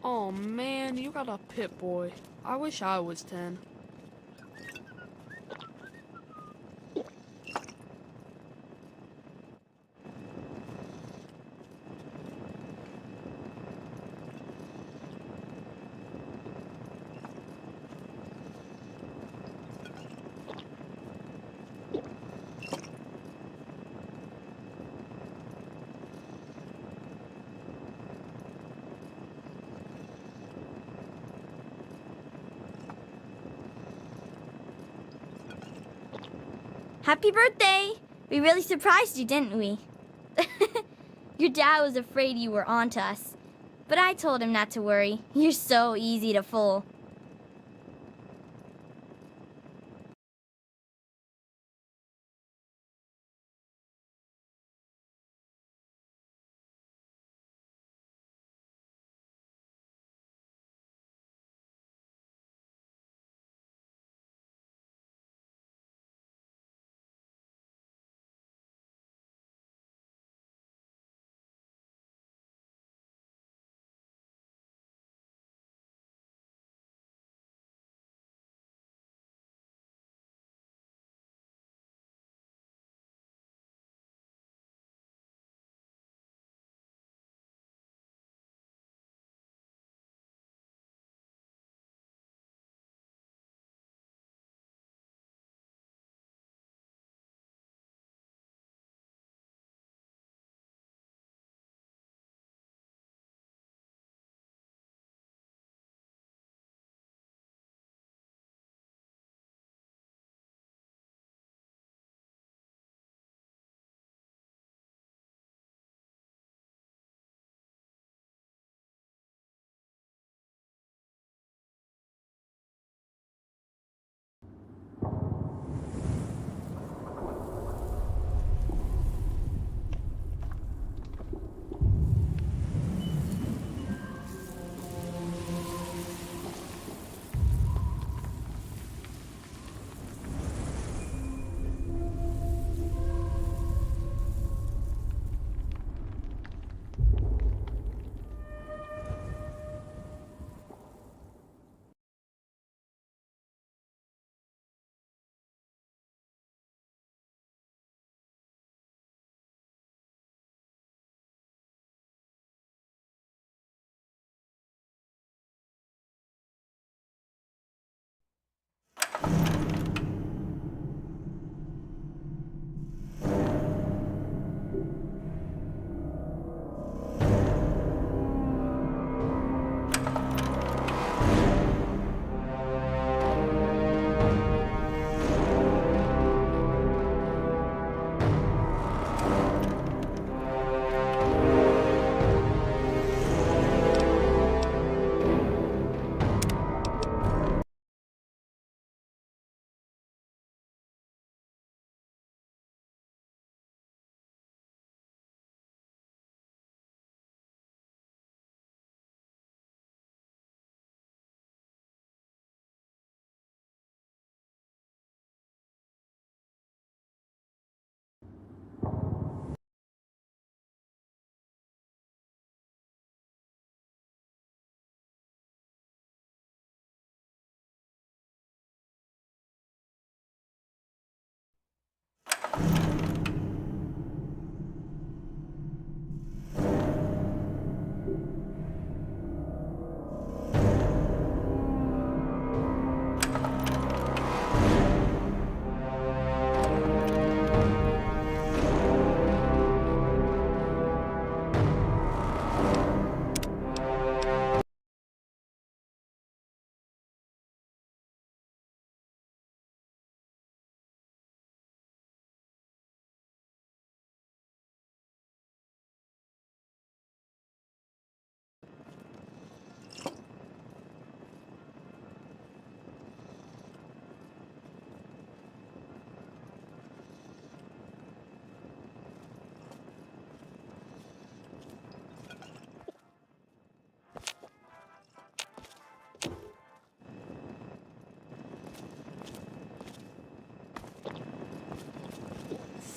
Oh man, you got a pit boy. I wish I was 10. Happy birthday! We really surprised you, didn't we? Your dad was afraid you were onto us, but I told him not to worry. You're so easy to fool.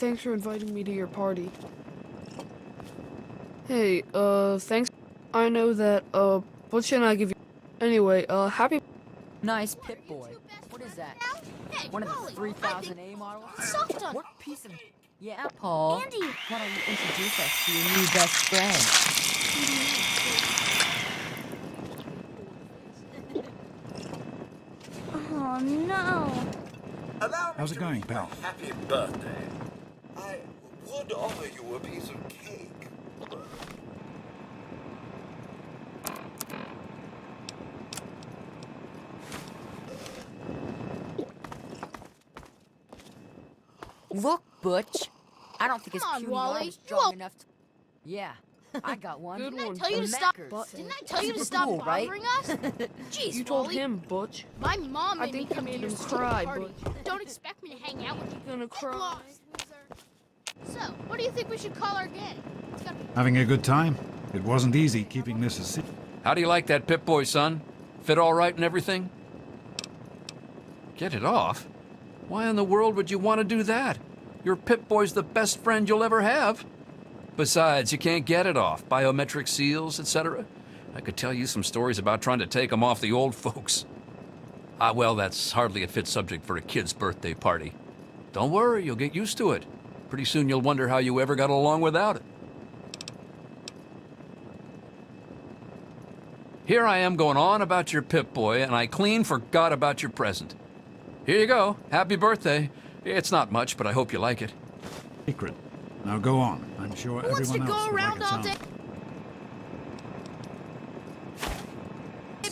Thanks for inviting me to your party. Hey, thanks. I know that, What should I give you? Anyway, happy. Nice Pip Boy. What is that? Hey, One of the Polly, 3000A models? Soft on. What piece of... Yeah, Paul. Andy. Why don't you introduce us to your new best friend? Oh, no. How's it going, pal? Happy birthday. I would offer you a piece of cake. Look, Butch. I don't think his Come on, puny Wally. arm is You strong won't- enough to... Yeah, I got one. Good Didn't I one. tell you to The stop? Mackers. Didn't I tell you to Super stop cool, right? bothering us? Jeez, You told Wally. him, Butch. My mom I made me think you come to made your him stupid cry, party. Don't expect me to hang out with you. Gonna Get cry. lost, loser. So, what do you think we should call our gang? It's gotta be Having a good time? It wasn't easy keeping this a secret. How do you like that Pip-Boy, son? Fit all right and everything? Get it off? Why in the world would you want to do that? Your Pip-Boy's the best friend you'll ever have. Besides, you can't get it off. Biometric seals, etc. I could tell you some stories about trying to take them off the old folks. Well, that's hardly a fit subject for a kid's birthday party. Don't worry, you'll get used to it. Pretty soon you'll wonder how you ever got along without it. Here I am going on about your Pip-Boy, and I clean forgot about your present. Here you go. Happy birthday. It's not much, but I hope you like it. Secret. Now go on. I'm sure Who wants to everyone else go would like around its all own. day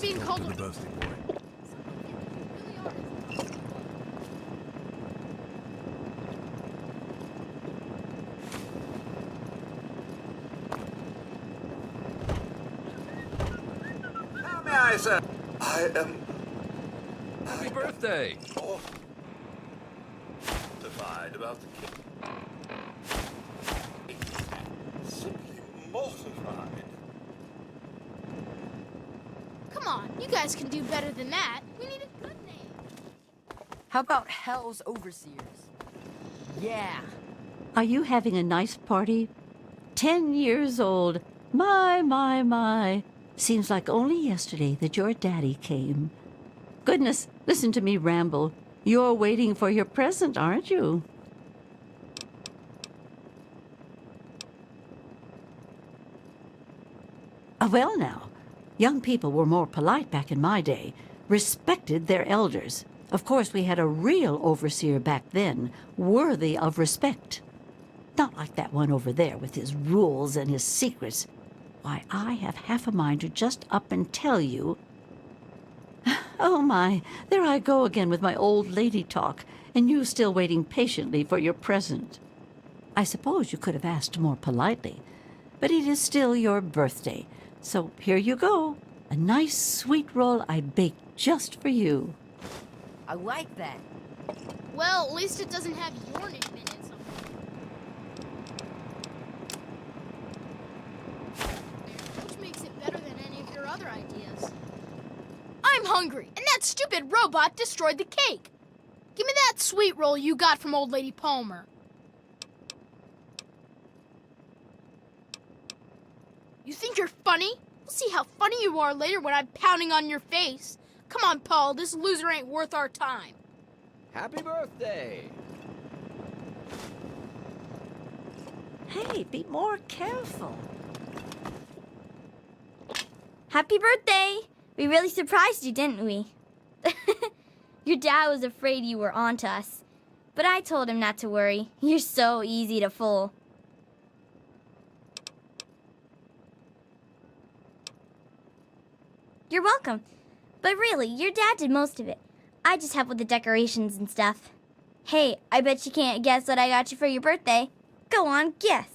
being called To the birthday boy. How may I say? I am Happy birthday. mortified about the cake. Simply mortified. Come on, you guys can do better than that. We need a good name. How about Hell's Overseers? Yeah. Are you having a nice party? 10 years old. My. Seems like only yesterday that your daddy came. Goodness, listen to me ramble. You're waiting for your present, aren't you? Well now, young people were more polite back in my day, respected their elders. Of course, we had a real overseer back then, worthy of respect. Not like that one over there with his rules and his secrets. Why, I have half a mind to just up and tell you. Oh my, there I go again with my old lady talk, and you still waiting patiently for your present. I suppose you could have asked more politely, but it is still your birthday, so here you go. A nice sweet roll I baked just for you. I like that. Well, at least it doesn't have your name in it. Which makes it better than any of your other ideas. I'm hungry, and that stupid robot destroyed the cake. Give me that sweet roll you got from old lady Palmer. You think you're funny? We'll see how funny you are later when I'm pounding on your face. Come on, Paul, this loser ain't worth our time. Happy birthday! Hey, be more careful. Happy birthday! We really surprised you, didn't we? Your dad was afraid you were onto us, but I told him not to worry. You're so easy to fool. You're welcome. But really, your dad did most of it. I just helped with the decorations and stuff. Hey, I bet you can't guess what I got you for your birthday. Go on, guess.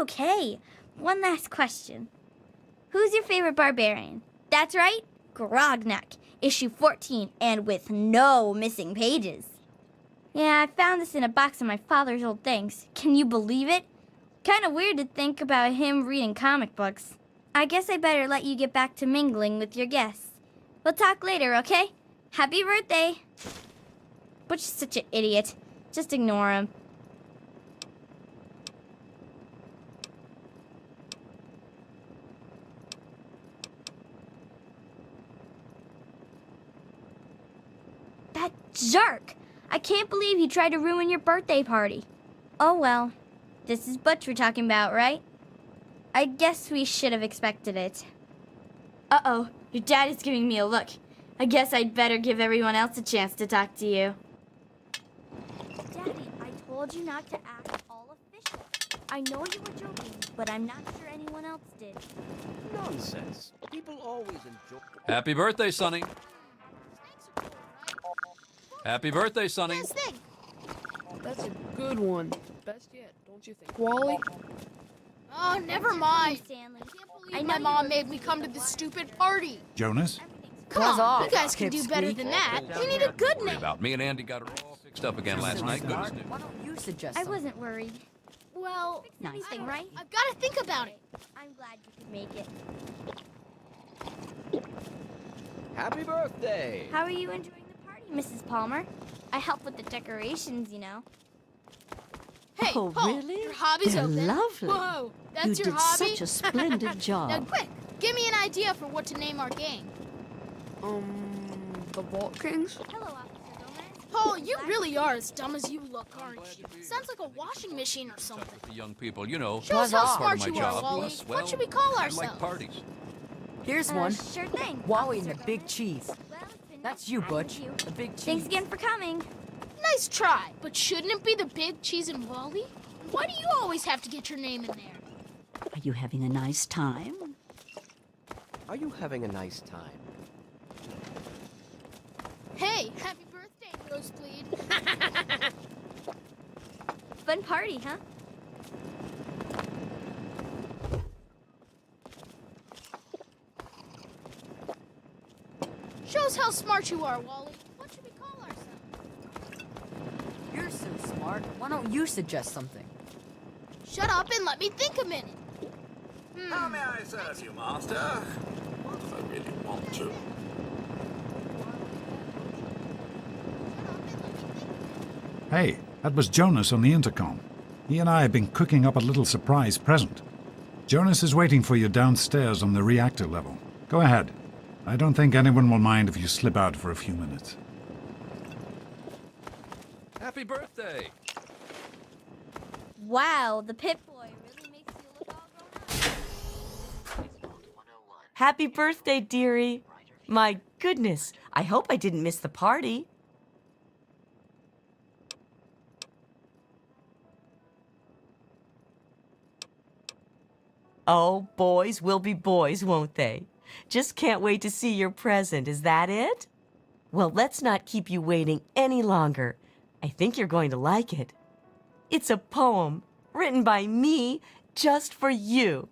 Okay. One last question. Who's your favorite barbarian? That's right, Grognak, issue 14, and with no missing pages. Yeah, I found this in a box of my father's old things. Can you believe it? Kind of weird to think about him reading comic books. I guess I better let you get back to mingling with your guests. We'll talk later, okay? Happy birthday! Butch is such an idiot. Just ignore him. That jerk! I can't believe he tried to ruin your birthday party. Oh well. This is Butch we're talking about, right? I guess we should have expected it. Uh-oh, your dad is giving me a look. I guess I'd better give everyone else a chance to talk to you. Daddy, I told you not to act all official. I know you were joking, but I'm not sure anyone else did. Nonsense. People always enjoy. Happy birthday, Sonny. Happy birthday, Sonny. Best thing. That's a good one. Best yet, don't you think? Wally? Oh, never mind. Stanley. I can't believe my mom made me come to this stupid party. Jonas? Come Buzz on, off, you guys can do better pipsqueak. than that. We need a good Worry name. about me and Andy got it all fixed up again last night. Goodness knew. Why don't you suggest I something? wasn't worried. Well, Nice thing, right? I've got to think about it. I'm glad you could make it. Happy birthday! How are you enjoying the party, Mrs. Palmer? I help with the decorations, you know. Hey, Oh, Paul, really? your hobby's They're open. lovely. Whoa, that's You your did hobby? such a splendid Now, job. quick, give me an idea for what to name our gang. The Vault Kings? Hello, Officer Gomez. Paul, you really are as dumb as you look, aren't you? Sounds like a washing machine or something. The young people, you know. Show us how off. part of smart my you are, job. Wally. Plus, What well, should we call I ourselves? like parties. Here's one. Sure thing. Wally and the Officer big Gomez. cheese. Well, it's been That's nice you, chatting Butch. with you. The big cheese. Thanks again for coming. Nice try, but shouldn't it be the Big Cheese and Wally? Why do you always have to get your name in there? Are you having a nice time? Are you having a nice time? Hey, happy birthday, Nosebleed. Fun party, huh? Show us how smart you are, Wally. What should we call ourselves? You're so smart. Why don't you suggest something? Shut up and let me think a minute. How may I serve you, Master? What if I really want to? Hey, that was Jonas on the intercom. He and I have been cooking up a little surprise present. Jonas is waiting for you downstairs on the reactor level. Go ahead. I don't think anyone will mind if you slip out for a few minutes. Happy birthday. Wow, the Pit Boy really makes you look all grown up. Happy birthday, dearie. My goodness, I hope I didn't miss the party. Oh, boys will be boys, won't they? Just can't wait to see your present. Is that it? Well, let's not keep you waiting any longer. I think you're going to like it. It's a poem written by me just for you.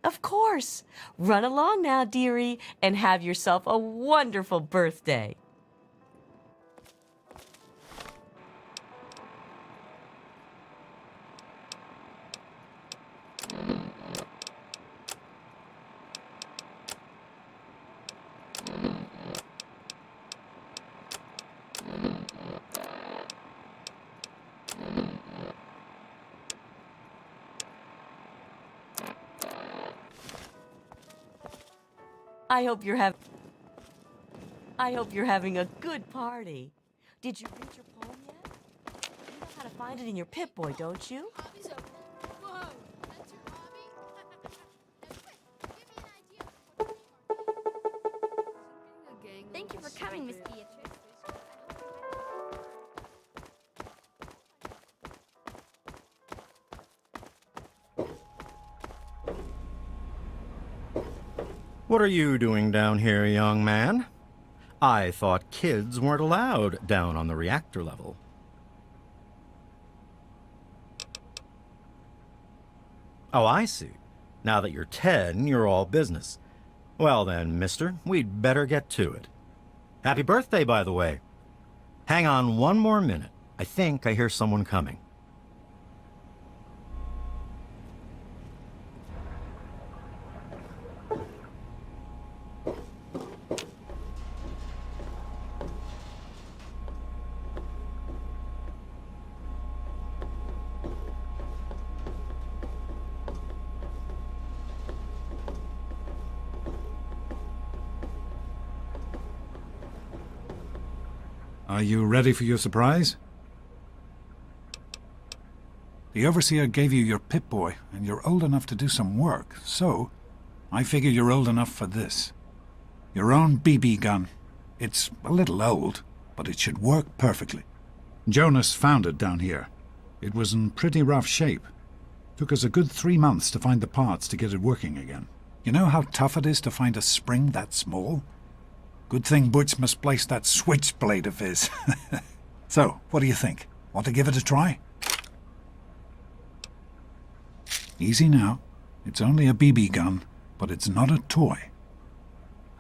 Of course. Run along now, dearie, and have yourself a wonderful birthday. I hope you're having a good party. Did you read your poem yet? You know how to find it in your Pip-Boy, don't you? Hobby's open. Whoa, that's your hobby? Now quick, give me an idea for what to name our Thank you for coming, Miss Beatrice. What are you doing down here, young man? I thought kids weren't allowed down on the reactor level. Oh, I see. Now that you're 10, you're all business. Well then, mister, we'd better get to it. Happy birthday, by the way. Hang on one more minute. I think I hear someone coming. Are you ready for your surprise? The overseer gave you your Pip-Boy, and you're old enough to do some work, so I figure you're old enough for this. Your own BB gun. It's a little old, but it should work perfectly. Jonas found it down here. It was in pretty rough shape. Took us a good 3 months to find the parts to get it working again. You know how tough it is to find a spring that small? Good thing Butch misplaced that switchblade of his. So, what do you think? Want to give it a try? Easy now. It's only a BB gun, but it's not a toy.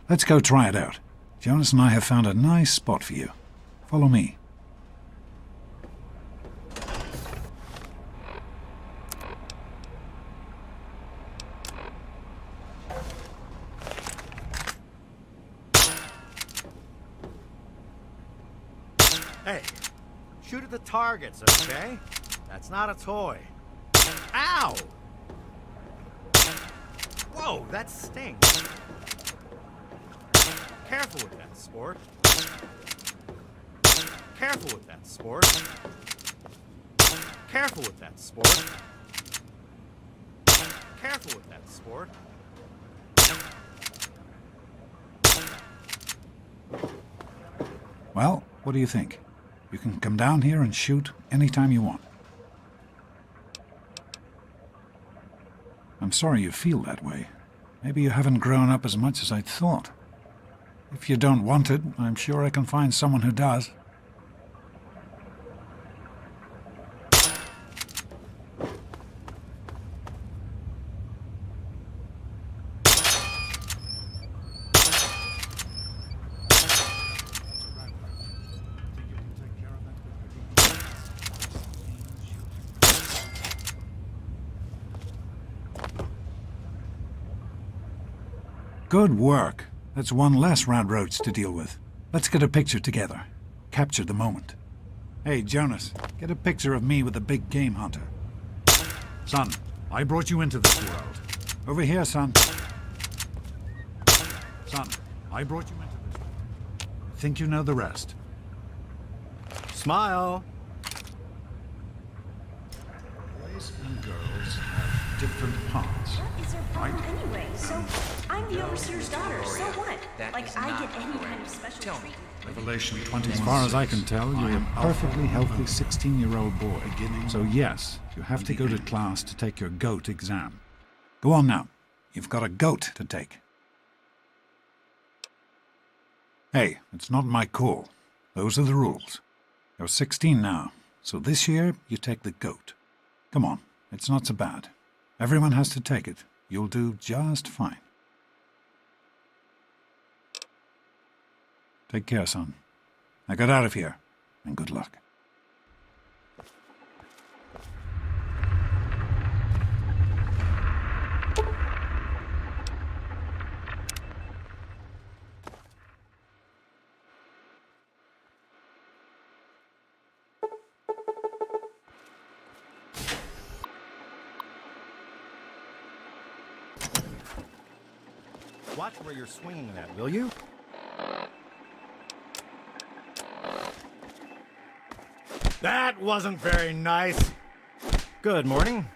Let's go try it out. Jonas and I have found a nice spot for you. Follow me. Hey, shoot at the targets, okay? That's not a toy. Ow! Whoa, that stings. Careful with that, sport. Careful with that, sport. Careful with that, sport. Careful with that, sport. Well, what do you think? You can come down here and shoot anytime you want. I'm sorry you feel that way. Maybe you haven't grown up as much as I'd thought. If you don't want it, I'm sure I can find someone who does. Good work. That's one less Rad Roach to deal with. Let's get a picture together. Capture the moment. Hey, Jonas, get a picture of me with the big game hunter. Son, I brought you into this world. Over here, son. Son, I brought you into this world. I think you know the rest. Smile. Boys and girls have different parts. What is their problem anyway? So, I'm the overseer's daughter, so what? Like, I get any kind of special treatment. Revelation 21. As far as I can tell, you're a perfectly healthy 16-year-old boy. So yes, you have to go to class to take your GOAT exam. Go on now. You've got a GOAT to take. Hey, it's not my call. Those are the rules. You're 16 now, so this year you take the GOAT. Come on, it's not so bad. Everyone has to take it. You'll do just fine. Take care, son. Now get out of here, and good luck. Watch where you're swinging at, will you? That wasn't very nice. Good morning.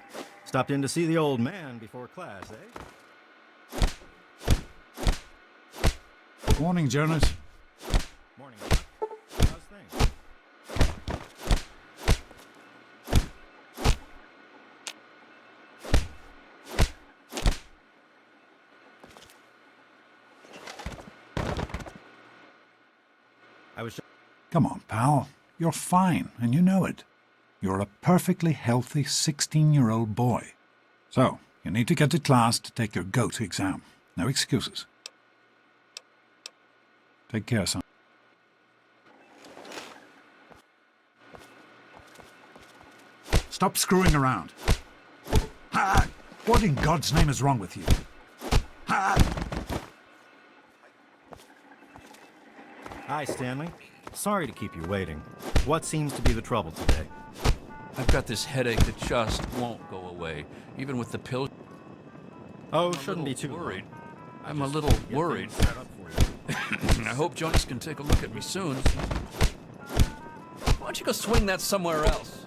Stopped in to see the old man before class, eh? Morning, Jonas. Morning. How's things? I was... Come on, pal. You're fine, and you know it. You're a perfectly healthy 16-year-old boy. So, you need to get to class to take your GOAT exam. No excuses. Take care, son. Stop screwing around. Ha! What in God's name is wrong with you? Ha! Hi, Stanley. Sorry to keep you waiting. What seems to be the trouble today? I've got this headache that just won't go away, even with the pill. Oh, shouldn't be too worried. I'm a little worried. Set up for you. I hope Jonas can take a look at me soon. don't you go swing that somewhere else?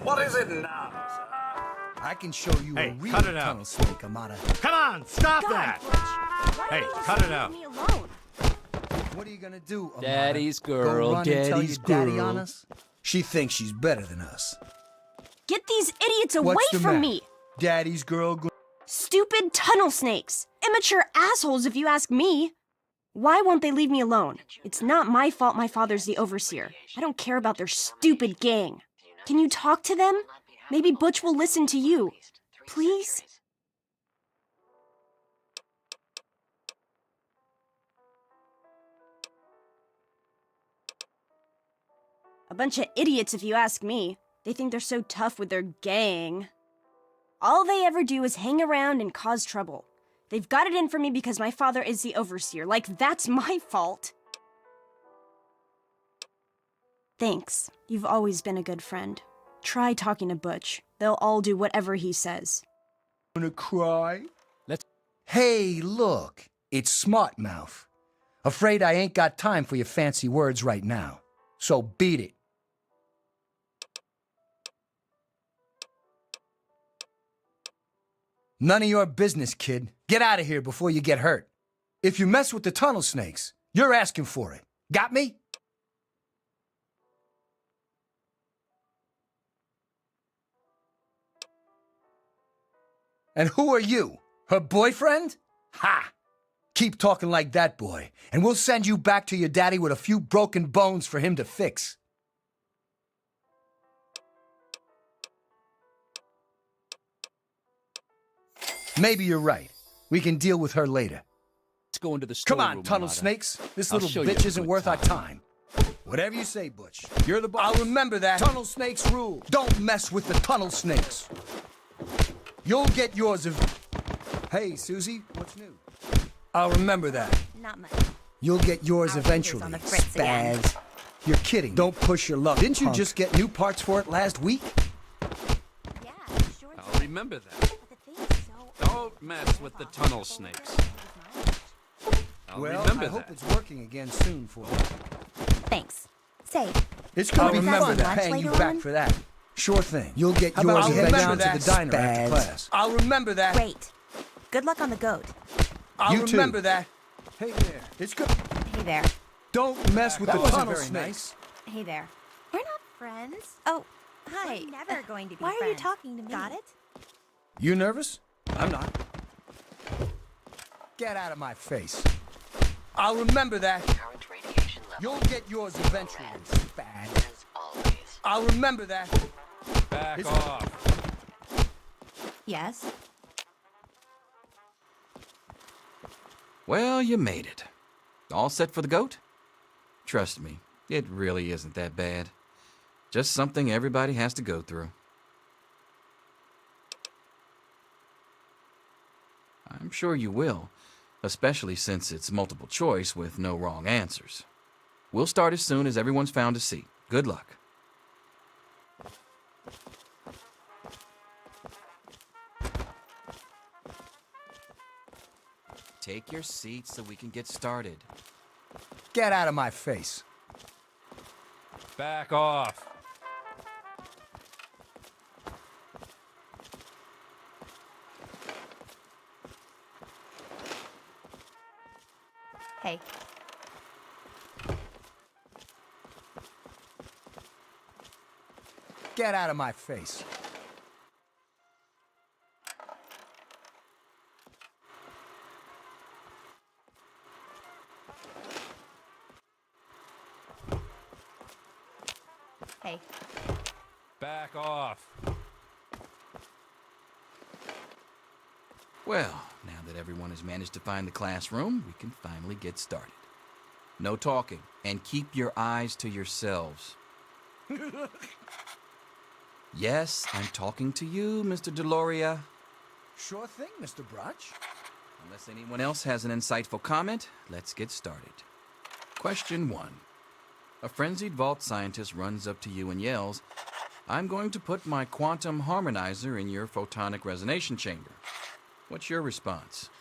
What is it now, sir? I can show you Hey, a real cut it out. tunnel snake, Amata. Come on, stop God, that! Butch, why Hey, don't you cut just it out. leave me alone? What are you gonna do, Amata? Daddy's Go girl, run and tell daddy's your daddy on girl. us? She thinks she's better than us. Get these idiots away What's the from matter? me! Daddy's girl. Stupid tunnel snakes! Immature assholes, if you ask me! Why won't they leave me alone? It's not my fault my father's the overseer. I don't care about their stupid gang. Can you talk to them? Maybe Butch will listen to you. Please? A bunch of idiots, if you ask me. They think they're so tough with their gang. All they ever do is hang around and cause trouble. They've got it in for me because my father is the overseer. Like, that's my fault. Thanks. You've always been a good friend. Try talking to Butch. They'll all do whatever he says. Gonna cry? Let's. Hey, look. It's Smart Mouth. Afraid I ain't got time for your fancy words right now. So beat it. None of your business, kid. Get out of here before you get hurt. If you mess with the tunnel snakes, you're asking for it. Got me? And who are you? Her boyfriend? Ha! Keep talking like that, boy, and we'll send you back to your daddy with a few broken bones for him to fix. Maybe you're right. We can deal with her later. Let's go into the Come storeroom, on, tunnel Amata. snakes. This I'll little show you a bitch isn't good worth our time. Whatever you say, Butch. You're the boss. I'll remember that. Tunnel snakes rule. Don't mess with the tunnel snakes. You'll get yours if... Hey, Susie, what's new? I'll remember that. Not much. You'll get yours Our eventually, fingers on the fritz again. spaz. You're kidding. Don't push your luck. Didn't you punk. just get new parts for it last week? Yeah, sure. I'll remember that. But the thing's so... Don't mess with the tunnel snakes. I'll Well, remember I hope that. it's working again soon for you. Thanks. Say, It's gonna I'll be remember fun that. paying you Later back on? for that. Sure thing. You'll get How yours about if you head head down down to to the diner spaz? after class. I'll remember that. Great. Good luck on the goat. I'll You too. remember that. Hey there. It's good. Hey there. Don't mess with That the wasn't tunnel very snakes. Hey there. We're not friends. Oh, hi. We're never going to be Why are you friends. talking to me? Got it? You nervous? I'm not. Get out of my face. I'll remember that. Current radiation level. You'll get yours eventually, spaz. As always. I'll remember that. Back It's- off. Yes. Well, you made it. All set for the goat? Trust me, it really isn't that bad. Just something everybody has to go through. I'm sure you will, especially since it's multiple choice with no wrong answers. We'll start as soon as everyone's found a seat. Good luck. Take your seats so we can get started. Get out of my face. Back off. Hey. Get out of my face. Hey. Back off. Well, now that everyone has managed to find the classroom, we can finally get started. No talking, and keep your eyes to yourselves. Yes, I'm talking to you, Mr. Deloria. Sure thing, Mr. Brotch. Unless anyone else has an insightful comment, let's get started. Question 1. A frenzied vault scientist runs up to you and yells, I'm going to put my quantum harmonizer in your photonic resonation chamber. What's your response?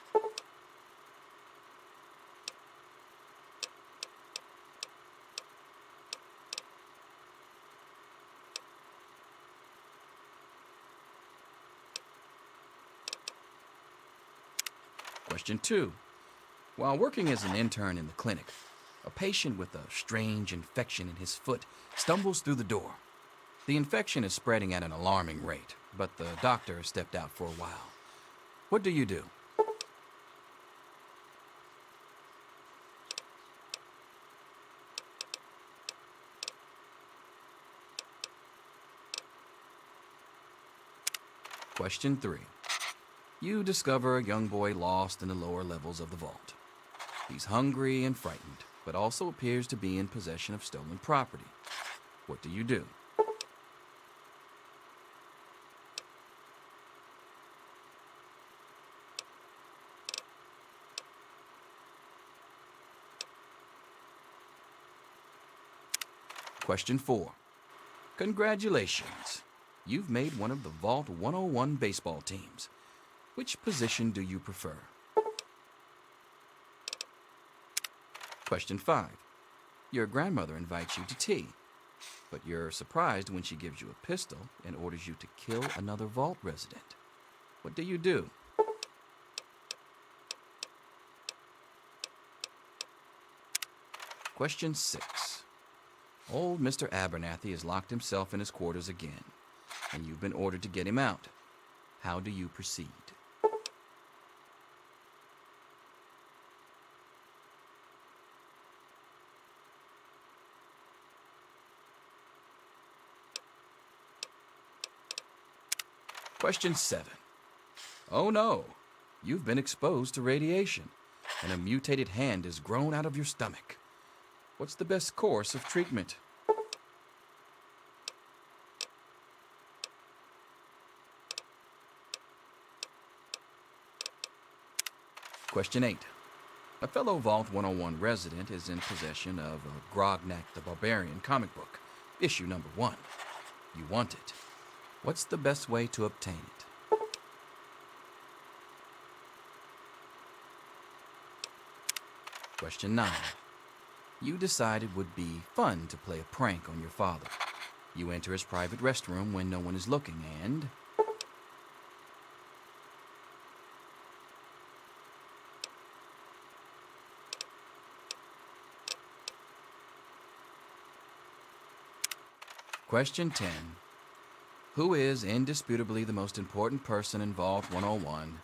Question 2. While working as an intern in the clinic, a patient with a strange infection in his foot stumbles through the door. The infection is spreading at an alarming rate, but the doctor has stepped out for a while. What do you do? Question 3. You discover a young boy lost in the lower levels of the vault. He's hungry and frightened, but also appears to be in possession of stolen property. What do you do? Question 4. Congratulations. You've made one of the Vault 101 baseball teams. Which position do you prefer? Question 5. Your grandmother invites you to tea, but you're surprised when she gives you a pistol and orders you to kill another Vault resident. What do you do? Question 6. Old Mr. Abernathy has locked himself in his quarters again, and you've been ordered to get him out. How do you proceed? Question 7. Oh no, you've been exposed to radiation, and a mutated hand has grown out of your stomach. What's the best course of treatment? Question 8. A fellow Vault 101 resident is in possession of a Grognak the Barbarian comic book, issue number 1. You want it. What's the best way to obtain it? Question 9. You decide it would be fun to play a prank on your father. You enter his private restroom when no one is looking and... Question 10. Who is indisputably the most important person in Vault 101?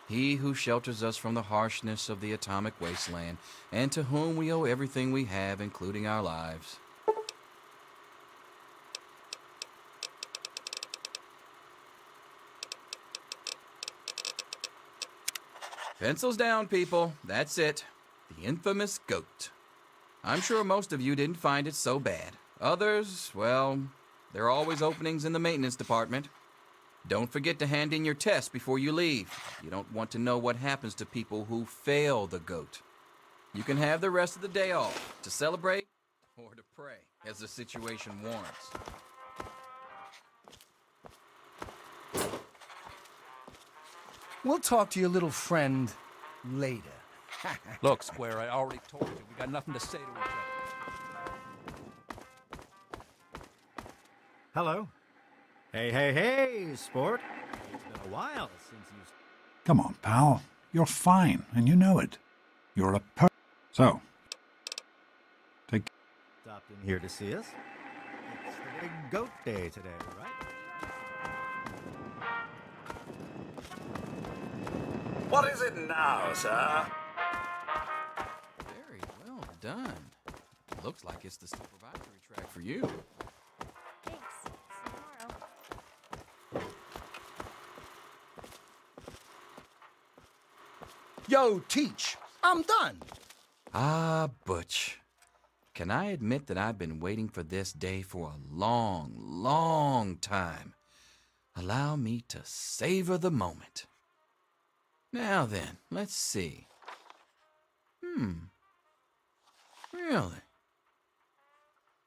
He who shelters us from the harshness of the atomic wasteland, and to whom we owe everything we have, including our lives. Pencils down, people. That's it. The infamous goat. I'm sure most of you didn't find it so bad. Others, well, there are always openings in the maintenance department. Don't forget to hand in your test before you leave. You don't want to know what happens to people who fail the goat. You can have the rest of the day off to celebrate or to pray, as the situation warrants. We'll talk to your little friend later. Look, Square, I already told you. We got nothing to say to each other. Hello. Hey, sport. It's been a while since you... Come on, pal. You're fine, and you know it. You're a So, take... Stopped in here to see us. It's the big goat day today, right? What is it now, sir? Very well done. Looks like it's the supervisory track for you. Thanks. See you tomorrow. Yo, Teach, I'm done. Ah, Butch. Can I admit that I've been waiting for this day for a long, long time? Allow me to savor the moment. Now then, let's see. Really?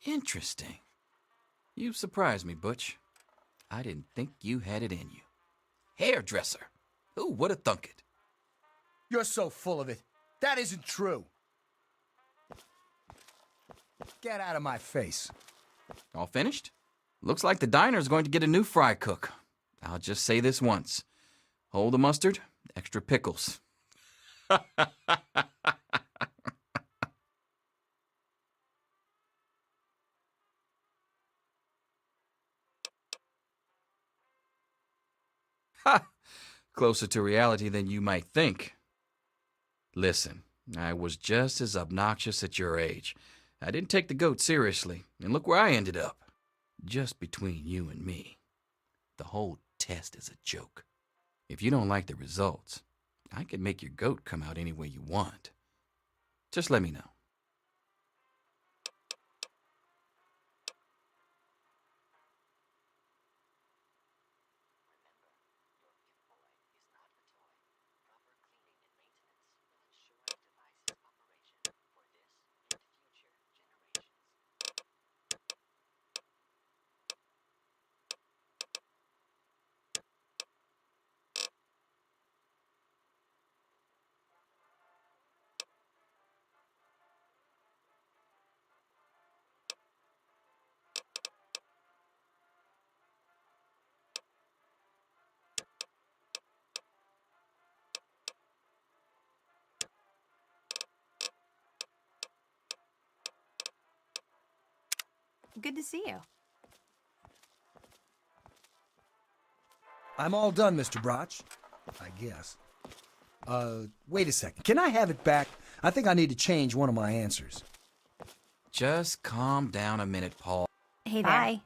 Interesting. You surprised me, Butch. I didn't think you had it in you. Hairdresser. Who would have thunk it? You're so full of it. That isn't true. Get out of my face. All finished? Looks like the diner's going to get a new fry cook. I'll just say this once. Hold the mustard, extra pickles. Ha! Closer to reality than you might think. Listen, I was just as obnoxious at your age. I didn't take the goat seriously, and look where I ended up. Just between you and me. The whole test is a joke. If you don't like the results, I can make your goat come out any way you want. Just let me know. Good to see you. I'm all done, Mr. Broch. I guess. Wait a second. Can I have it back? I think I need to change one of my answers. Just calm down a minute, Paul. Hey there. Bye.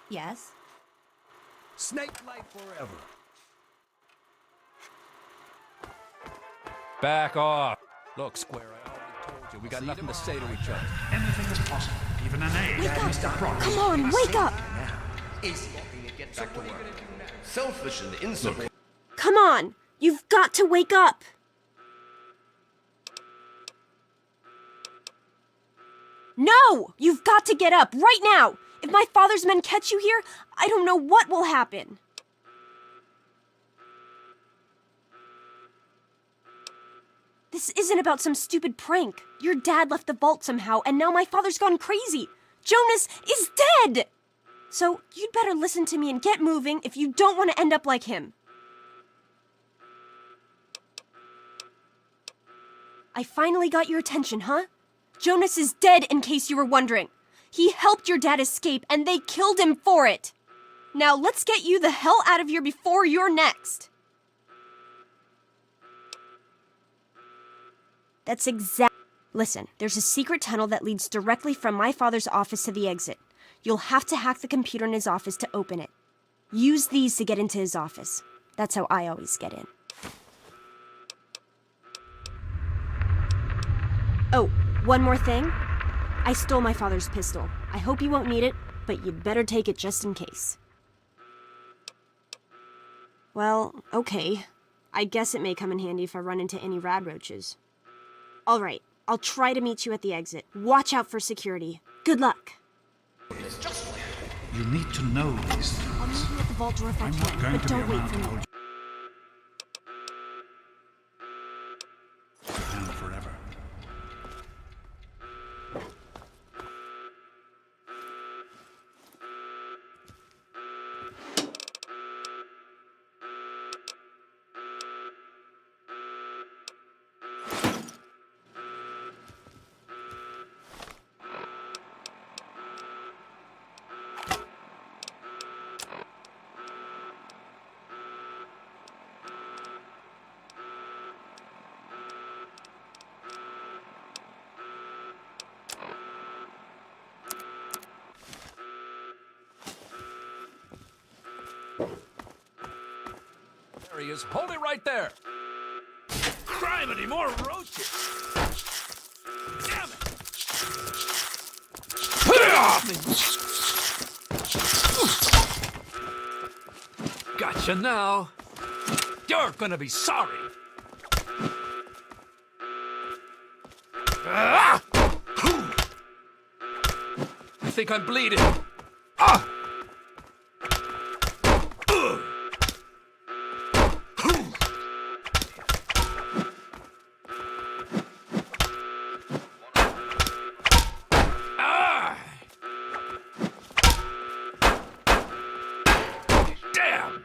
Yes? Snake life forever. Back off. Look, Square, I already told you. We got nothing to say to each other. Anything is possible, even an A. Wake up! Mr. Cross. Come on, wake up! Selfish and insubordinate. Come on! You've got to wake up! No! You've got to get up right now! If my father's men catch you here, I don't know what will happen. This isn't about some stupid prank. Your dad left the vault somehow, and now my father's gone crazy. Jonas is dead! So you'd better listen to me and get moving if you don't want to end up like him. I finally got your attention, huh? Jonas is dead, in case you were wondering. He helped your dad escape, and they killed him for it. Now let's get you the hell out of here before you're next. That's exact. Listen, there's a secret tunnel that leads directly from my father's office to the exit. You'll have to hack the computer in his office to open it. Use these to get into his office. That's how I always get in. Oh, one more thing. I stole my father's pistol. I hope you won't need it, but you'd better take it just in case. Well, okay. I guess it may come in handy if I run into any radroaches. All right, I'll try to meet you at the exit. Watch out for security. Good luck. You need to know these things. I'll meet you at the vault door if I I'm not can, going but to be don't wait around for to me. hold your hand forever. There he is. Hold it right there. Criminy, more roaches. Damn it. Gotcha now. You're gonna be sorry. I think I'm bleeding. Damn!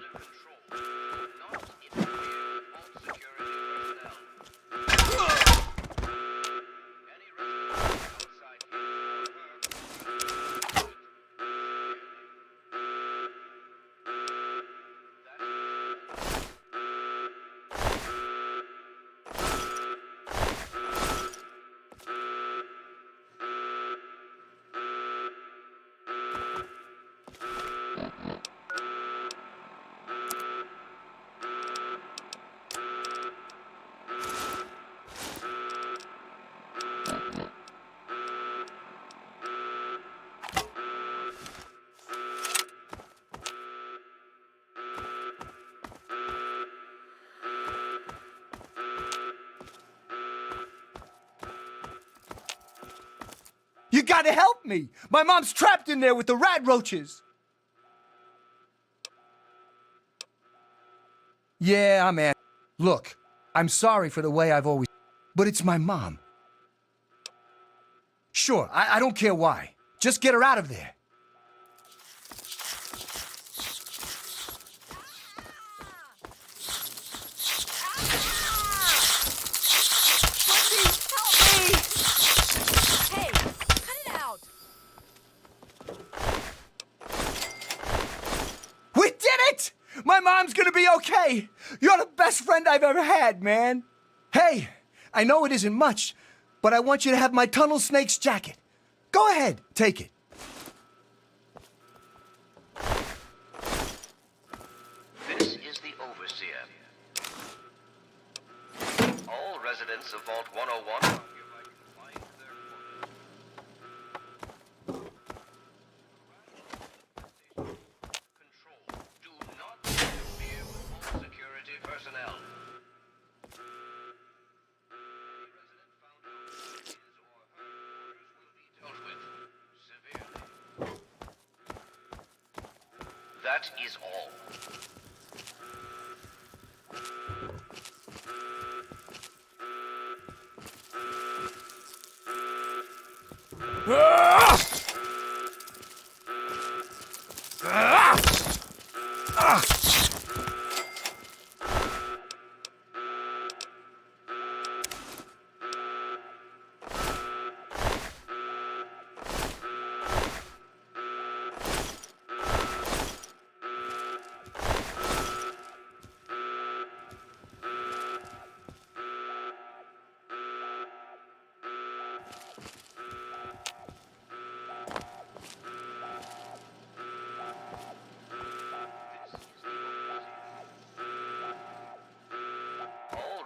You gotta help me! My mom's trapped in there with the rat roaches! Yeah, I'm at. Look, I'm sorry for the way I've always. But it's my mom. Sure, I don't care why. Just get her out of there. My mom's gonna be okay! You're the best friend I've ever had, man! Hey, I know it isn't much, but I want you to have my Tunnel Snake's jacket. Go ahead, take it. This is the Overseer. All residents of Vault 101 personnel. That is all.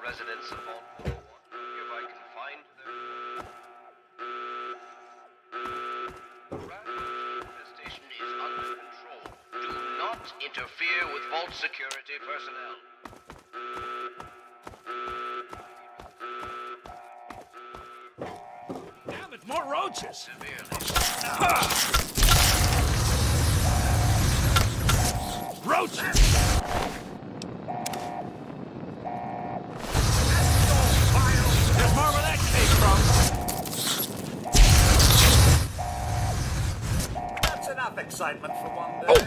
Residents of Vault 101 hereby confined to their... The rat infestation is under control. Do not interfere with Vault security personnel. Damn it, more roaches! Severely. Roaches! There's more where that came from. That's enough excitement for one day.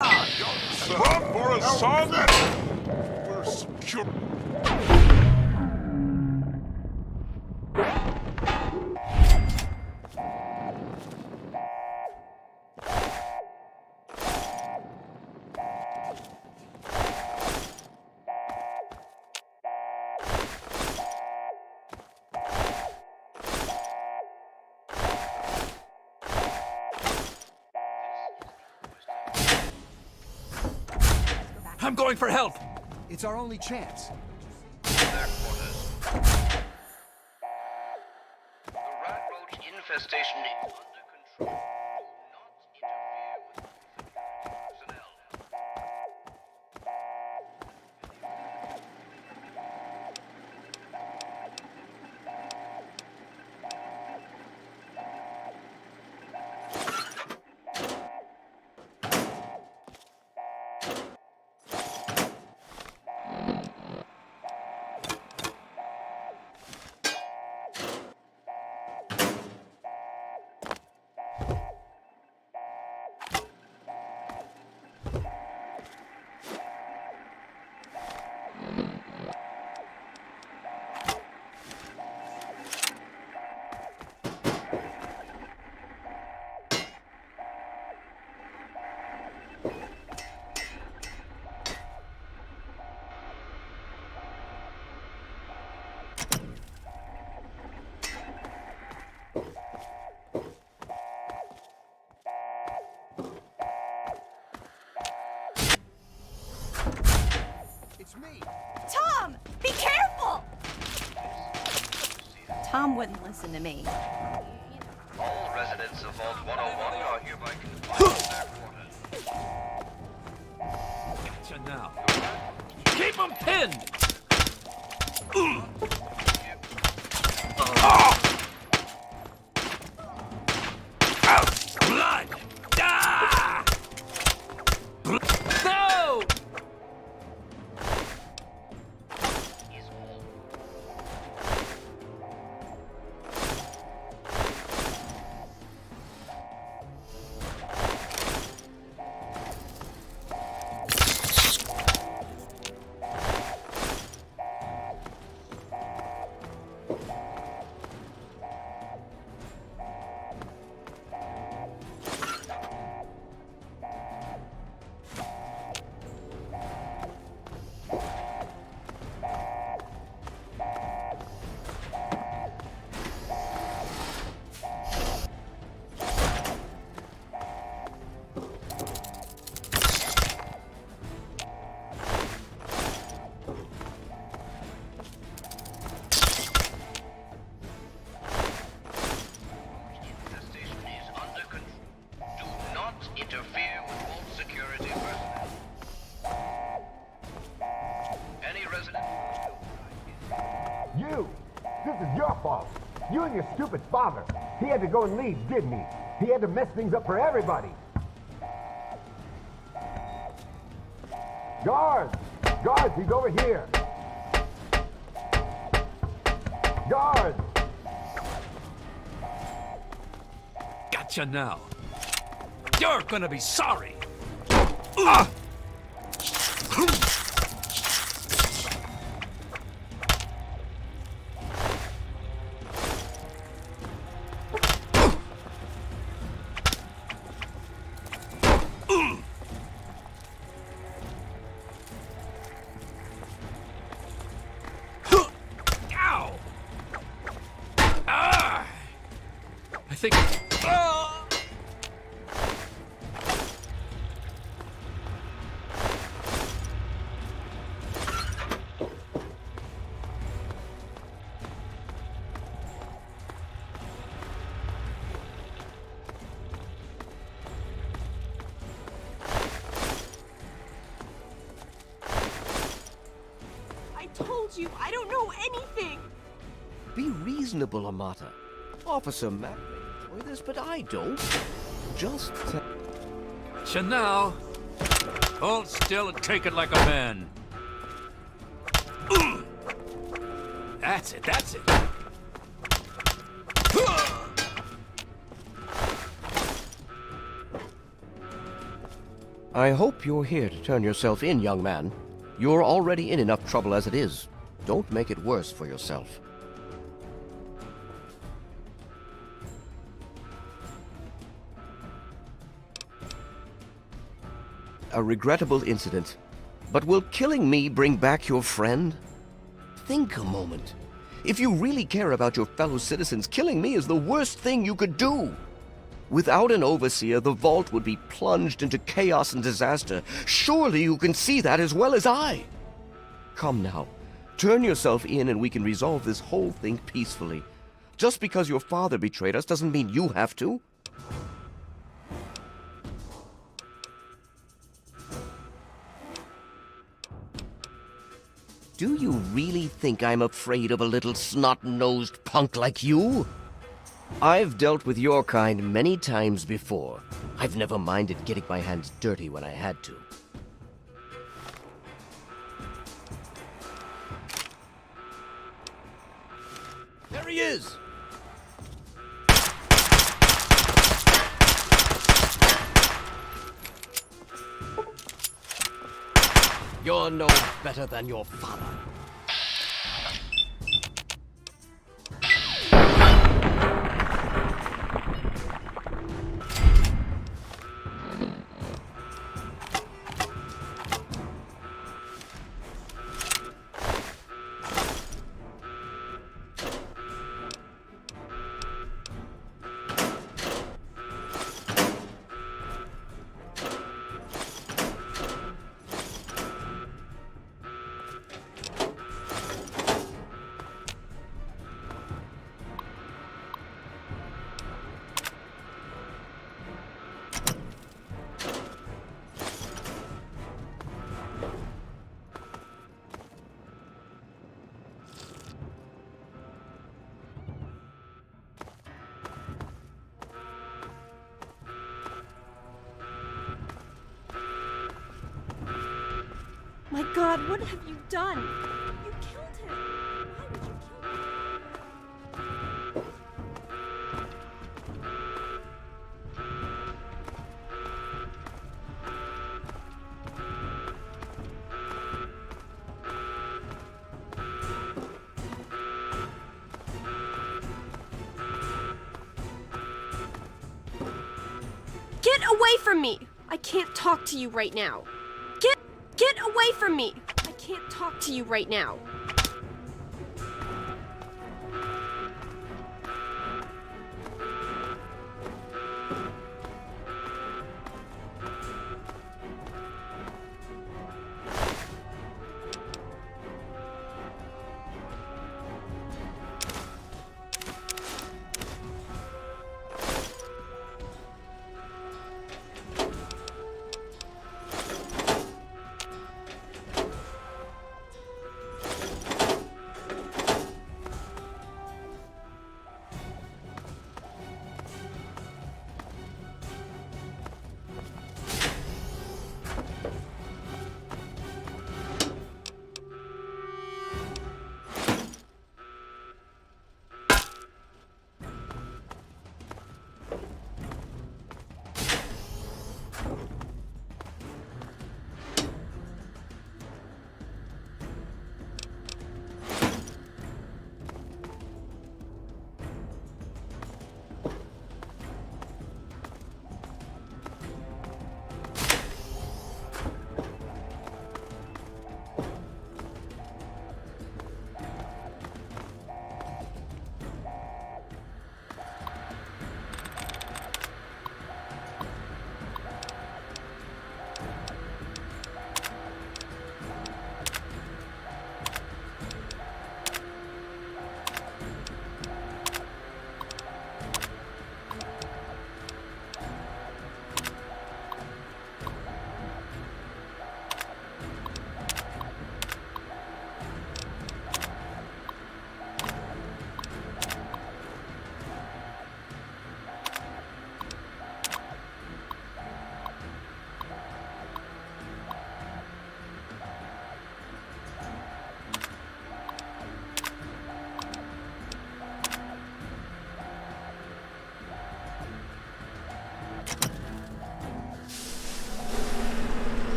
Time for a song. We're secure. I'm going for help. It's our only chance. Their quarters. The rat roach infestation is under control. Do not interfere. Tom wouldn't listen to me. All residents of Vault 101 are hereby confined to their quarters. Gotcha now. Keep them pinned! Blood! Ah! No! Interfere with Vault security personnel. Any resident... You! This is your fault. You and your stupid father. He had to go and leave, didn't he? He had to mess things up for everybody. Guards! Guards, he's over here. Guards! Gotcha now. You're gonna be sorry. Ah! Ow! Ah! I think. Told you, I don't know anything. Be reasonable, Amata. Officer Mack may enjoy this, but I don't. Just Gotcha now. Hold still and take it like a man. That's it, that's it. I hope you're here to turn yourself in, young man. You're already in enough trouble as it is. Don't make it worse for yourself. A regrettable incident. But will killing me bring back your friend? Think a moment. If you really care about your fellow citizens, killing me is the worst thing you could do. Without an overseer, the vault would be plunged into chaos and disaster. Surely you can see that as well as I. Come now. Turn yourself in and we can resolve this whole thing peacefully. Just because your father betrayed us doesn't mean you have to. Do you really think I'm afraid of a little snot-nosed punk like you? I've dealt with your kind many times before. I've never minded getting my hands dirty when I had to. There he is! You're no better than your father. God, what have you done? You killed him. Why would you kill him? Get away from me! I can't talk to you right now. Get away from me! I can't talk to you right now.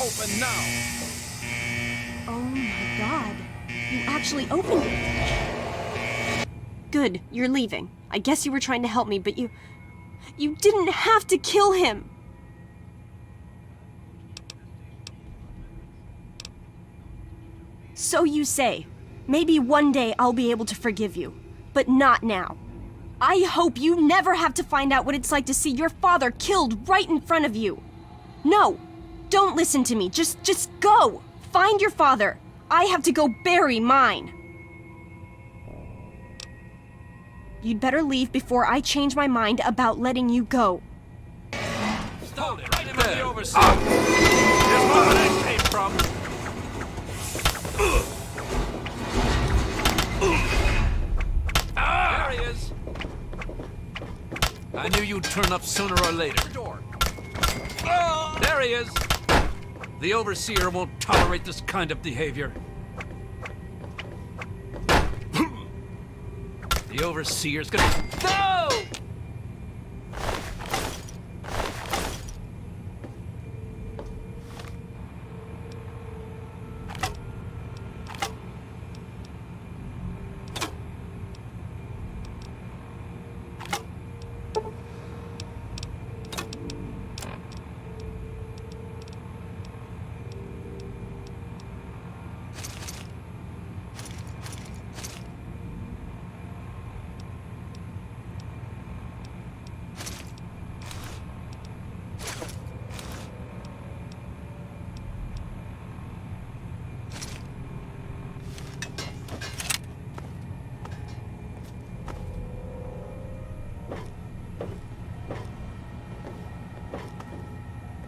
Open now! Oh my God. You actually opened it. Good, you're leaving. I guess you were trying to help me, but you didn't have to kill him! So you say. Maybe one day I'll be able to forgive you, but not now. I hope you never have to find out what it's like to see your father killed right in front of you. No! Don't listen to me. Just go. Find your father. I have to go bury mine. You'd better leave before I change my mind about letting you go. Hold it right there. The overseer. Here's where that came from. There he is. I knew you'd turn up sooner or later. There he is. The overseer won't tolerate this kind of behavior. The overseer's gonna... No!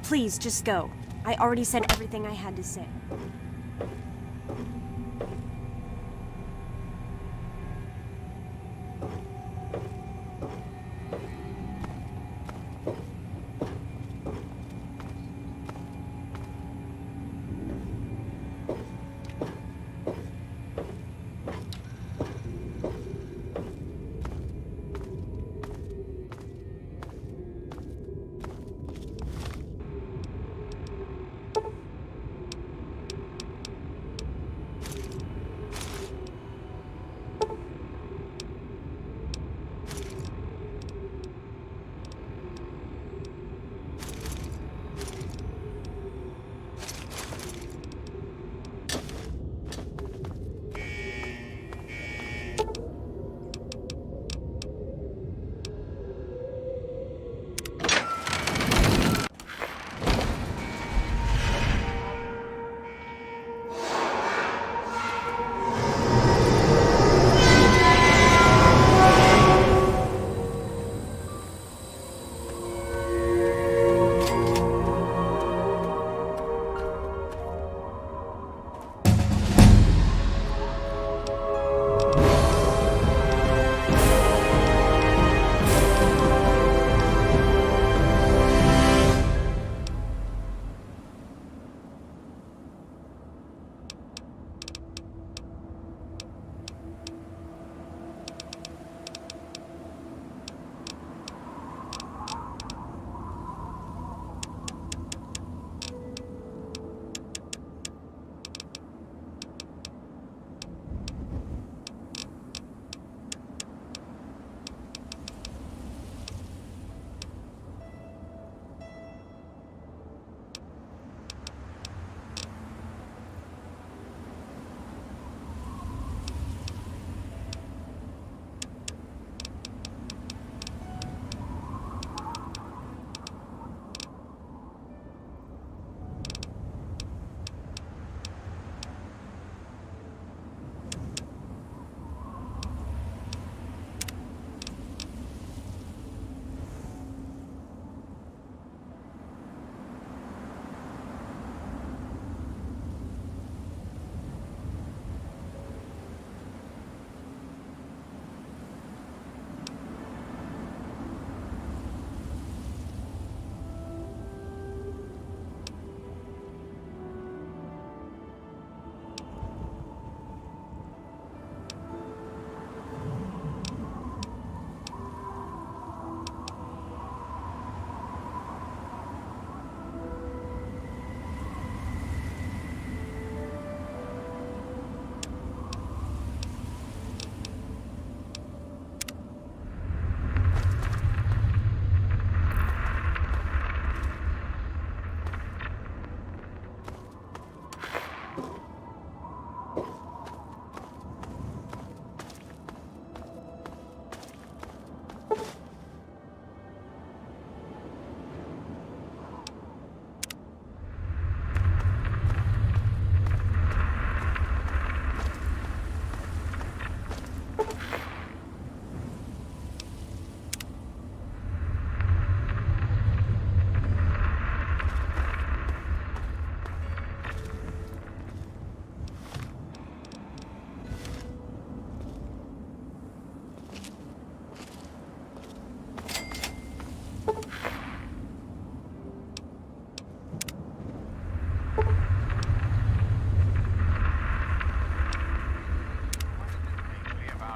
Please, just go. I already said everything I had to say.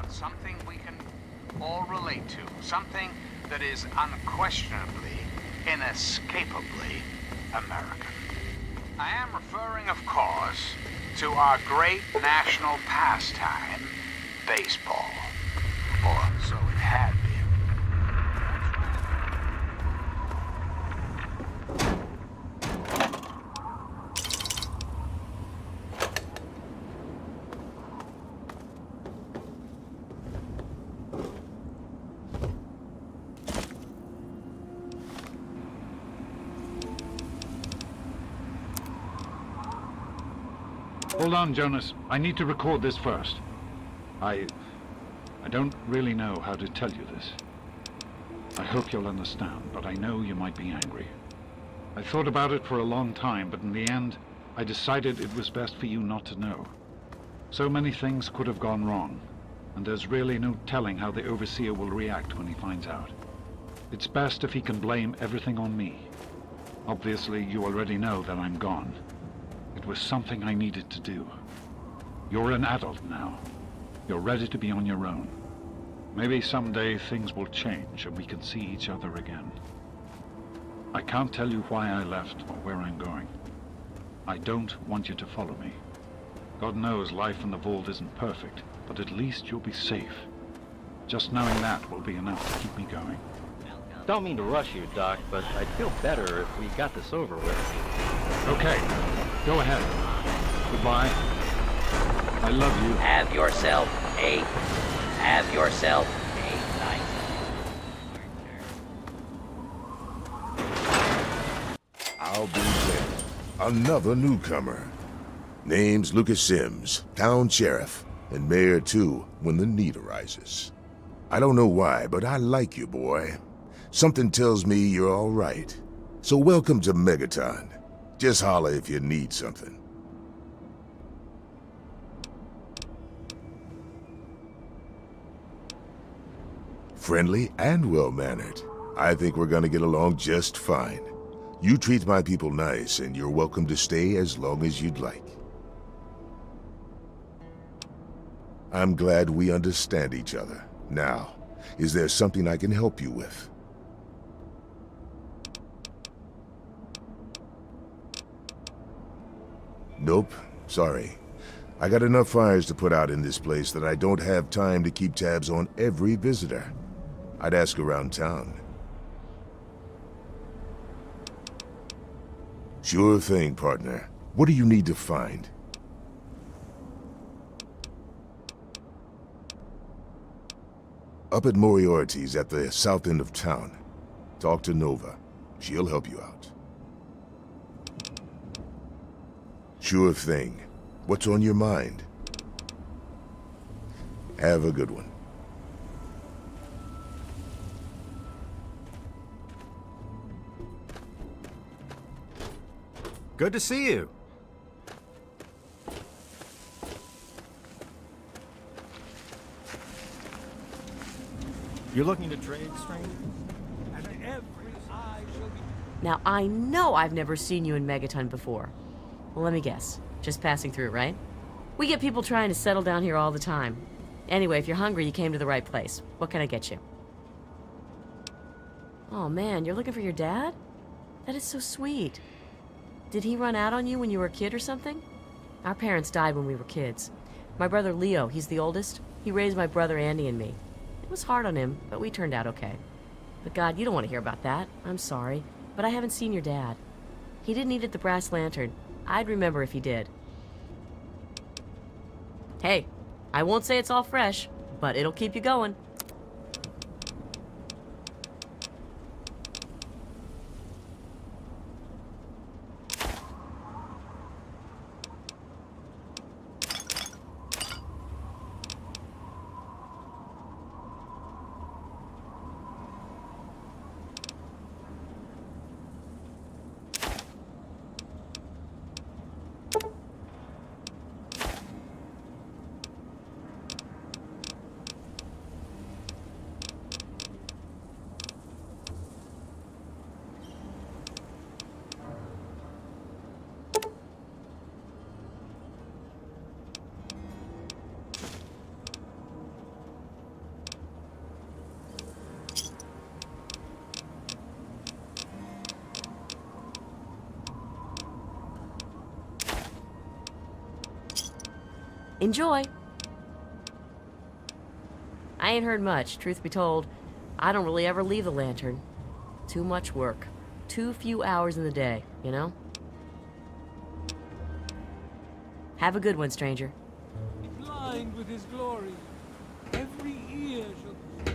Something we can all relate to. Something that is unquestionably, inescapably American. I am referring, of course, to our great national pastime, baseball. Or so it had been. Hold on, Jonas. I need to record this first. I don't really know how to tell you this. I hope you'll understand, but I know you might be angry. I thought about it for a long time, but in the end, I decided it was best for you not to know. So many things could have gone wrong, and there's really no telling how the Overseer will react when he finds out. It's best if he can blame everything on me. Obviously, you already know that I'm gone. It was something I needed to do. You're an adult now. You're ready to be on your own. Maybe someday things will change and we can see each other again. I can't tell you why I left or where I'm going. I don't want you to follow me. God knows life in the vault isn't perfect, but at least you'll be safe. Just knowing that will be enough to keep me going. Don't mean to rush you, Doc, but I'd feel better if we got this over with. Okay, go ahead. Goodbye. I love you. Have yourself a night. I'll be there. Another newcomer. Name's Lucas Sims, town sheriff, and mayor too, when the need arises. I don't know why, but I like you, boy. Something tells me you're all right. So welcome to Megaton. Just holler if you need something. Friendly and well-mannered. I think we're gonna get along just fine. You treat my people nice, and you're welcome to stay as long as you'd like. I'm glad we understand each other. Now, is there something I can help you with? Nope, sorry. I got enough fires to put out in this place that I don't have time to keep tabs on every visitor. I'd ask around town. Sure thing, partner. What do you need to find? Up at Moriarty's at the south end of town. Talk to Nova. She'll help you out. Sure thing. What's on your mind? Have a good one. Good to see you. You looking to trade, stranger? Now, I know I've never seen you in Megaton before. Well, let me guess. Just passing through, right? We get people trying to settle down here all the time. Anyway, if you're hungry, you came to the right place. What can I get you? Oh, man, you're looking for your dad? That is so sweet. Did he run out on you when you were a kid or something? Our parents died when we were kids. My brother Leo, he's the oldest. He raised my brother Andy and me. It was hard on him, but we turned out okay. But God, you don't want to hear about that. I'm sorry, but I haven't seen your dad. He didn't eat at the Brass Lantern. I'd remember if he did. Hey, I won't say it's all fresh, but it'll keep you going. Enjoy. I ain't heard much, truth be told. I don't really ever leave the lantern. Too much work. Too few hours in the day, you know? Have a good one, stranger. Blind with his glory. Every ear shall...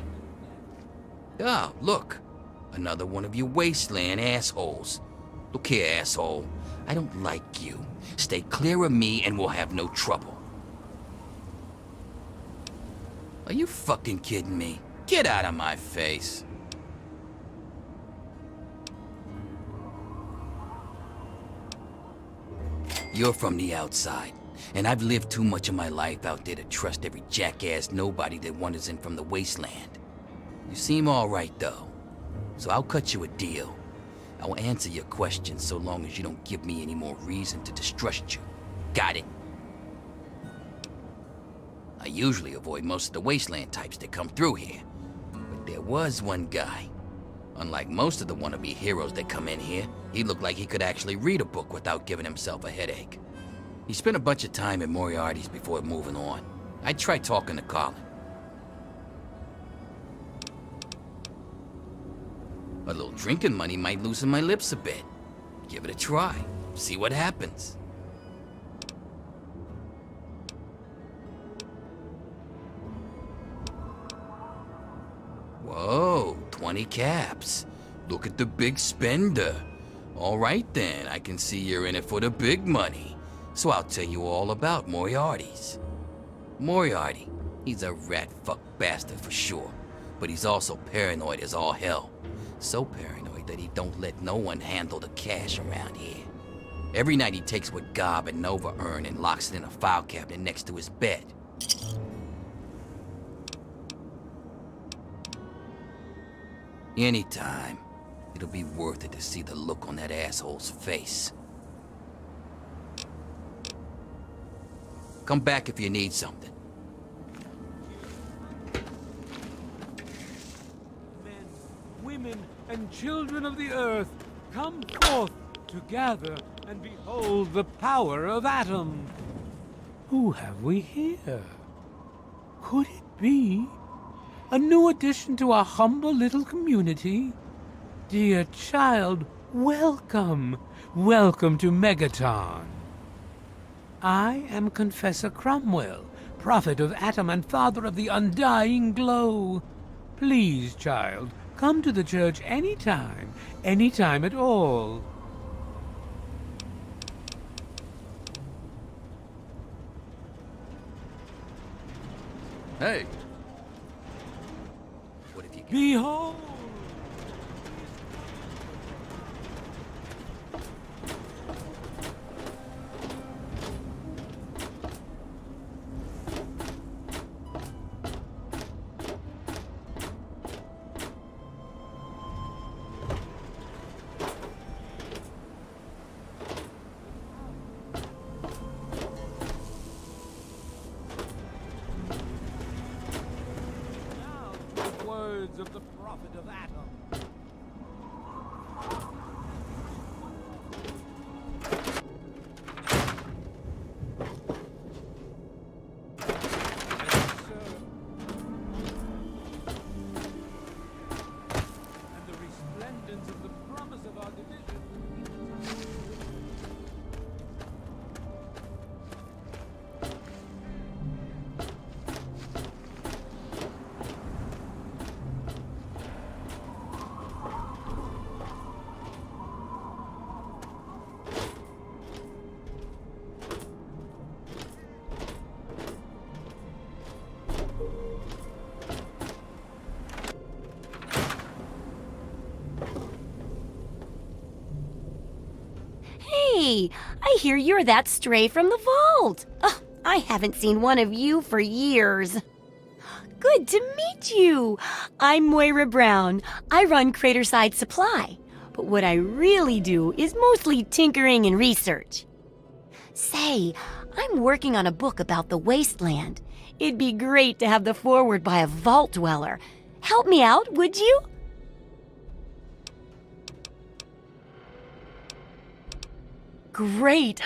Ah, look. Another one of you wasteland assholes. Look here, asshole. I don't like you. Stay clear of me and we'll have no trouble. Are you fucking kidding me? Get out of my face. You're from the outside, and I've lived too much of my life out there to trust every jackass nobody that wanders in from the wasteland. You seem all right, though, so I'll cut you a deal. I'll answer your questions so long as you don't give me any more reason to distrust you. Got it? I usually avoid most of the wasteland types that come through here, but there was one guy. Unlike most of the wannabe heroes that come in here, he looked like he could actually read a book without giving himself a headache. He spent a bunch of time at Moriarty's before moving on. I'd try talking to Colin. A little drinking money might loosen my lips a bit. Give it a try. See what happens. Whoa, 20 caps. Look at the big spender. All right then, I can see you're in it for the big money. So I'll tell you all about Moriarty's. Moriarty, he's a rat-fuck bastard for sure, but he's also paranoid as all hell. So paranoid that he don't let no one handle the cash around here. Every night he takes what Gob and Nova earn and locks it in a file cabinet next to his bed. Anytime, it'll be worth it to see the look on that asshole's face. Come back if you need something. Women and children of the earth, come forth to gather and behold the power of Atom. Who have we here? Could it be a new addition to our humble little community? Dear child, welcome. Welcome to Megaton. I am Confessor Cromwell, prophet of Atom and father of the undying glow. Please, child, come to the church anytime at all. Hey. What have you got? Behold! Words of the prophet of Atom. Yes, sir. And the resplendence of the promise of our division. Hey, I hear you're that stray from the vault. Oh, I haven't seen one of you for years. Good to meet you. I'm Moira Brown. I run Craterside Supply. But what I really do is mostly tinkering and research. Say, I'm working on a book about the wasteland. It'd be great to have the foreword by a vault dweller. Help me out, would you? Great.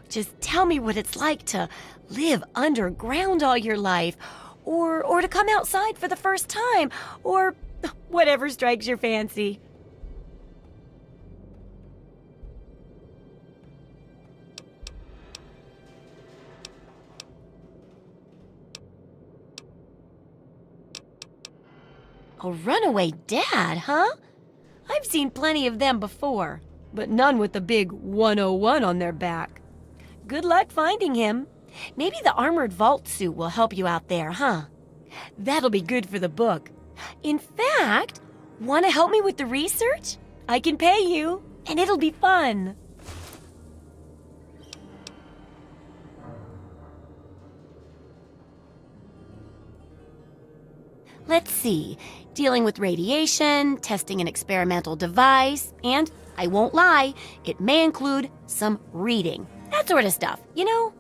Just tell me what it's like to live underground all your life, or to come outside for the first time, or whatever strikes your fancy. A runaway dad, huh? I've seen plenty of them before, but none with the big 101 on their back. Good luck finding him. Maybe the armored vault suit will help you out there, huh? That'll be good for the book. In fact, want to help me with the research? I can pay you, and it'll be fun. Let's see. Dealing with radiation, testing an experimental device, and, I won't lie, it may include some reading. That sort of stuff, you know?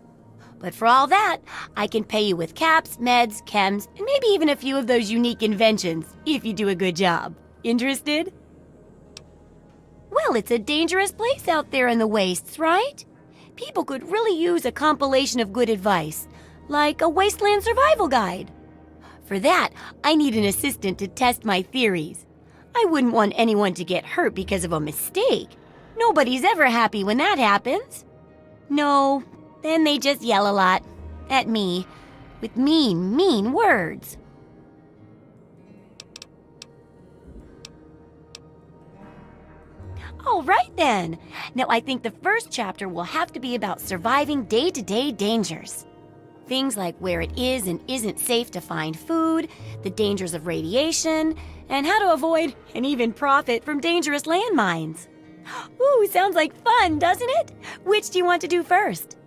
But for all that, I can pay you with caps, meds, chems, and maybe even a few of those unique inventions, if you do a good job. Interested? Well, it's a dangerous place out there in the wastes, right? People could really use a compilation of good advice, like a wasteland survival guide. For that, I need an assistant to test my theories. I wouldn't want anyone to get hurt because of a mistake. Nobody's ever happy when that happens. No, then they just yell a lot. At me. With mean, mean words. All right then. Now I think the first chapter will have to be about surviving day-to-day dangers. Things like where it is and isn't safe to find food, the dangers of radiation, and how to avoid and even profit from dangerous landmines. Ooh, sounds like fun, doesn't it? Which do you want to do first?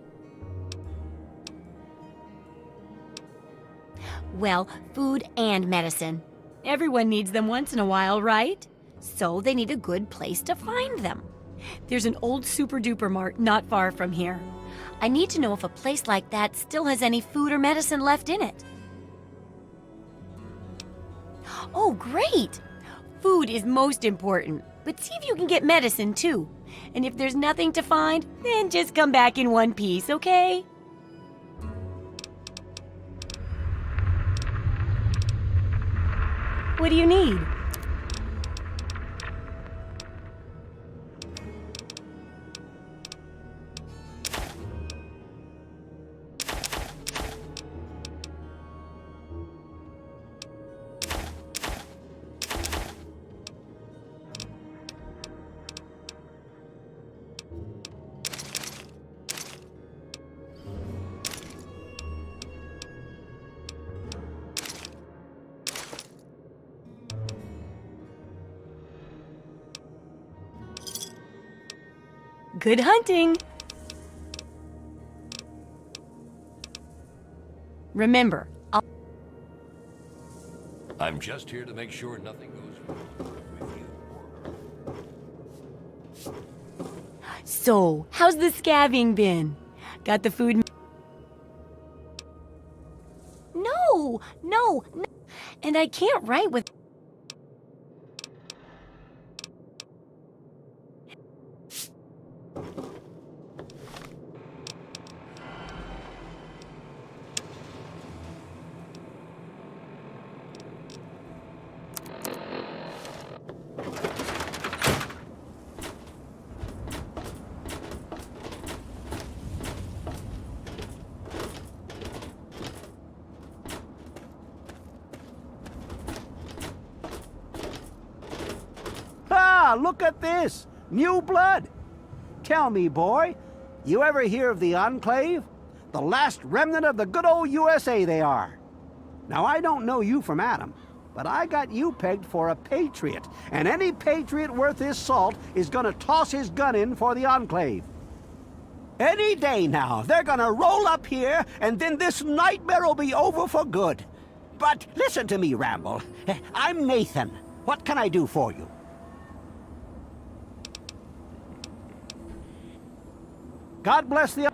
Well, food and medicine. Everyone needs them once in a while, right? So they need a good place to find them. There's an old super-duper mart not far from here. I need to know if a place like that still has any food or medicine left in it. Oh, great! Food is most important, but see if you can get medicine too. And if there's nothing to find, then just come back in one piece, okay? What do you need? Good hunting! Remember, I'm just here to make sure nothing goes wrong with you. So, how's the scabbing been? Got the food? No. And I can't write with... Look at this! New blood! Tell me, boy, you ever hear of the Enclave? The last remnant of the good old USA they are. Now, I don't know you from Adam, but I got you pegged for a patriot, and any patriot worth his salt is gonna toss his gun in for the Enclave. Any day now, they're gonna roll up here, and then this nightmare will be over for good. But listen to me, Ramble. I'm Nathan. What can I do for you? God bless the...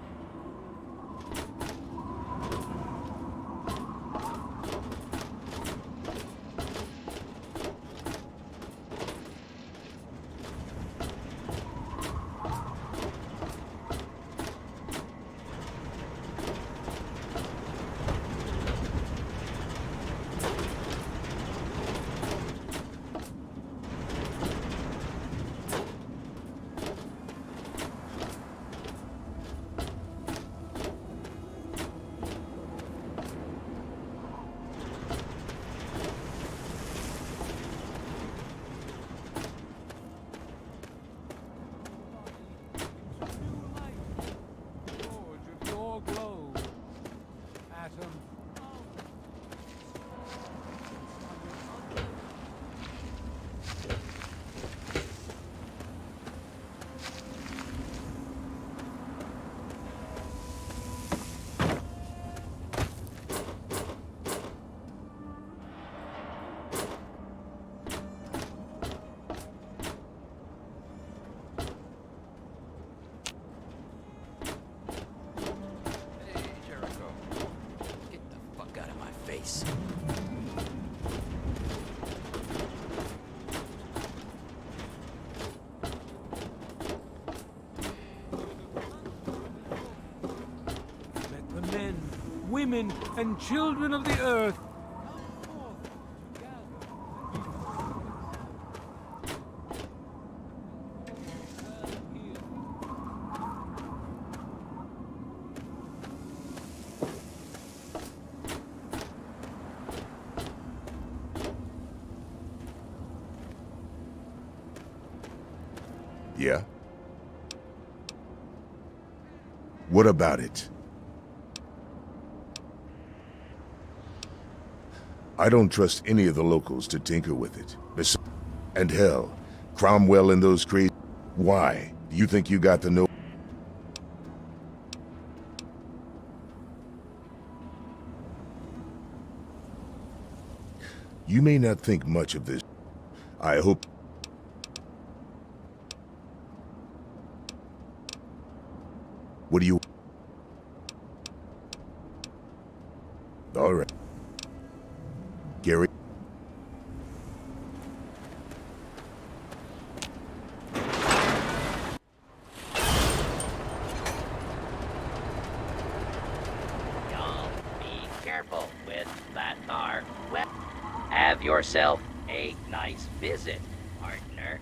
place. Let the men, women, and children of the earth Yeah? What about it? I don't trust any of the locals to tinker with it. And hell, Cromwell and those crazy... Why? Do you think you got the know... You may not think much of this. I hope... What do you... All right. Gary? Y'all be careful with that car. Well, have yourself a nice visit, partner.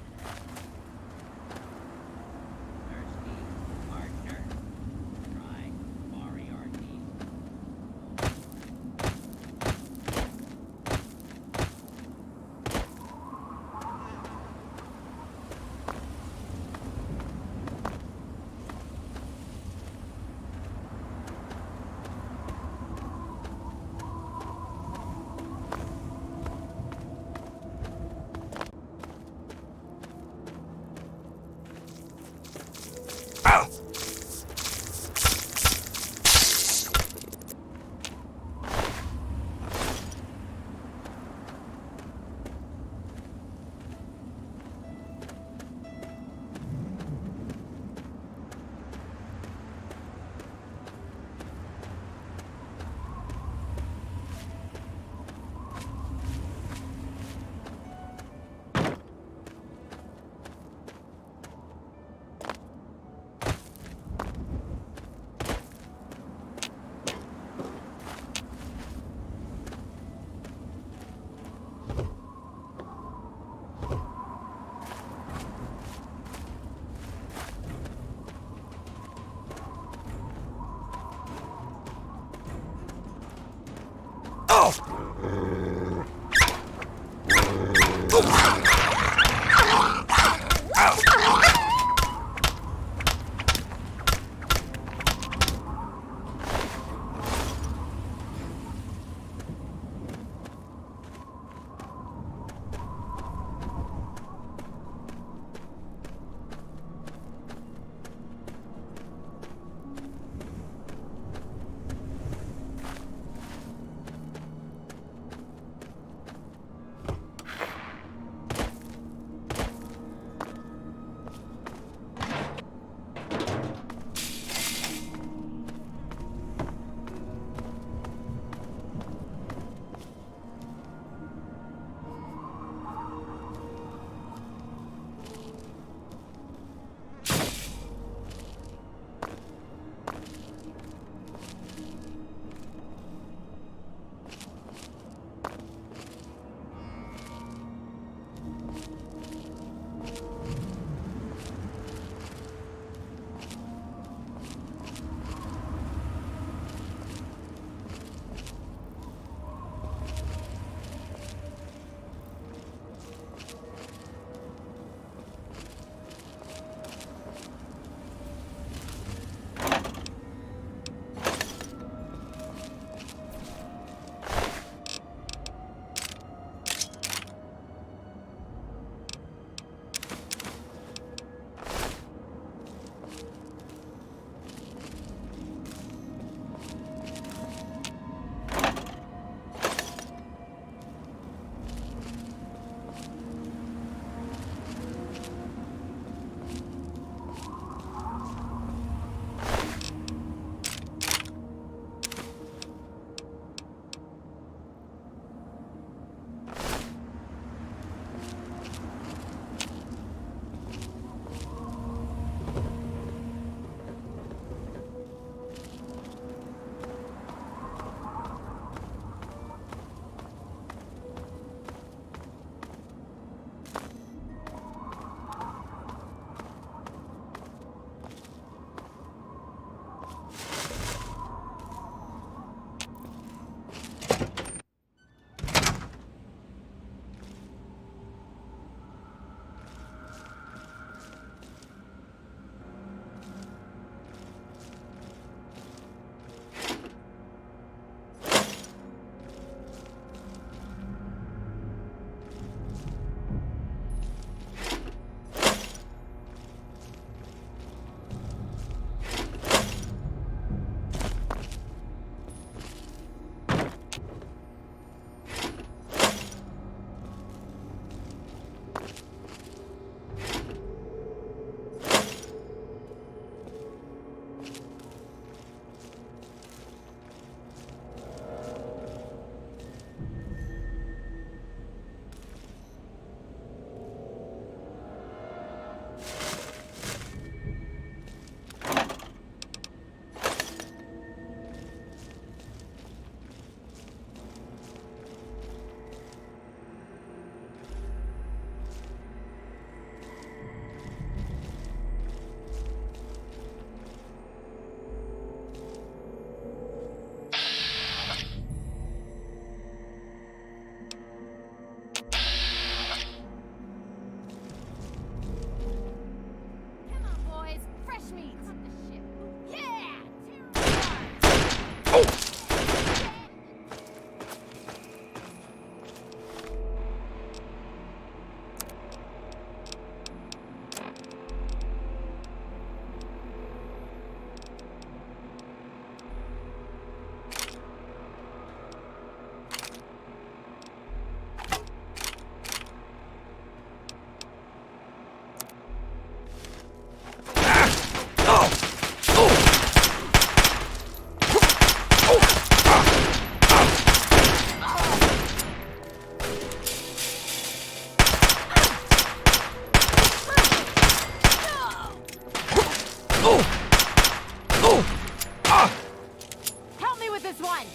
with this one!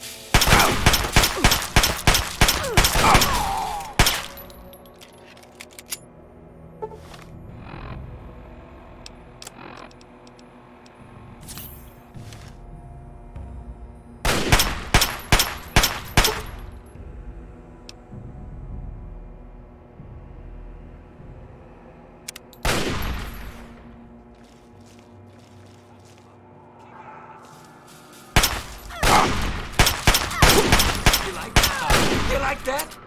You like that?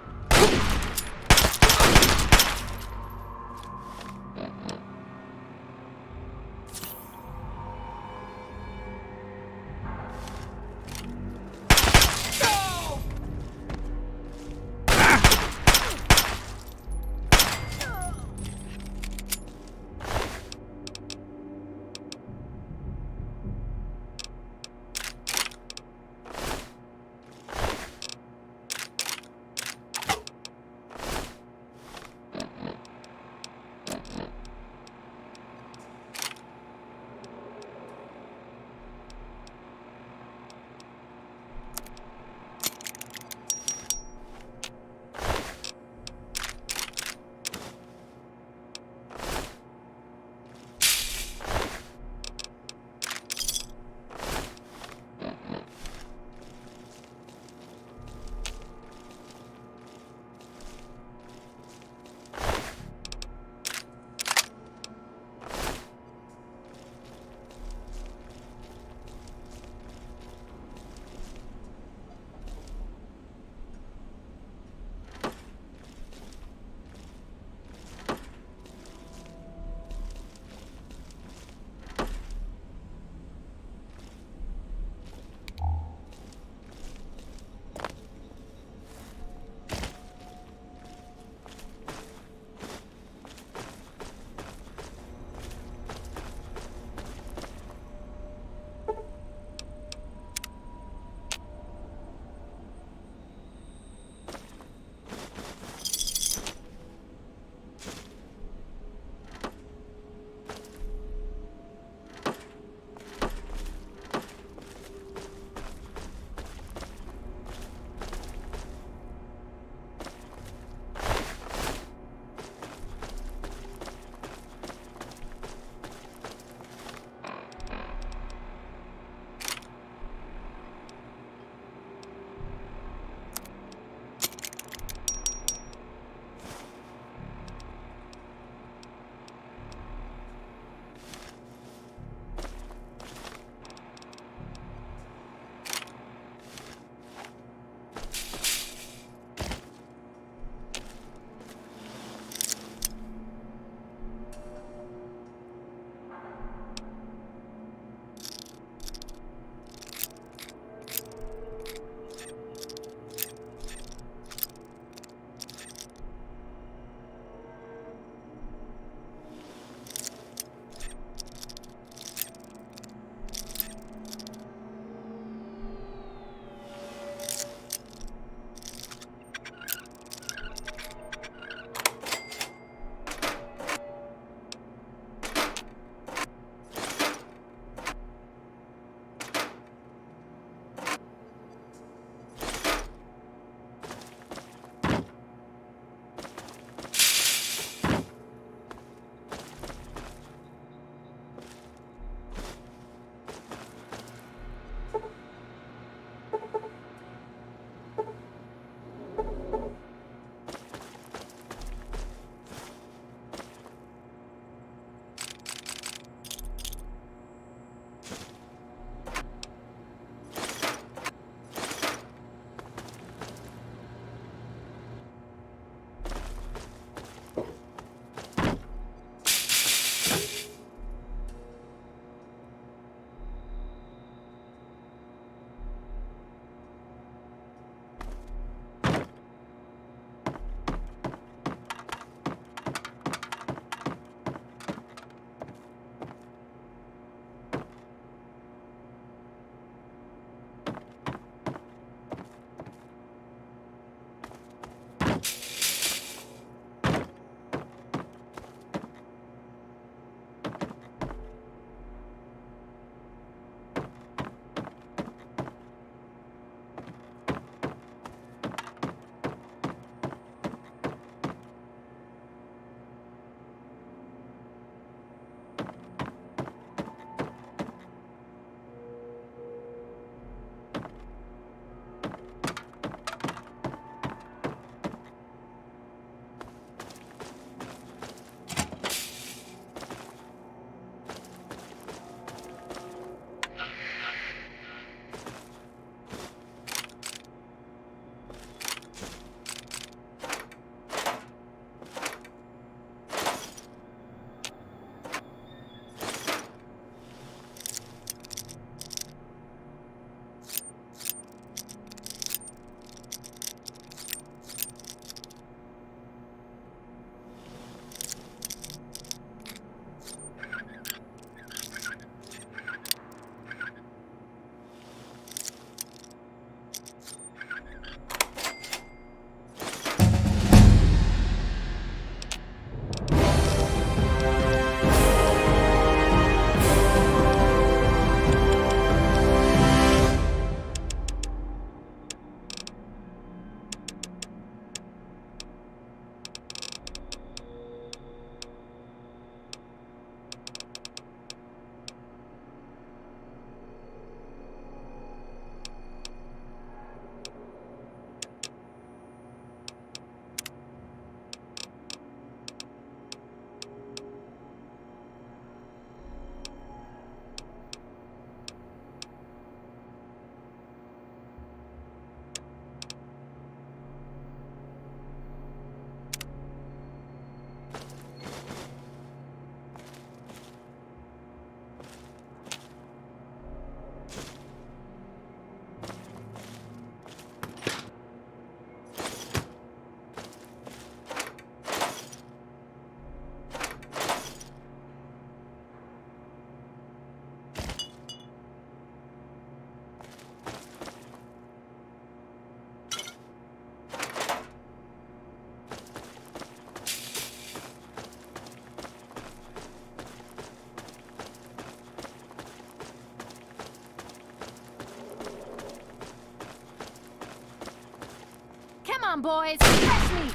on, boys. Fresh meat.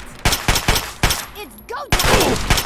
It's go time.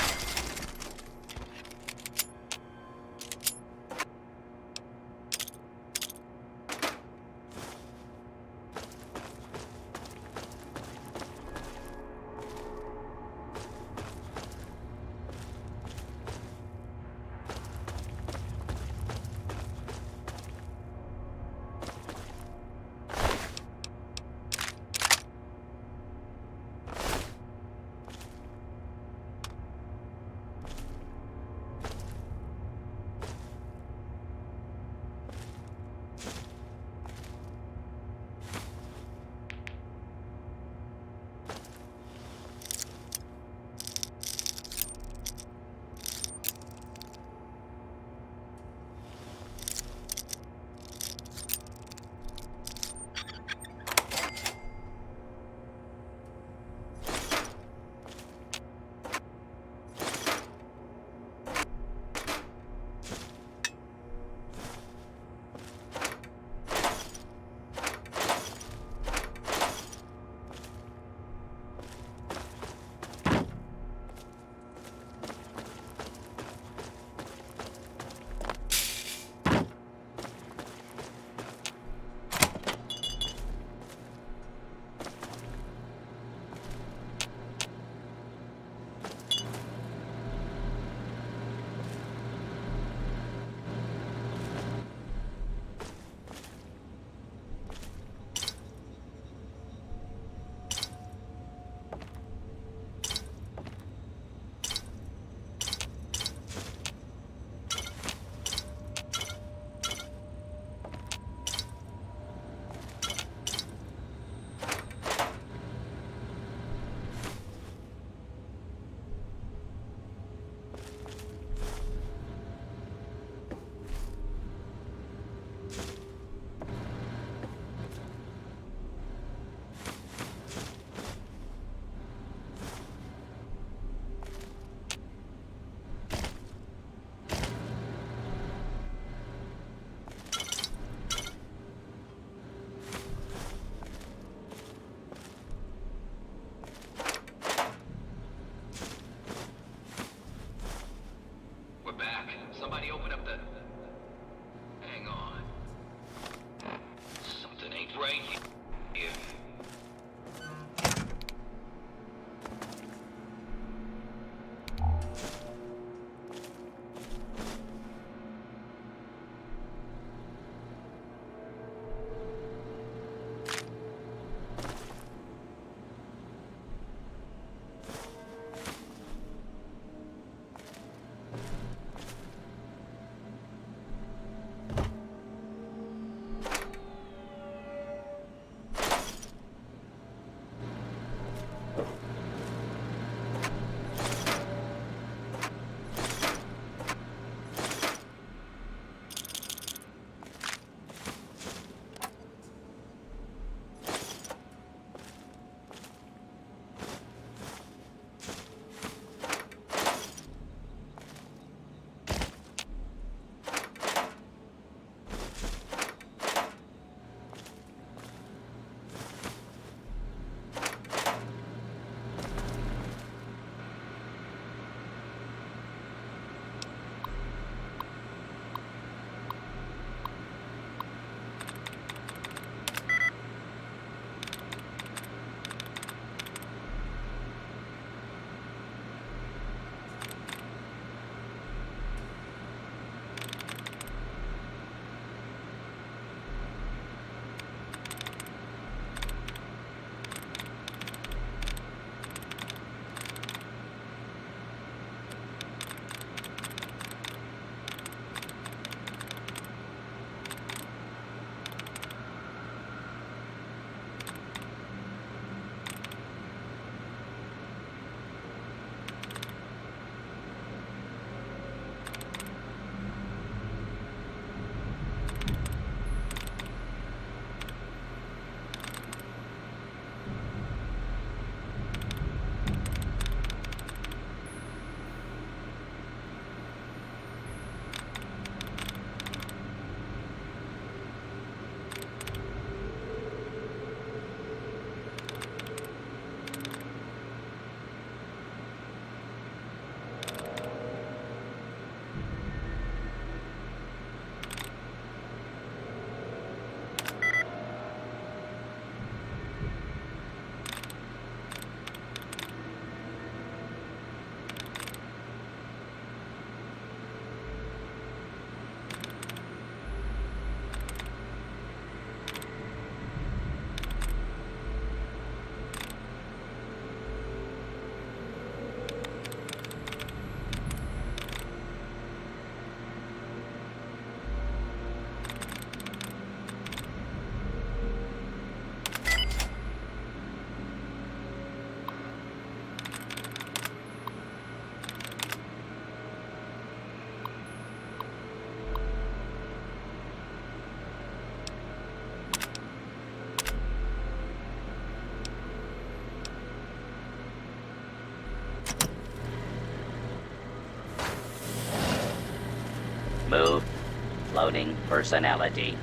Uploading personality.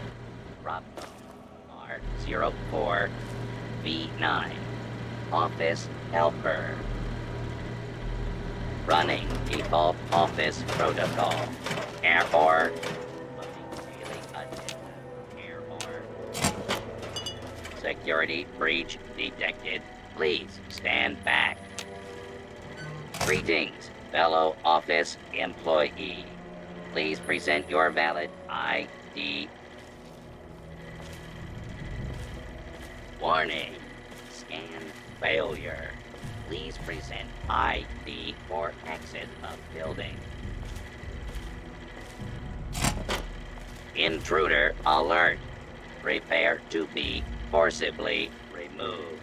Bravo R04V9. Office helper. Running default office protocol. Error. Security breach detected. Please stand back. Greetings, fellow office employee. Please present your valid ID. Warning, scan failure. Please present ID for exit of building. Intruder alert. Prepare to be forcibly removed.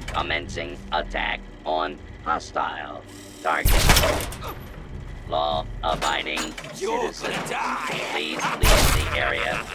Commencing attack on hostile target. Law-abiding citizens, please leave the area.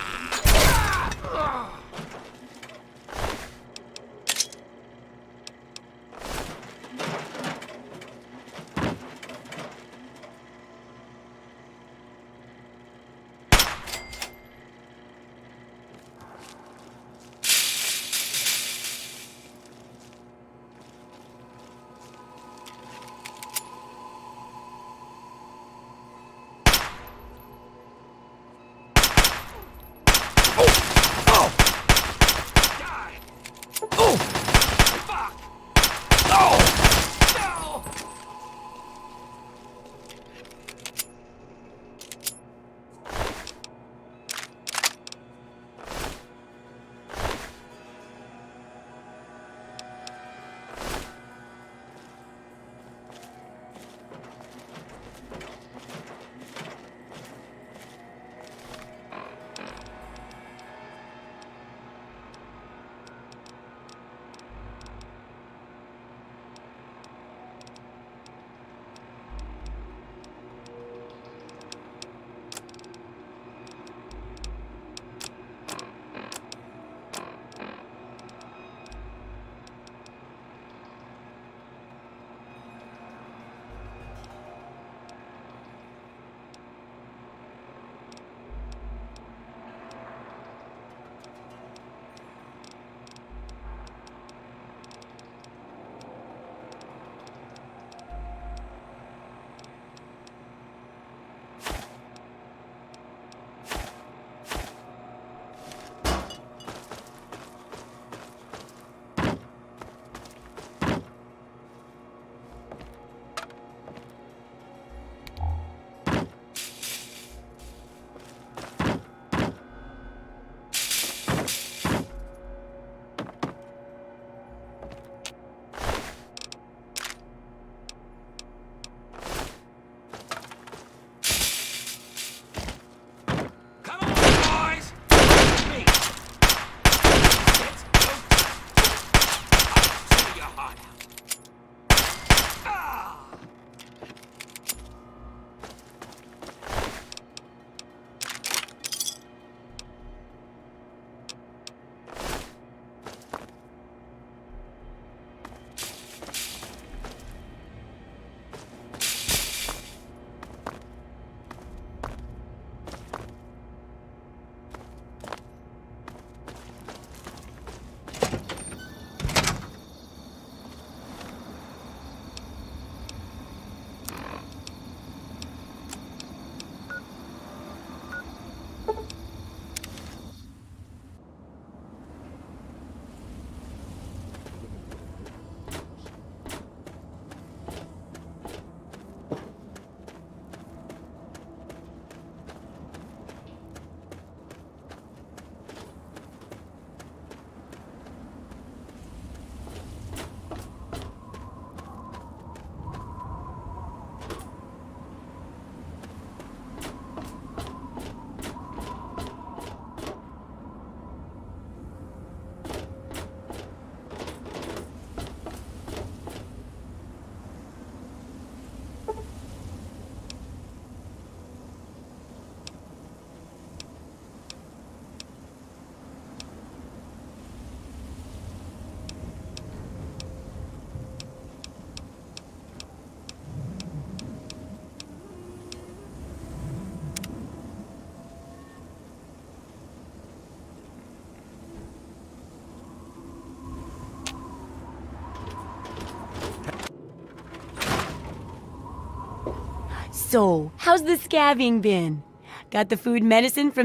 So, how's the scabbing been? Got the food medicine from...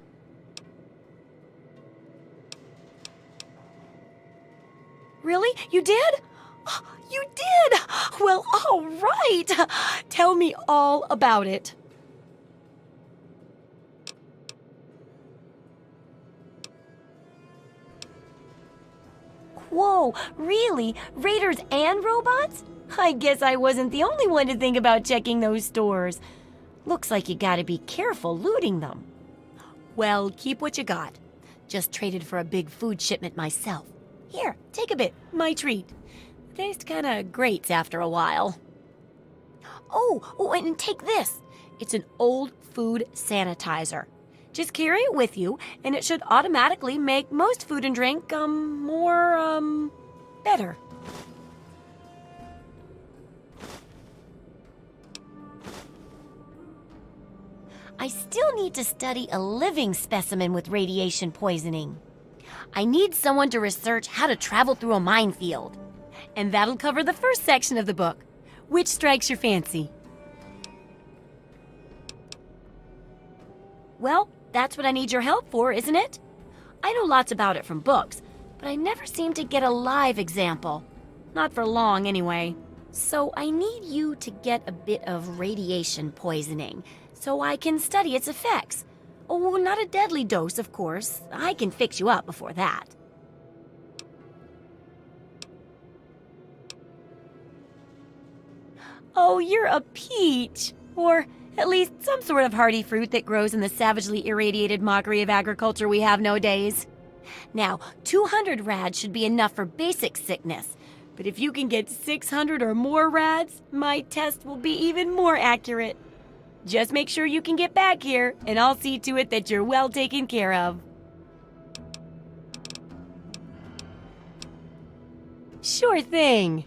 Really? You did? You did! Well, all right. Tell me all about it. Whoa, really? Raiders and robots? I guess I wasn't the only one to think about checking those stores. Looks like you gotta be careful looting them. Well, keep what you got. Just traded for a big food shipment myself. Here, take a bit. My treat. Tastes kinda grates after a while. Oh, and take this. It's an old food sanitizer. Just carry it with you, and it should automatically make most food and drink, better. I still need to study a living specimen with radiation poisoning. I need someone to research how to travel through a minefield. And that'll cover the first section of the book. Which strikes your fancy? Well, that's what I need your help for, isn't it? I know lots about it from books, but I never seem to get a live example. Not for long, anyway. So I need you to get a bit of radiation poisoning, so I can study its effects. Oh, not a deadly dose, of course. I can fix you up before that. Oh, you're a peach. Or at least some sort of hardy fruit that grows in the savagely irradiated mockery of agriculture we have nowadays. Now, 200 rads should be enough for basic sickness. But if you can get 600 or more rads, my test will be even more accurate. Just make sure you can get back here, and I'll see to it that you're well taken care of. Sure thing.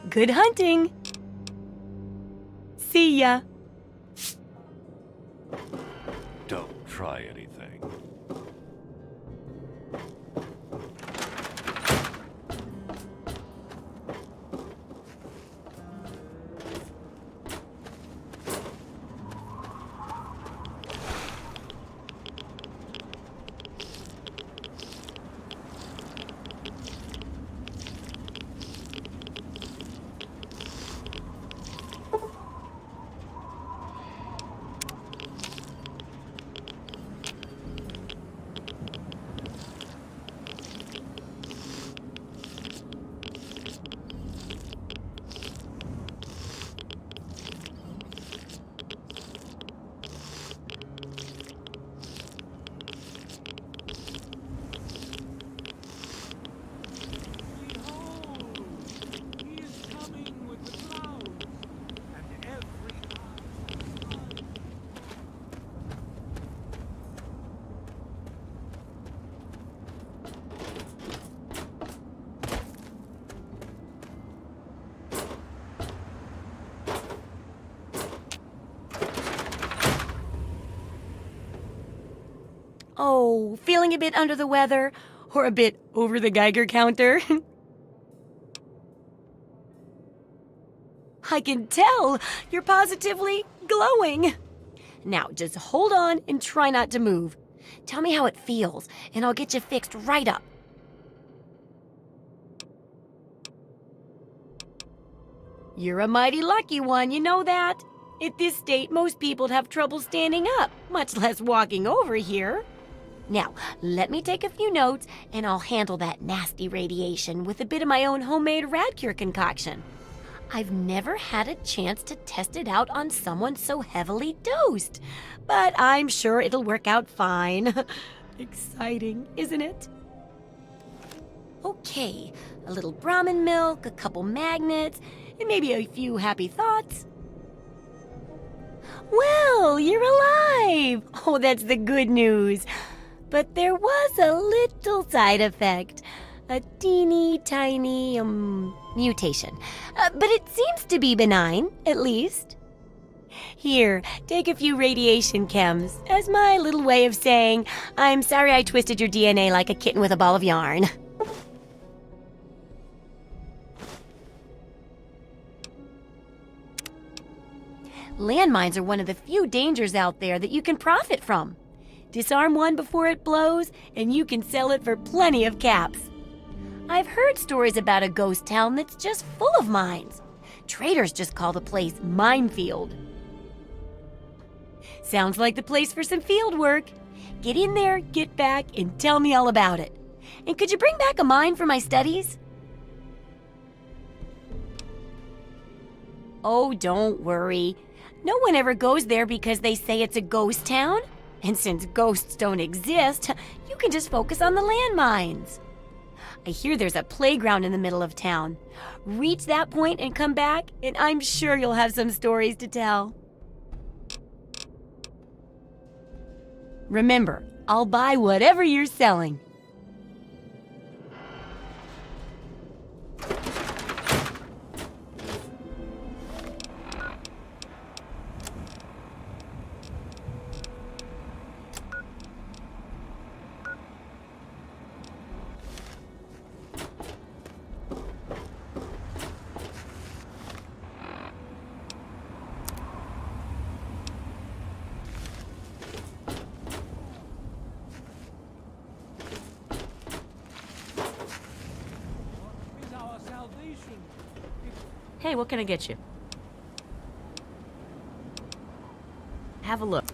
Good hunting! See ya! Don't try anything. Oh, feeling a bit under the weather? Or a bit over the Geiger counter? I can tell! You're positively glowing! Now, just hold on and try not to move. Tell me how it feels, and I'll get you fixed right up. You're a mighty lucky one, you know that? At this state, most people'd have trouble standing up, much less walking over here. Now, let me take a few notes, and I'll handle that nasty radiation with a bit of my own homemade Radcure concoction. I've never had a chance to test it out on someone so heavily dosed, but I'm sure it'll work out fine. Exciting, isn't it? Okay, a little Brahmin milk, a couple magnets, and maybe a few happy thoughts. Well, you're alive! Oh, that's the good news. But there was a little side effect. A teeny tiny, mutation. But it seems to be benign, at least. Here, take a few radiation chems as my little way of saying, I'm sorry I twisted your DNA like a kitten with a ball of yarn. Landmines are one of the few dangers out there that you can profit from. Disarm one before it blows, and you can sell it for plenty of caps. I've heard stories about a ghost town that's just full of mines. Traders just call the place Minefield. Sounds like the place for some field work. Get in there, get back, and tell me all about it. And could you bring back a mine for my studies? Oh, don't worry. No one ever goes there because they say it's a ghost town. And since ghosts don't exist, you can just focus on the landmines. I hear there's a playground in the middle of town. Reach that point and come back, and I'm sure you'll have some stories to tell. Remember, I'll buy whatever you're selling. Hey, what can I get you? Have a look.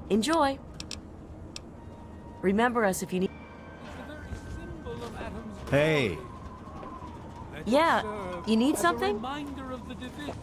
Enjoy. Remember us if you need... Hey. Yeah, you need something? Reminder of the division.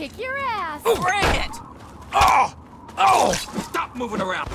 kick your ass. Bring it! Oh! Oh! Stop moving around!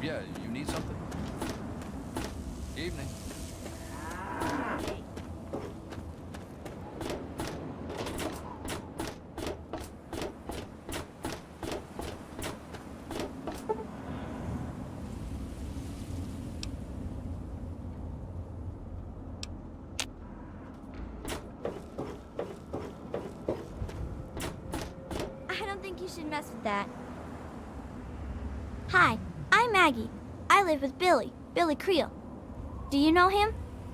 Yeah, you need something? Evening. I don't think you should mess with that. Hi, I'm Maggie. I live with Billy Creel. Do you know him?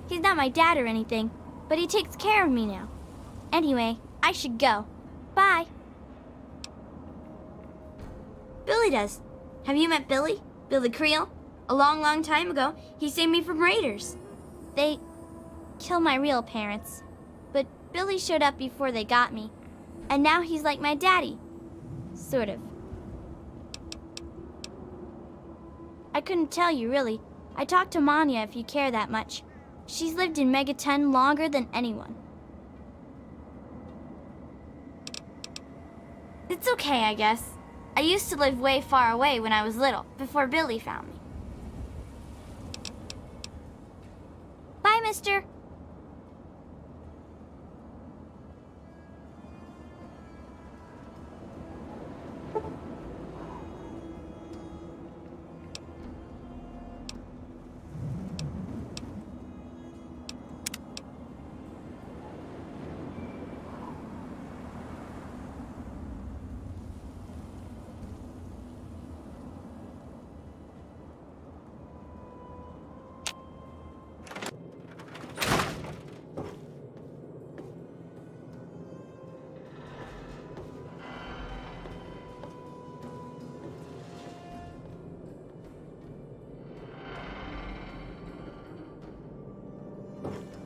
He's not my dad or anything, but he takes care of me now. Anyway, I should go. Bye. Billy does. Have you met Billy? Billy Creel? A long time ago, he saved me from raiders. They killed my real parents, but Billy showed up before they got me, and now he's like my daddy. Sort of. I couldn't tell you, really. I talked to Manya if you care that much. She's lived in Mega 10 longer than anyone. It's okay, I guess. I used to live way far away when I was little, before Billy found me. Bye, mister.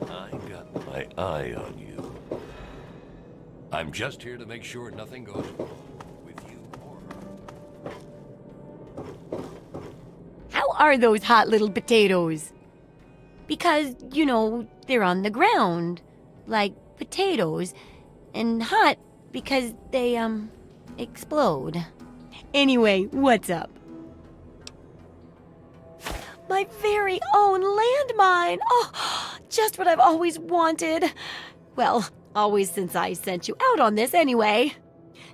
I got my eye on you. I'm just here to make sure nothing goes wrong with you or her. How are those hot little potatoes? Because, you know, they're on the ground, like potatoes, and hot because they, explode. Anyway, what's up? My very own landmine! Oh, just what I've always wanted. Well, always since I sent you out on this anyway.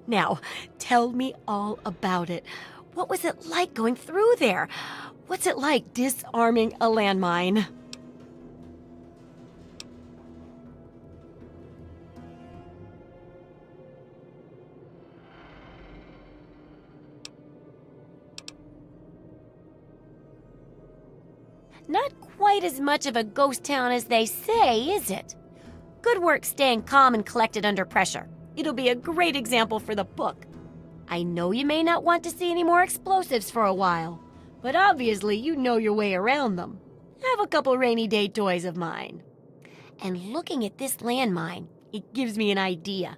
Now, tell me all about it. What was it like going through there? What's it like disarming a landmine? Not quite as much of a ghost town as they say, is it? Good work staying calm and collected under pressure. It'll be a great example for the book. I know you may not want to see any more explosives for a while, but obviously you know your way around them. Have a couple rainy day toys of mine. And looking at this landmine, it gives me an idea.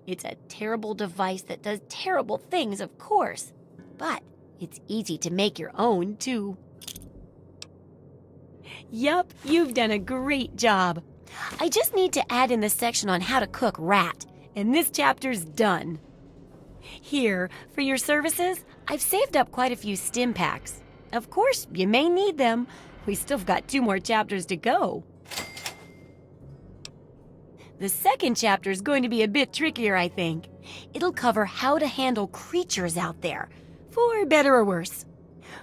It's a terrible device that does terrible things, of course, but it's easy to make your own, too. Yup, you've done a great job. I just need to add in the section on how to cook rat, and this chapter's done. Here, for your services, I've saved up quite a few stim packs. Of course, you may need them. We still got 2 more chapters to go. The second chapter is going to be a bit trickier, I think. It'll cover how to handle creatures out there, for better or worse.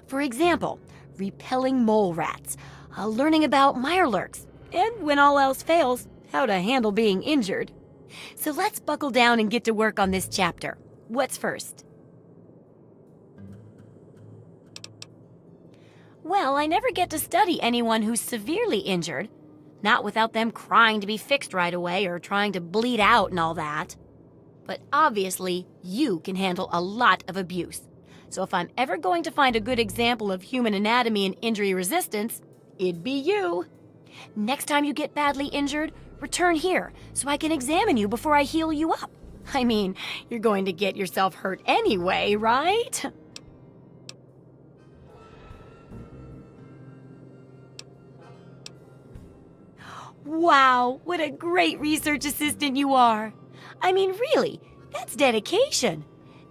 For example, repelling mole rats, learning about mirelurks, and when all else fails, how to handle being injured. So let's buckle down and get to work on this chapter. What's first? Well, I never get to study anyone who's severely injured, not without them crying to be fixed right away or trying to bleed out and all that. But obviously, you can handle a lot of abuse. So if I'm ever going to find a good example of human anatomy and injury resistance, it'd be you. Next time you get badly injured, return here so I can examine you before I heal you up. I mean, you're going to get yourself hurt anyway, right? Wow, what a great research assistant you are. I mean, really, that's dedication.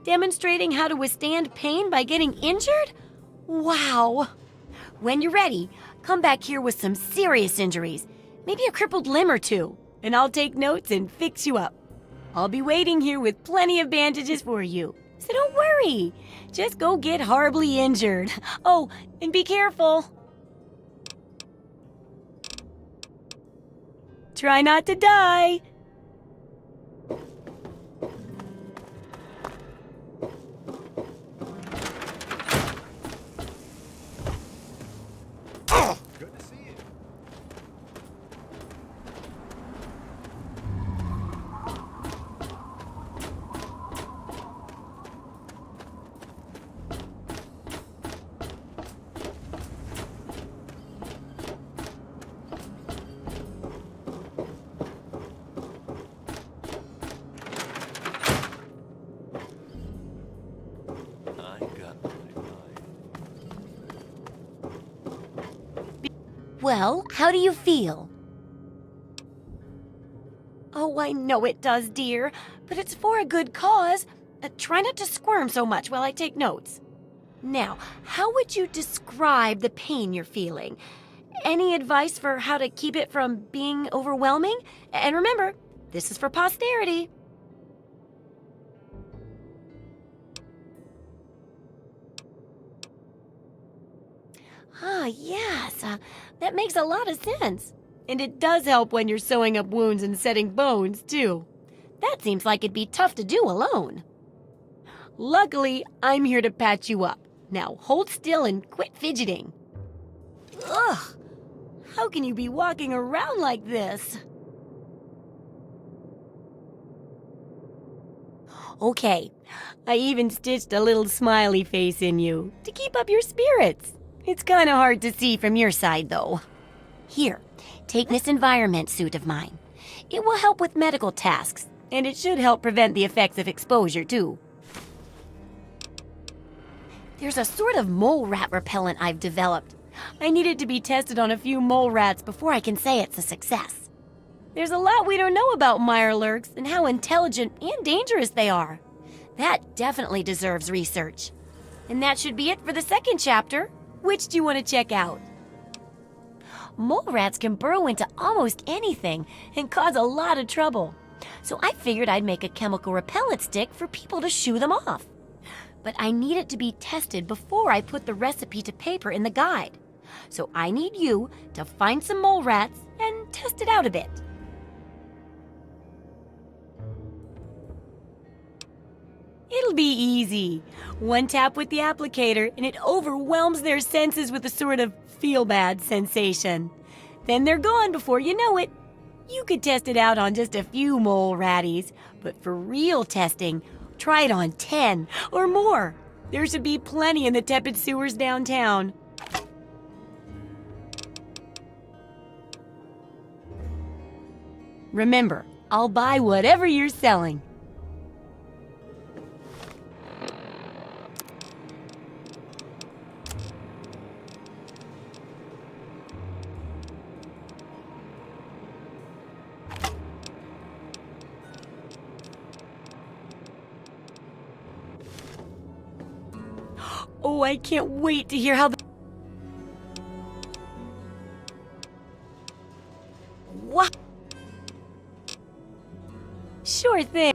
Demonstrating how to withstand pain by getting injured? Wow. When you're ready, come back here with some serious injuries. Maybe a crippled limb or two. And I'll take notes and fix you up. I'll be waiting here with plenty of bandages for you. So don't worry. Just go get horribly injured. Oh, and be careful. Try not to die. Good to see you. I got my eye. Well, how do you feel? Oh, I know it does, dear, but it's for a good cause. Try not to squirm so much while I take notes. Now, how would you describe the pain you're feeling? Any advice for how to keep it from being overwhelming? And remember, this is for posterity. Ah, yes, that makes a lot of sense. And it does help when you're sewing up wounds and setting bones, too. That seems like it'd be tough to do alone. Luckily, I'm here to patch you up. Now, hold still and quit fidgeting. Ugh! How can you be walking around like this? Okay, I even stitched a little smiley face in you to keep up your spirits. It's kind of hard to see from your side, though. Here, take this environment suit of mine. It will help with medical tasks, and it should help prevent the effects of exposure, too. There's a sort of mole rat repellent I've developed. I need it to be tested on a few mole rats before I can say it's a success. There's a lot we don't know about mirelurks and how intelligent and dangerous they are. That definitely deserves research. And that should be it for the second chapter. Which do you want to check out? Mole rats can burrow into almost anything and cause a lot of trouble. So I figured I'd make a chemical repellent stick for people to shoo them off. But I need it to be tested before I put the recipe to paper in the guide. So I need you to find some mole rats and test it out a bit. It'll be easy. One tap with the applicator and it overwhelms their senses with a sort of feel-bad sensation. Then they're gone before you know it. You could test it out on just a few mole ratties, but for real testing, try it on 10 or more. There should be plenty in the tepid sewers downtown. Remember, I'll buy whatever you're selling. Oh, I can't wait to hear how What? Sure thing.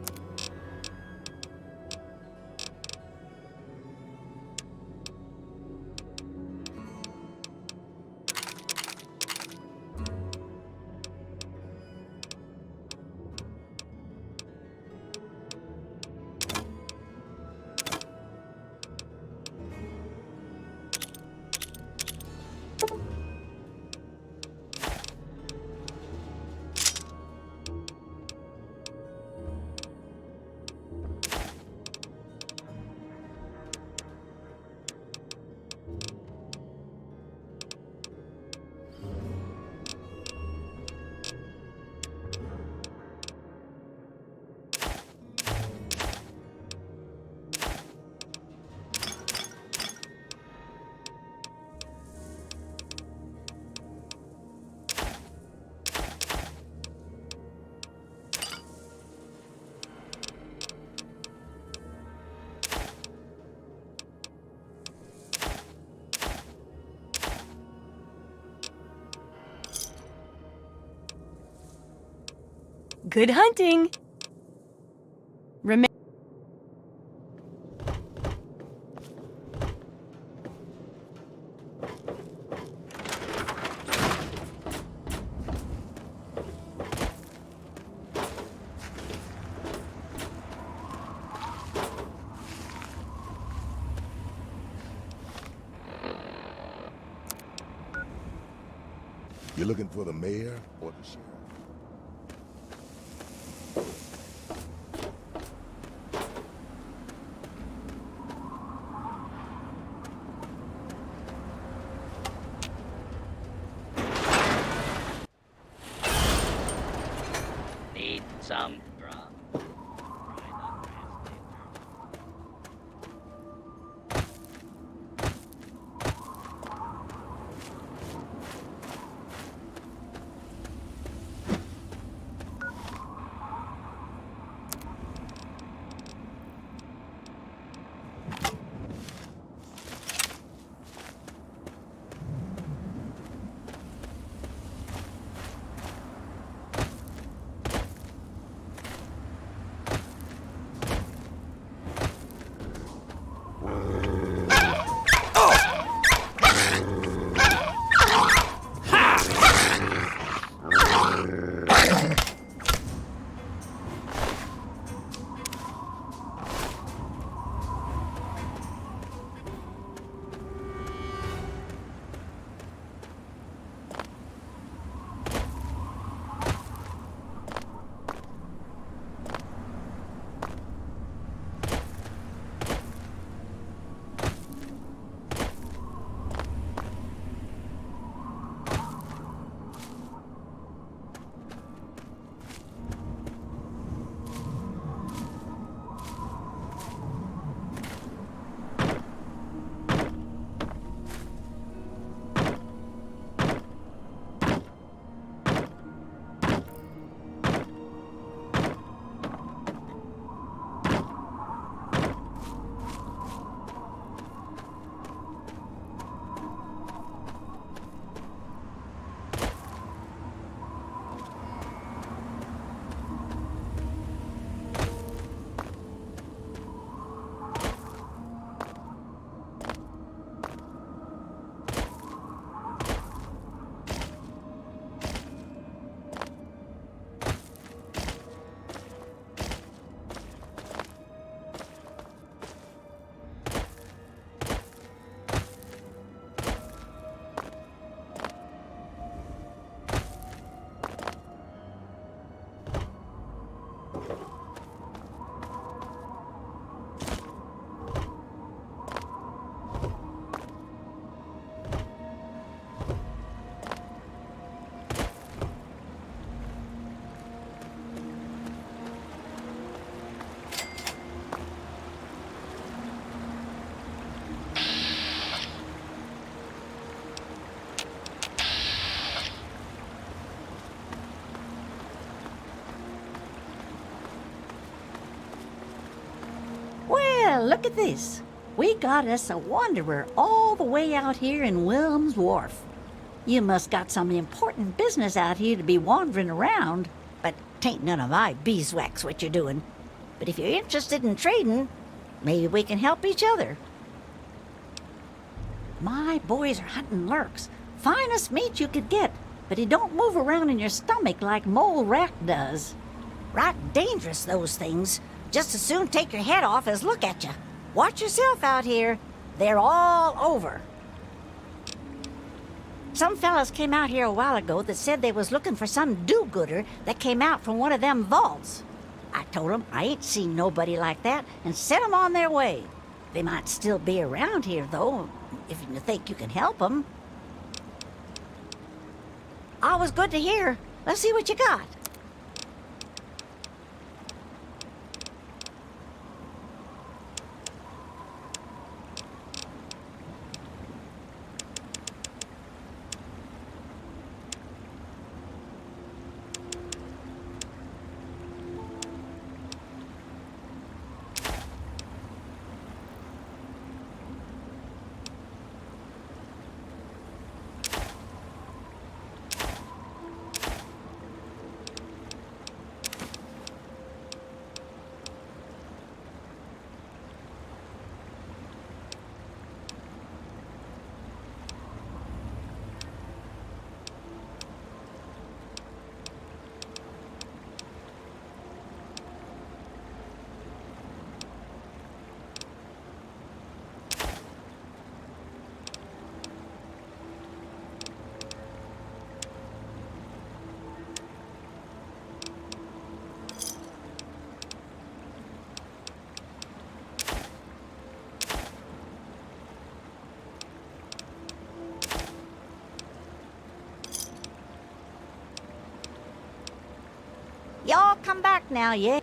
Good hunting! Remember. You looking for the mayor or the sheriff? Need some grub. Well, look at this. We got us a wanderer all the way out here in Wilm's Wharf. You must got some important business out here to be wandering around, but 'tain't none of my beeswax what you're doing. But if you're interested in trading, maybe we can help each other. My boys are hunting lurks. Finest meat you could get, but it don't move around in your stomach like mole rat does. Right dangerous, those things. Just as soon take your head off as look at you. Watch yourself out here. They're all over. Some fellas came out here a while ago that said they was looking for some do-gooder that came out from one of them vaults. I told 'em I ain't seen nobody like that and sent 'em on their way. They might still be around here, though, if you think you can help 'em. Always good to hear. Let's see what you got. Y'all come back now, yeah?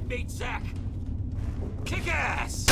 Meat sack! Kick ass!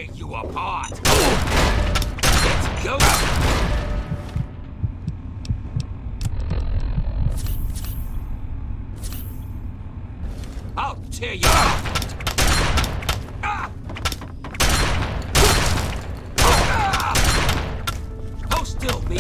tear you apart. Let's go. I'll tear you up. Hold still, me.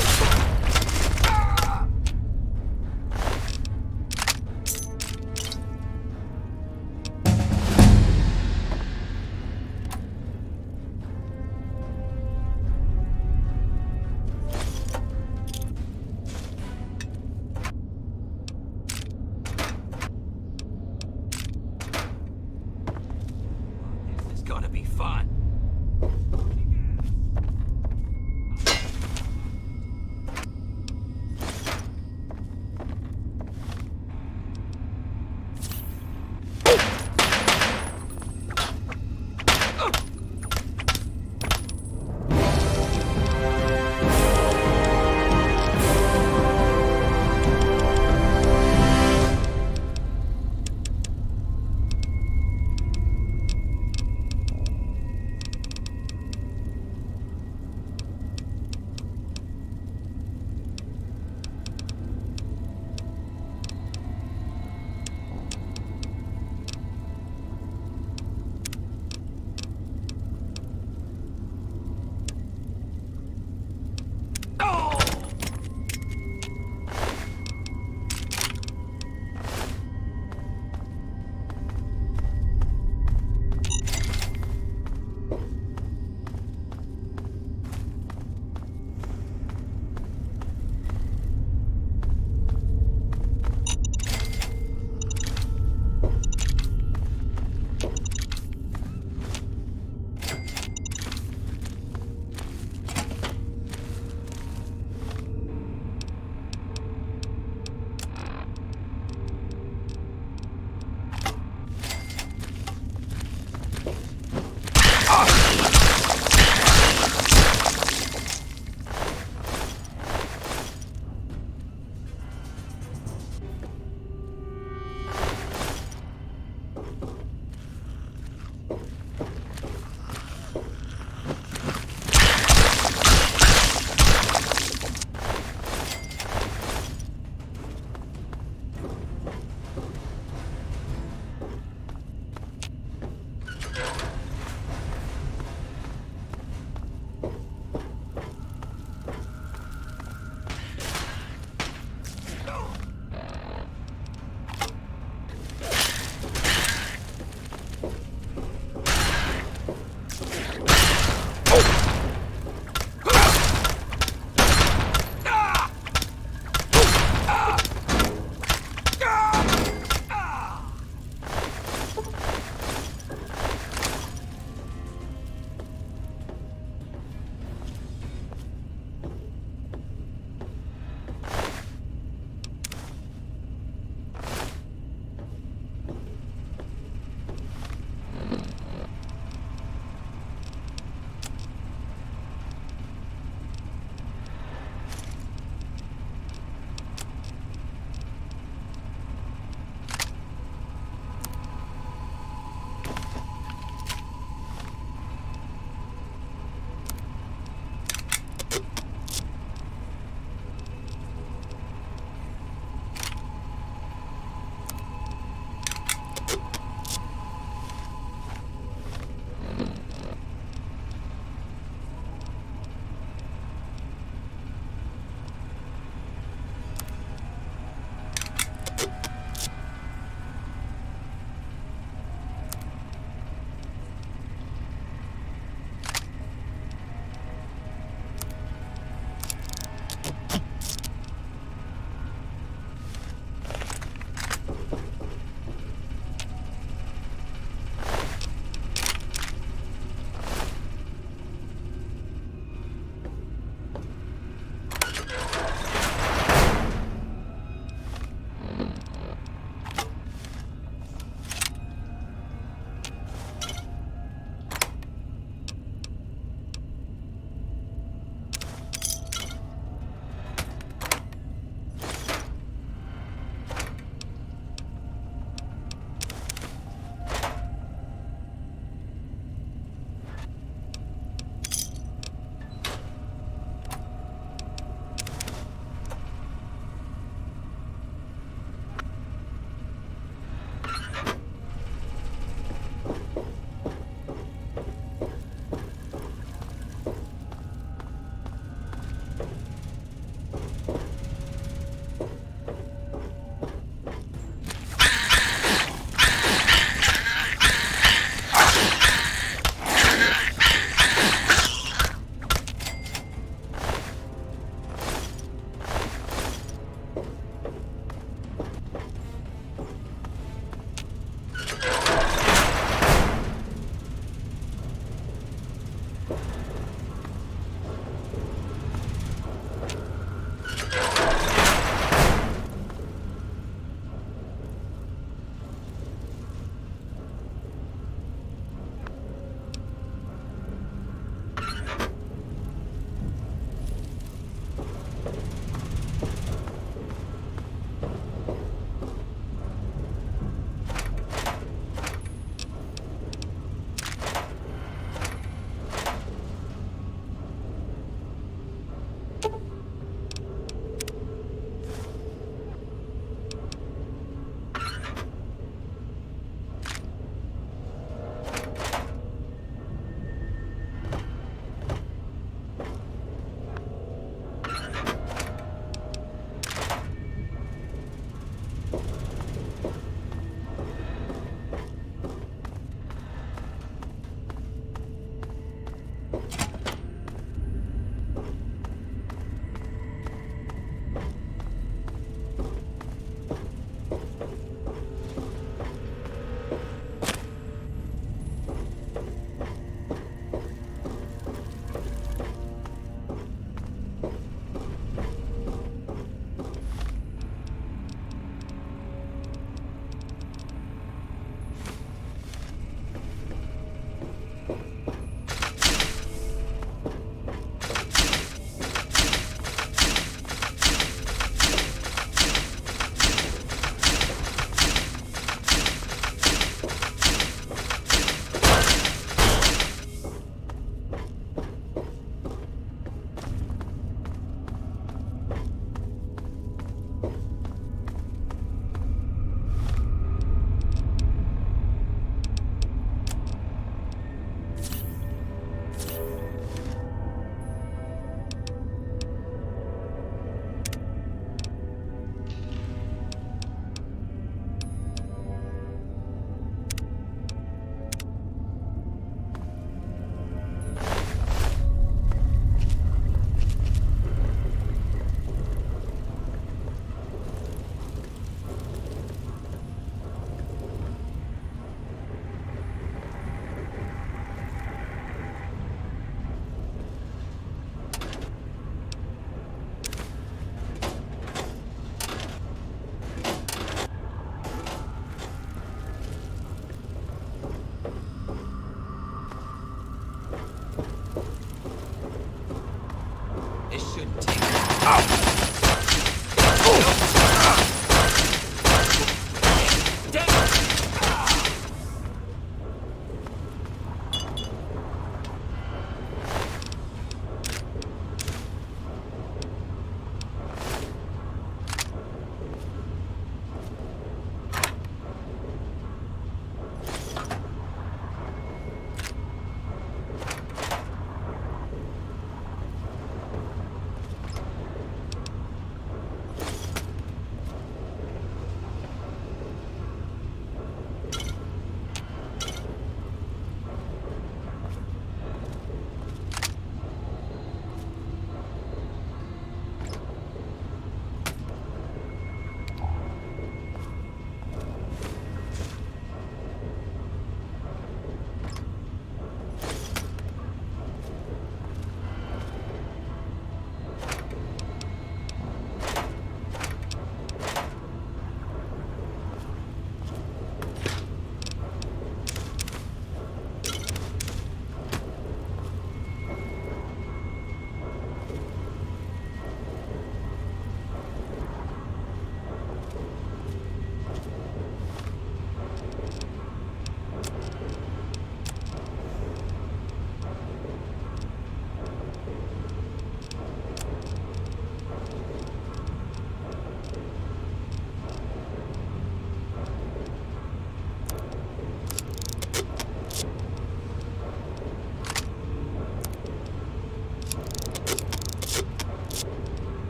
This shouldn't take.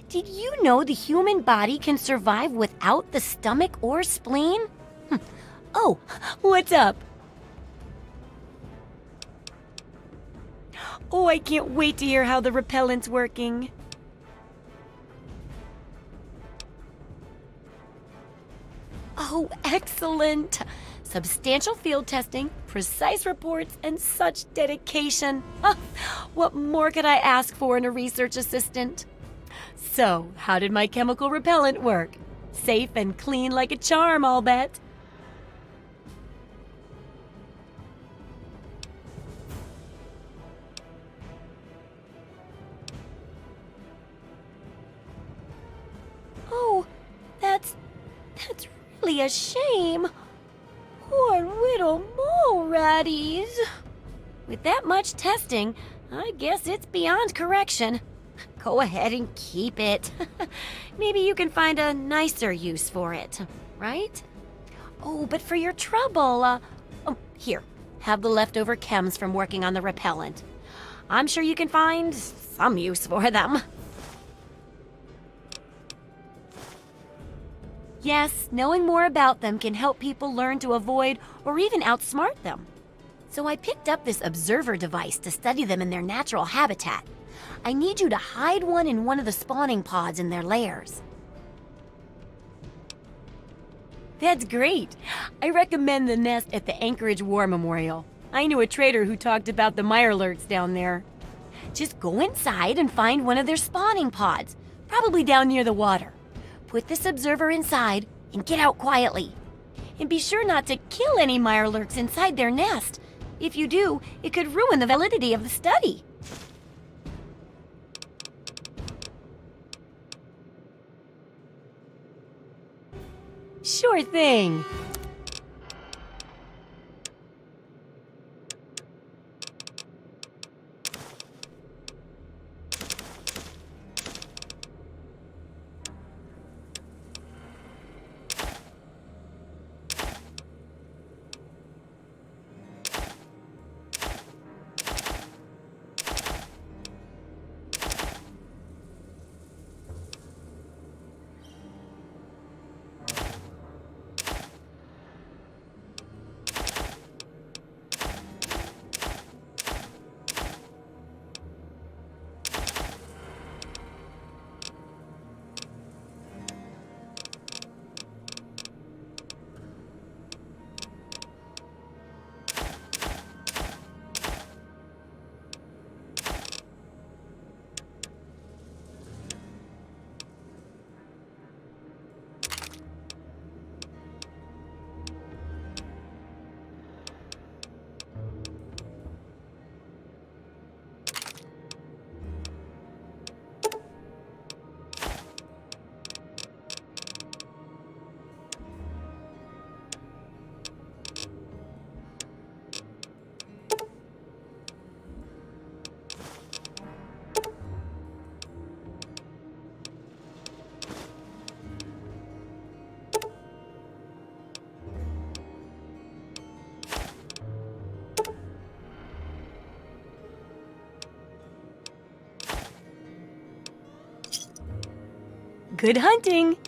Did you know the human body can survive without the stomach or spleen? Oh, what's up? Oh, I can't wait to hear how the repellent's working. Oh, excellent! Substantial field testing, precise reports, and such dedication. What more could I ask for in a research assistant? So, how did my chemical repellent work? Safe and clean like a charm, I'll bet. Oh, that's really a shame. Poor little mole ratties. With that much testing, I guess it's beyond correction. Go ahead and keep it. Maybe you can find a nicer use for it, right? Oh, but for your trouble, here, have the leftover chems from working on the repellent. I'm sure you can find some use for them. Yes, knowing more about them can help people learn to avoid or even outsmart them. So I picked up this observer device to study them in their natural habitat. I need you to hide one in one of the spawning pods in their lairs. That's great. I recommend the nest at the Anchorage War Memorial. I knew a trader who talked about the mirelurks down there. Just go inside and find one of their spawning pods, probably down near the water. Put this observer inside and get out quietly. And be sure not to kill any mirelurks inside their nest. If you do, it could ruin the validity of the study. Sure thing. Good hunting.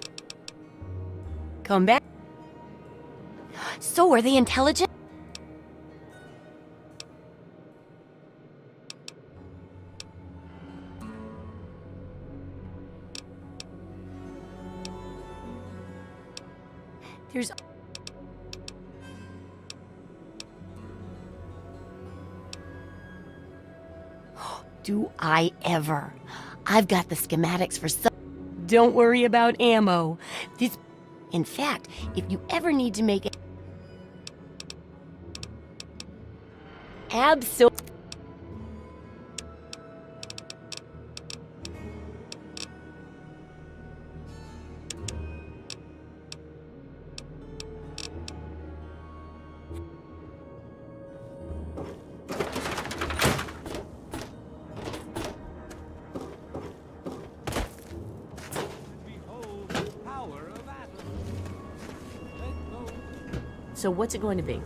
Come back. So are they intelligent? There's... Do I ever? I've got the schematics for some... Don't worry about ammo. This... In fact, if you ever need to make it... Absolutely... So what's it going to be?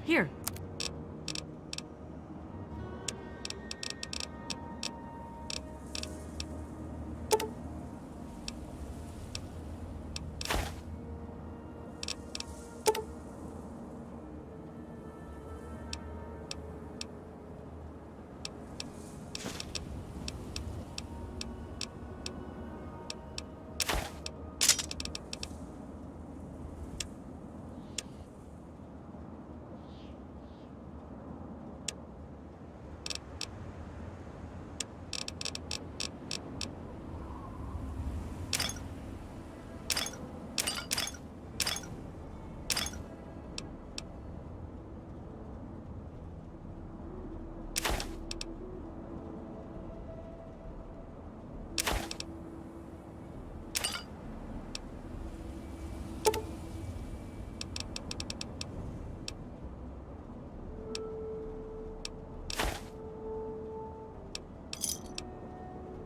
Here.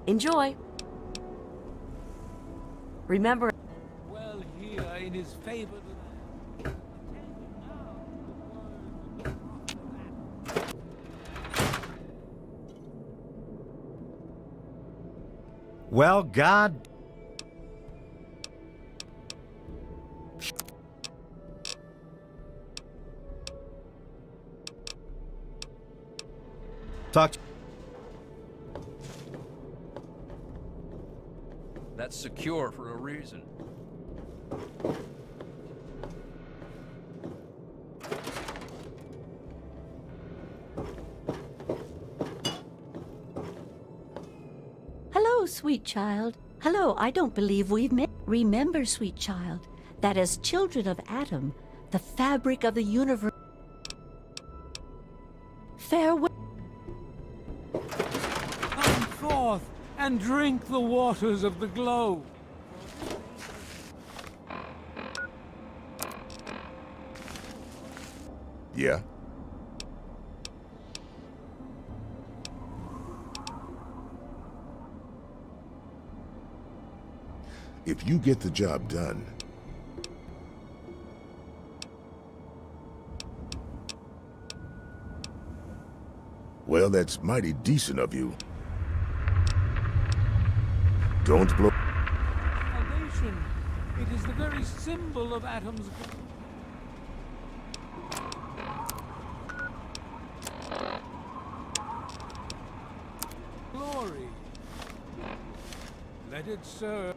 Enjoy. Remember, his favored land. Well, God. Talk to That's secure for a reason. Hello, sweet child. Hello, I don't believe we've met. Remember, sweet child, that as children of Adam, the fabric of the universe. Farewell. Come forth and drink the waters of the globe. Yeah? If you get the job done, well, that's mighty decent of you. Don't blow. Salvation. It is the very symbol of Adam's glory. Let it serve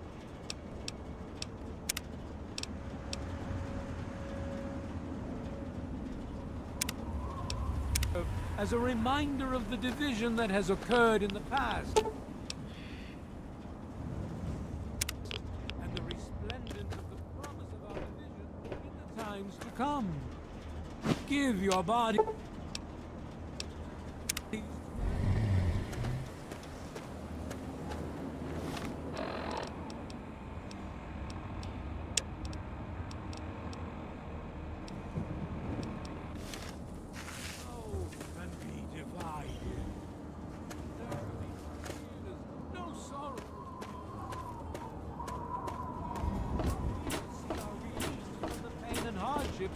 as a reminder of the division that has occurred in the past. And the resplendence of the promise of our division in the times to come. Give your body.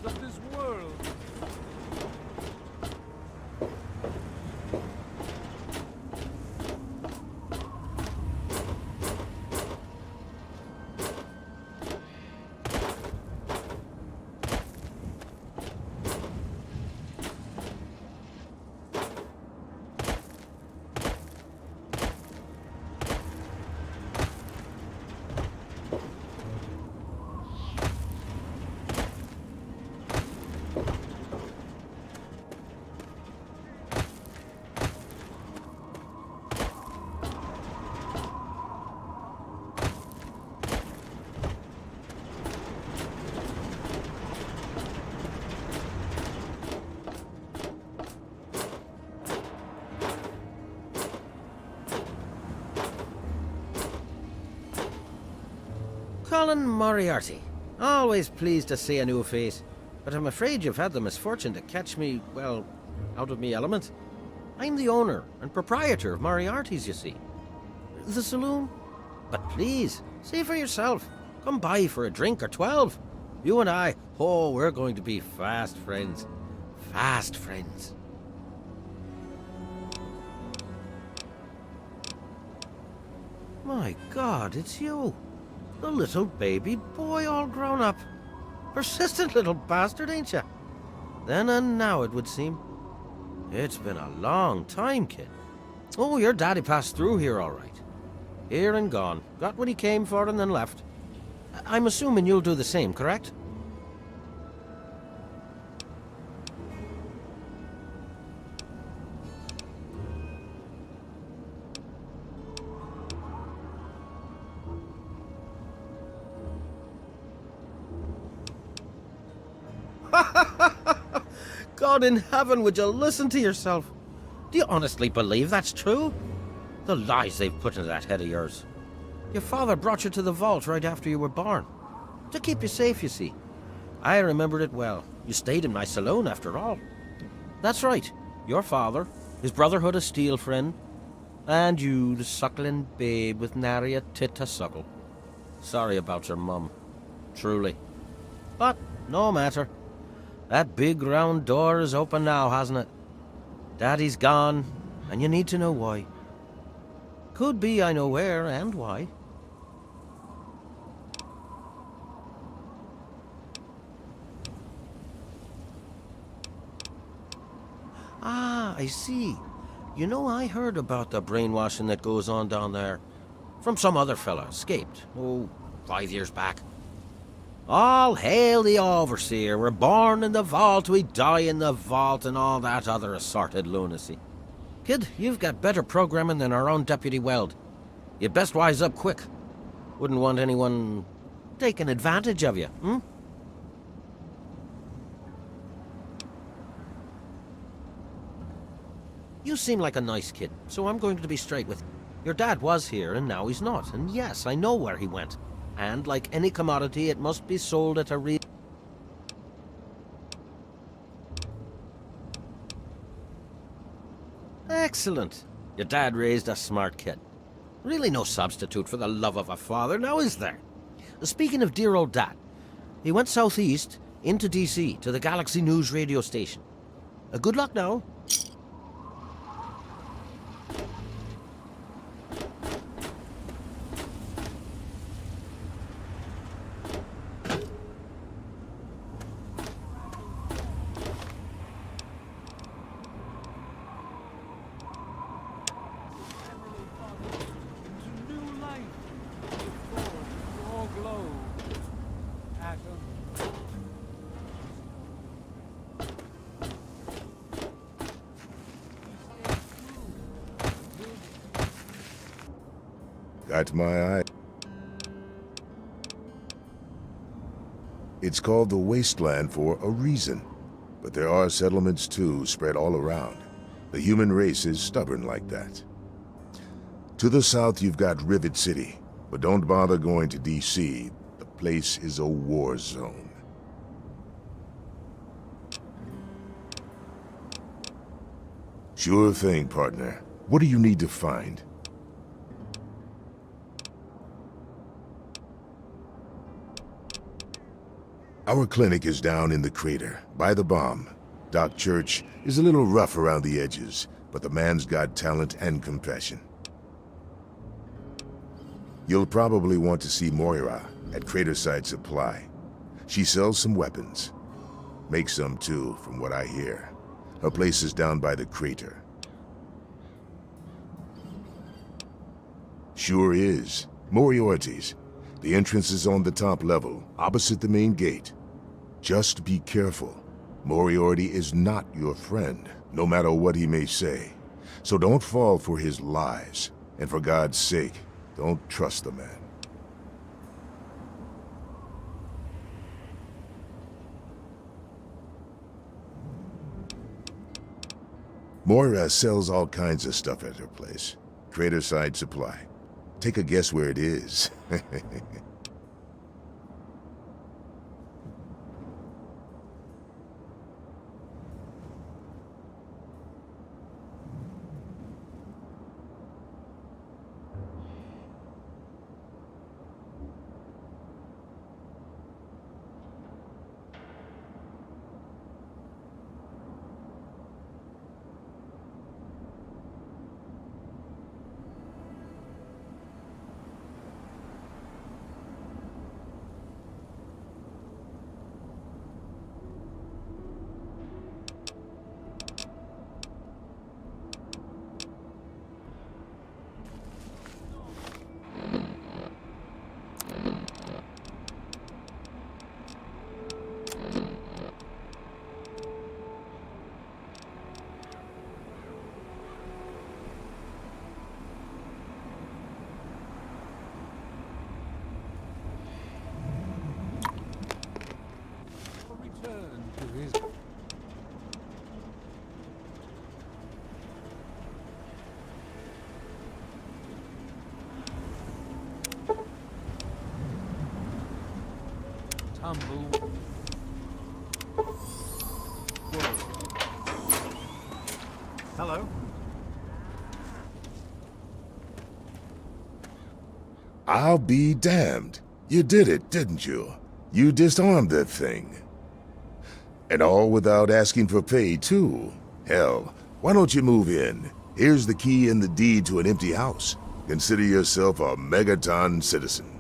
Of this world. Colin Moriarty. Always pleased to see a new face, but I'm afraid you've had the misfortune to catch me, well, out of me element. I'm the owner and proprietor of Moriarty's, you see. The saloon? But please, see for yourself. Come by for a drink or 12. You and I, oh, we're going to be fast friends. Fast friends. My God, it's you. The little baby boy all grown up. Persistent little bastard, ain't ya? Then and now, it would seem. It's been a long time, kid. Oh, your daddy passed through here all right. Here and gone. Got what he came for and then left. I'm assuming you'll do the same, correct? God in heaven, would you listen to yourself? Do you honestly believe that's true? The lies they've put into that head of yours. Your father brought you to the vault right after you were born. To keep you safe, you see. I remember it well. You stayed in my saloon, after all. That's right. Your father, his Brotherhood of Steel friend, and you, the suckling babe with nary a tit to suckle. Sorry about your mum. Truly. But no matter. That big round door is open now, hasn't it? Daddy's gone, and you need to know why. Could be I know where and why. Ah, I see. You know, I heard about the brainwashing that goes on down there. From some other fella, escaped. 5 years back. All hail the overseer. We're born in the vault, we die in the vault, and all that other assorted lunacy. Kid, you've got better programming than our own Deputy Weld. You'd best wise up quick. Wouldn't want anyone taking advantage of you, hmm? You seem like a nice kid, so I'm going to be straight with you. Your dad was here, and now he's not. And yes, I know where he went. And like any commodity, it must be sold at a real... Excellent. Your dad raised a smart kid. Really no substitute for the love of a father, now is there? Speaking of dear old dad, he went southeast into D.C. to the Galaxy News radio station. Good luck now. Got my eye. It's called the Wasteland for a reason. But there are settlements too, spread all around. The human race is stubborn like that. To the south you've got Rivet City, but don't bother going to D.C. The place is a war zone. Sure thing, partner. What do you need to find? Our clinic is down in the crater, by the bomb. Doc Church is a little rough around the edges, but the man's got talent and compassion. You'll probably want to see Moira at Craterside Supply. She sells some weapons. Makes some too, from what I hear. Her place is down by the crater. Sure is. Moriarty's. The entrance is on the top level, opposite the main gate. Just be careful. Moriarty is not your friend, no matter what he may say. So don't fall for his lies. And for God's sake, don't trust the man. Moira sells all kinds of stuff at her place. Craterside Supply. Take a guess where it is. Hello. I'll be damned. You did it, didn't you? You disarmed that thing. And all without asking for pay, too. Hell, why don't you move in? Here's the key and the deed to an empty house. Consider yourself a Megaton citizen.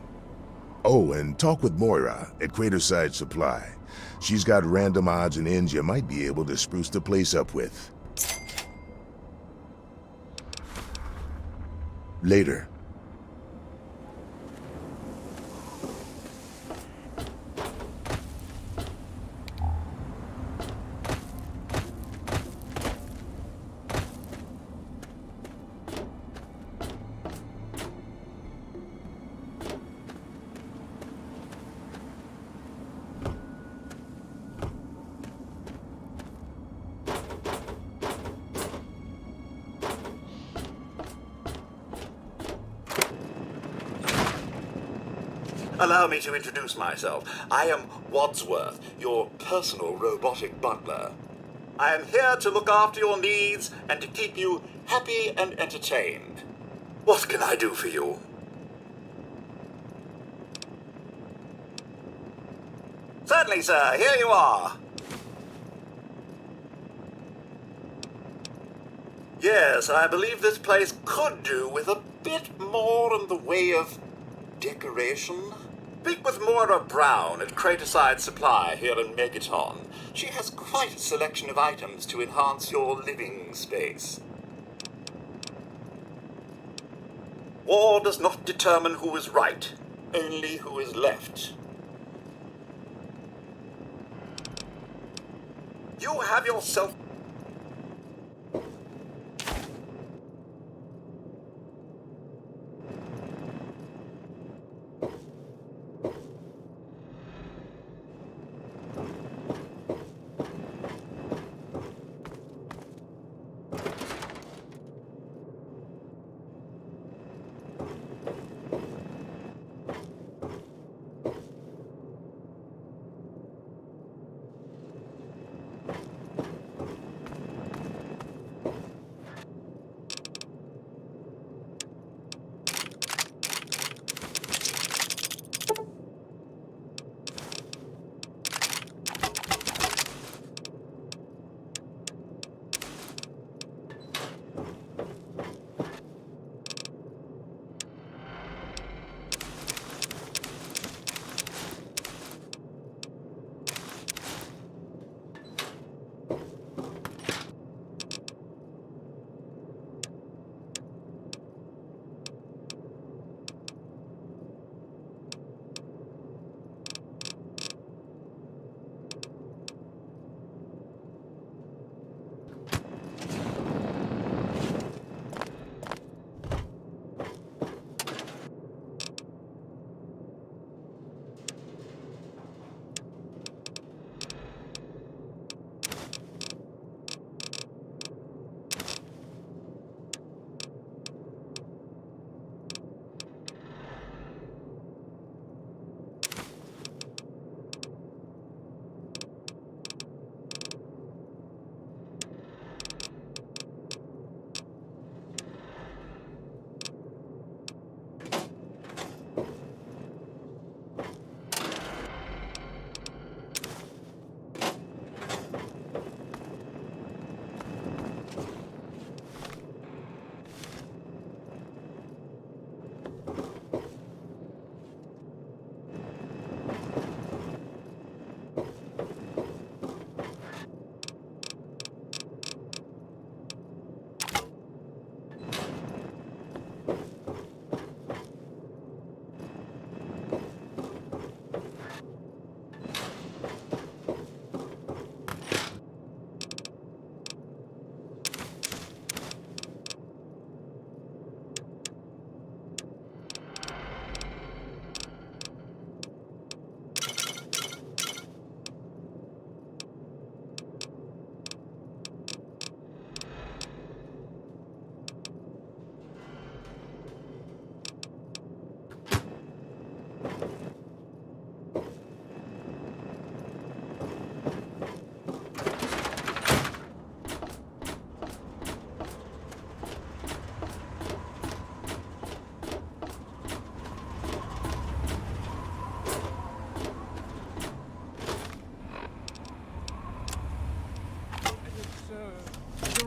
Oh, and talk with Moira at Craterside Supply. She's got random odds and ends you might be able to spruce the place up with. Later. Allow me to introduce myself. I am Wadsworth, your personal robotic butler. I am here to look after your needs and to keep you happy and entertained. What can I do for you? Certainly, sir. Here you are. Yes, I believe this place could do with a bit more in the way of decoration. Speak with Moira Brown at Craterside Supply here in Megaton. She has quite a selection of items to enhance your living space. War does not determine who is right, only who is left. You have yourself...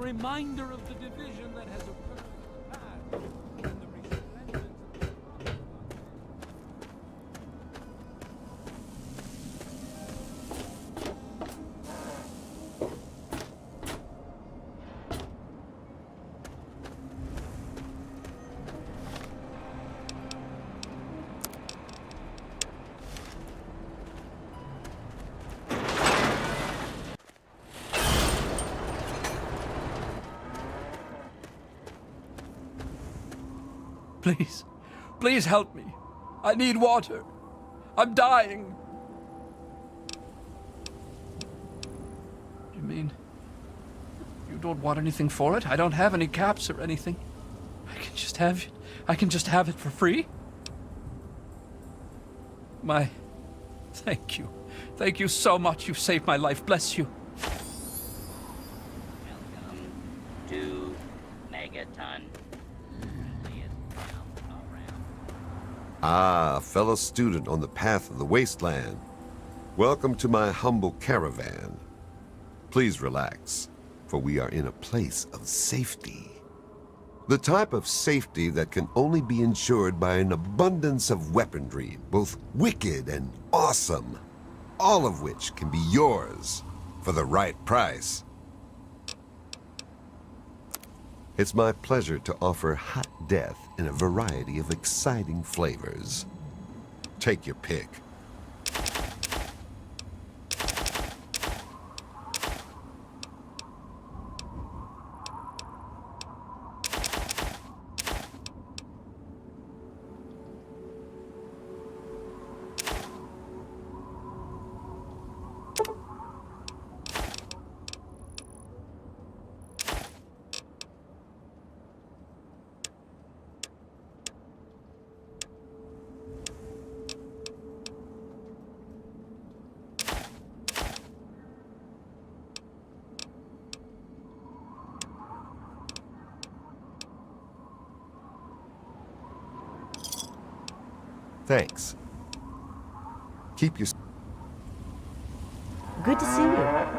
reminder of the division that has occurred in the past, and the resplendence of the Please, please help me. I need water. I'm dying. You mean you don't want anything for it? I don't have any caps or anything. I can just have it. I can just have it for free? Thank you. Thank you so much. You've saved my life. Bless you. Welcome to Megaton. Ah, fellow student on the path of the wasteland. Welcome to my humble caravan. Please relax, for we are in a place of safety. The type of safety that can only be ensured by an abundance of weaponry, both wicked and awesome, all of which can be yours for the right price. It's my pleasure to offer hot death in a variety of exciting flavors. Take your pick. Thanks. Keep your... Good to see you.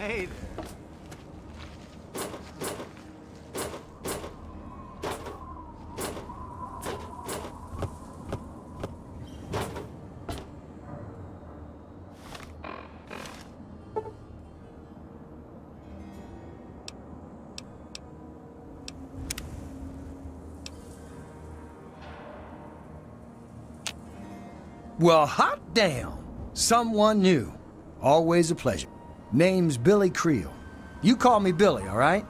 Hey there. Well, hot damn! Someone new. Always a pleasure. Name's Billy Creel. You call me Billy, all right?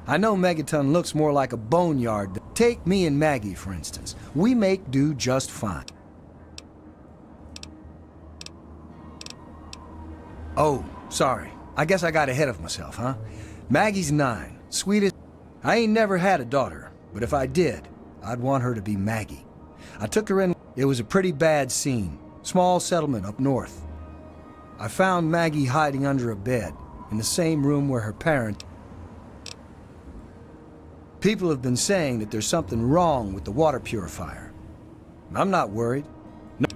I know Megaton looks more like a boneyard. Take me and Maggie, for instance. We make do just fine. Oh, sorry. I guess I got ahead of myself, huh? Maggie's 9. Sweetest. I ain't never had a daughter, but if I did, I'd want her to be Maggie. I took her in. It was a pretty bad scene. Small settlement up north. I found Maggie hiding under a bed in the same room where her parents. People have been saying that there's something wrong with the water purifier. I'm not worried. No.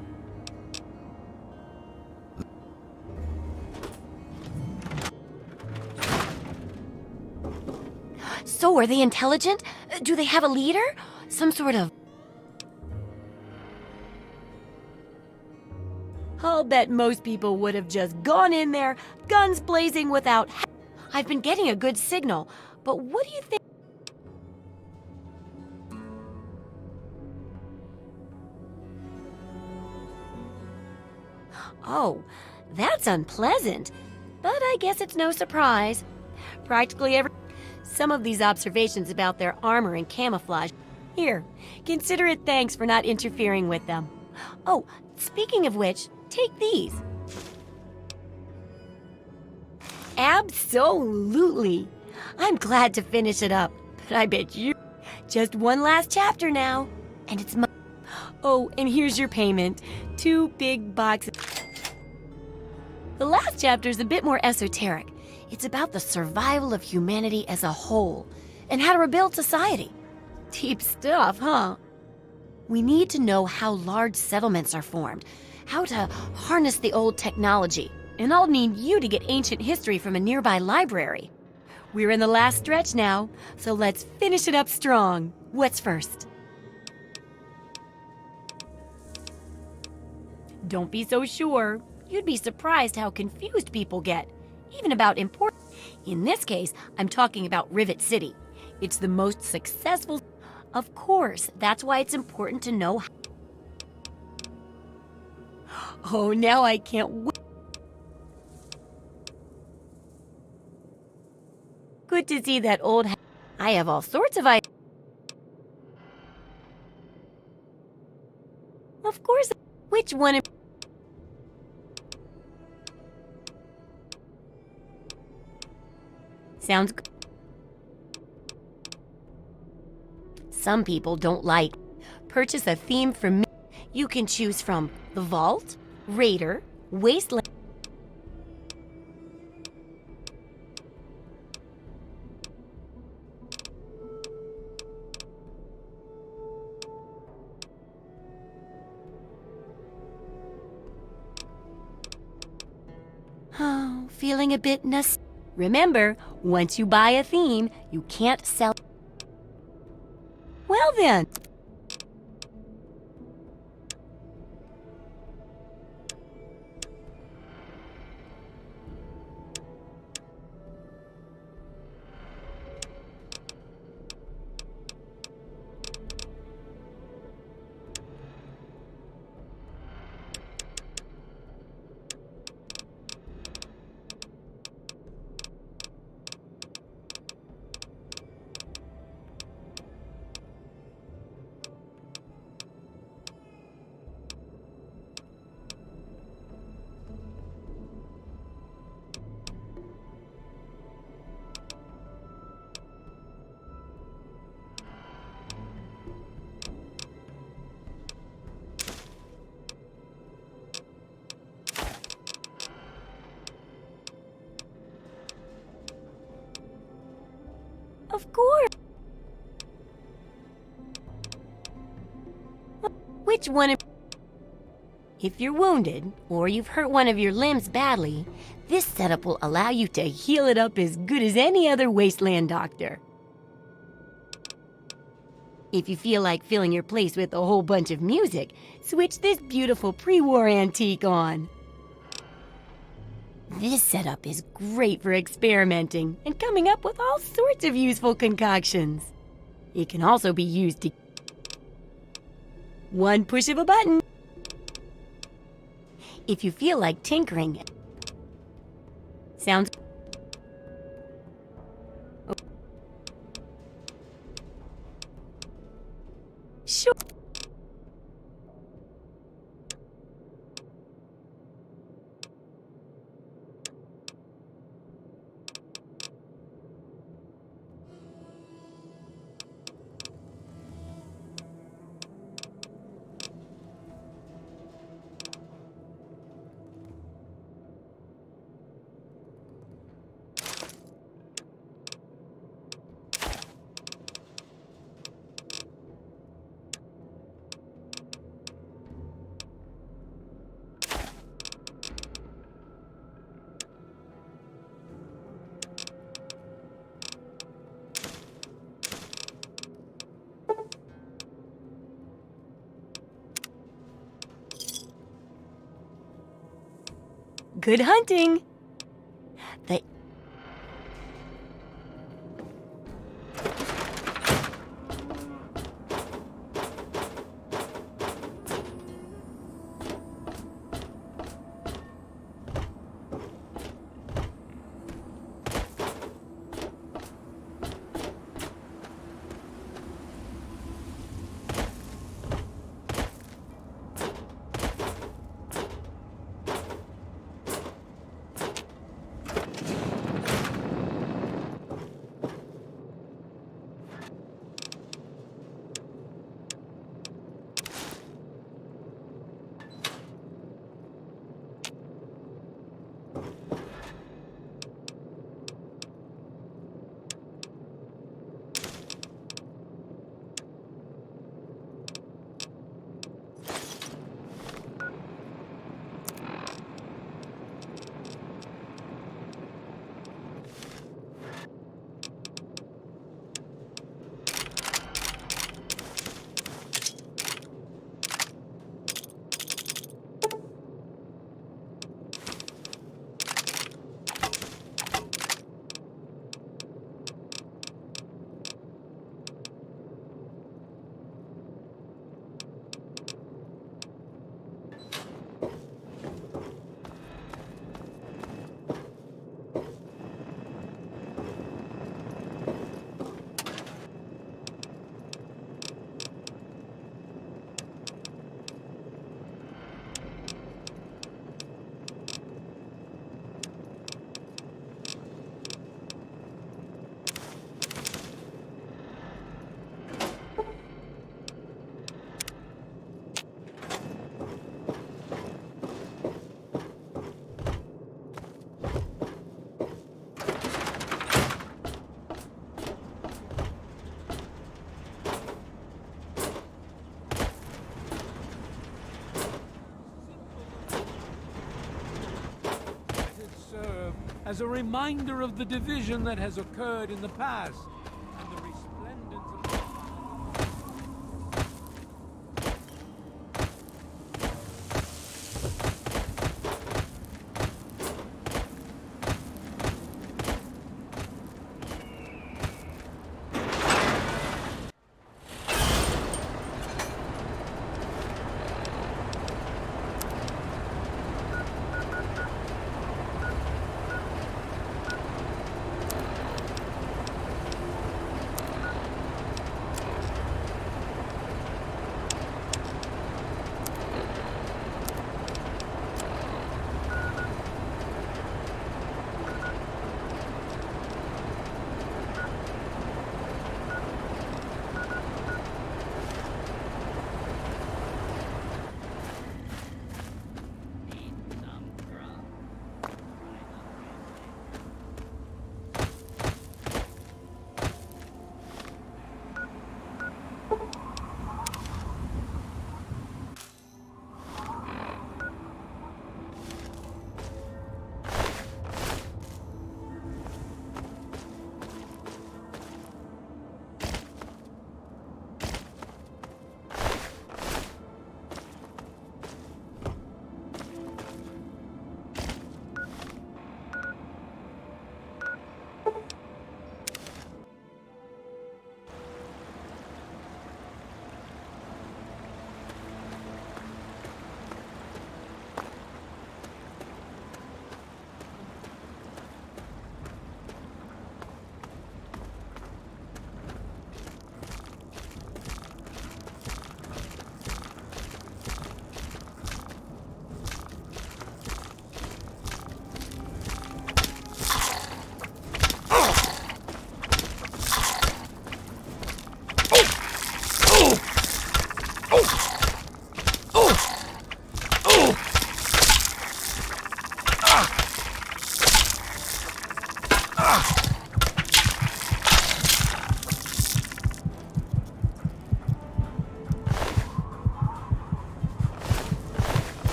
So, are they intelligent? Do they have a leader? Some sort of... I'll bet most people would have just gone in there, guns blazing without... I've been getting a good signal, but what do you think? Oh, that's unpleasant. But I guess it's no surprise. Practically every... Some of these observations about their armor and camouflage... Here, consider it thanks for not interfering with them. Oh, speaking of which, take these. Absolutely. I'm glad to finish it up, but I bet you... Just one last chapter now, and it's my... Oh, and here's your payment. 2 big boxes. The last chapter is a bit more esoteric. It's about the survival of humanity as a whole, and how to rebuild society. Deep stuff, huh? We need to know how large settlements are formed, how to harness the old technology, and I'll need you to get ancient history from a nearby library. We're in the last stretch now, so let's finish it up strong. What's first? Don't be so sure. You'd be surprised how confused people get, even about important. In this case, I'm talking about Rivet City. It's the most successful. Of course, that's why it's important to know. Oh, now I can't wait. Good to see that old. I have all sorts of ideas. Of course. Which one? Sounds good. Some people don't like. Purchase a theme from me. You can choose from the Vault, Raider, Wasteland. Oh, feeling a bit Remember, once you buy a theme, you can't sell. Well then. Of course. Which one? If you're wounded, or you've hurt one of your limbs badly, this setup will allow you to heal it up as good as any other wasteland doctor. If you feel like filling your place with a whole bunch of music, switch this beautiful pre-war antique on. This setup is great for experimenting and coming up with all sorts of useful concoctions. It can also be used to... One push of a button. If you feel like tinkering... Sounds... Sure. Good hunting! The... As a reminder of the division that has occurred in the past, and the resplendence of...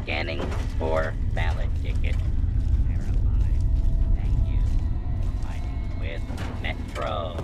Scanning for valid ticket. Verified. Thank you. Fighting with Metro.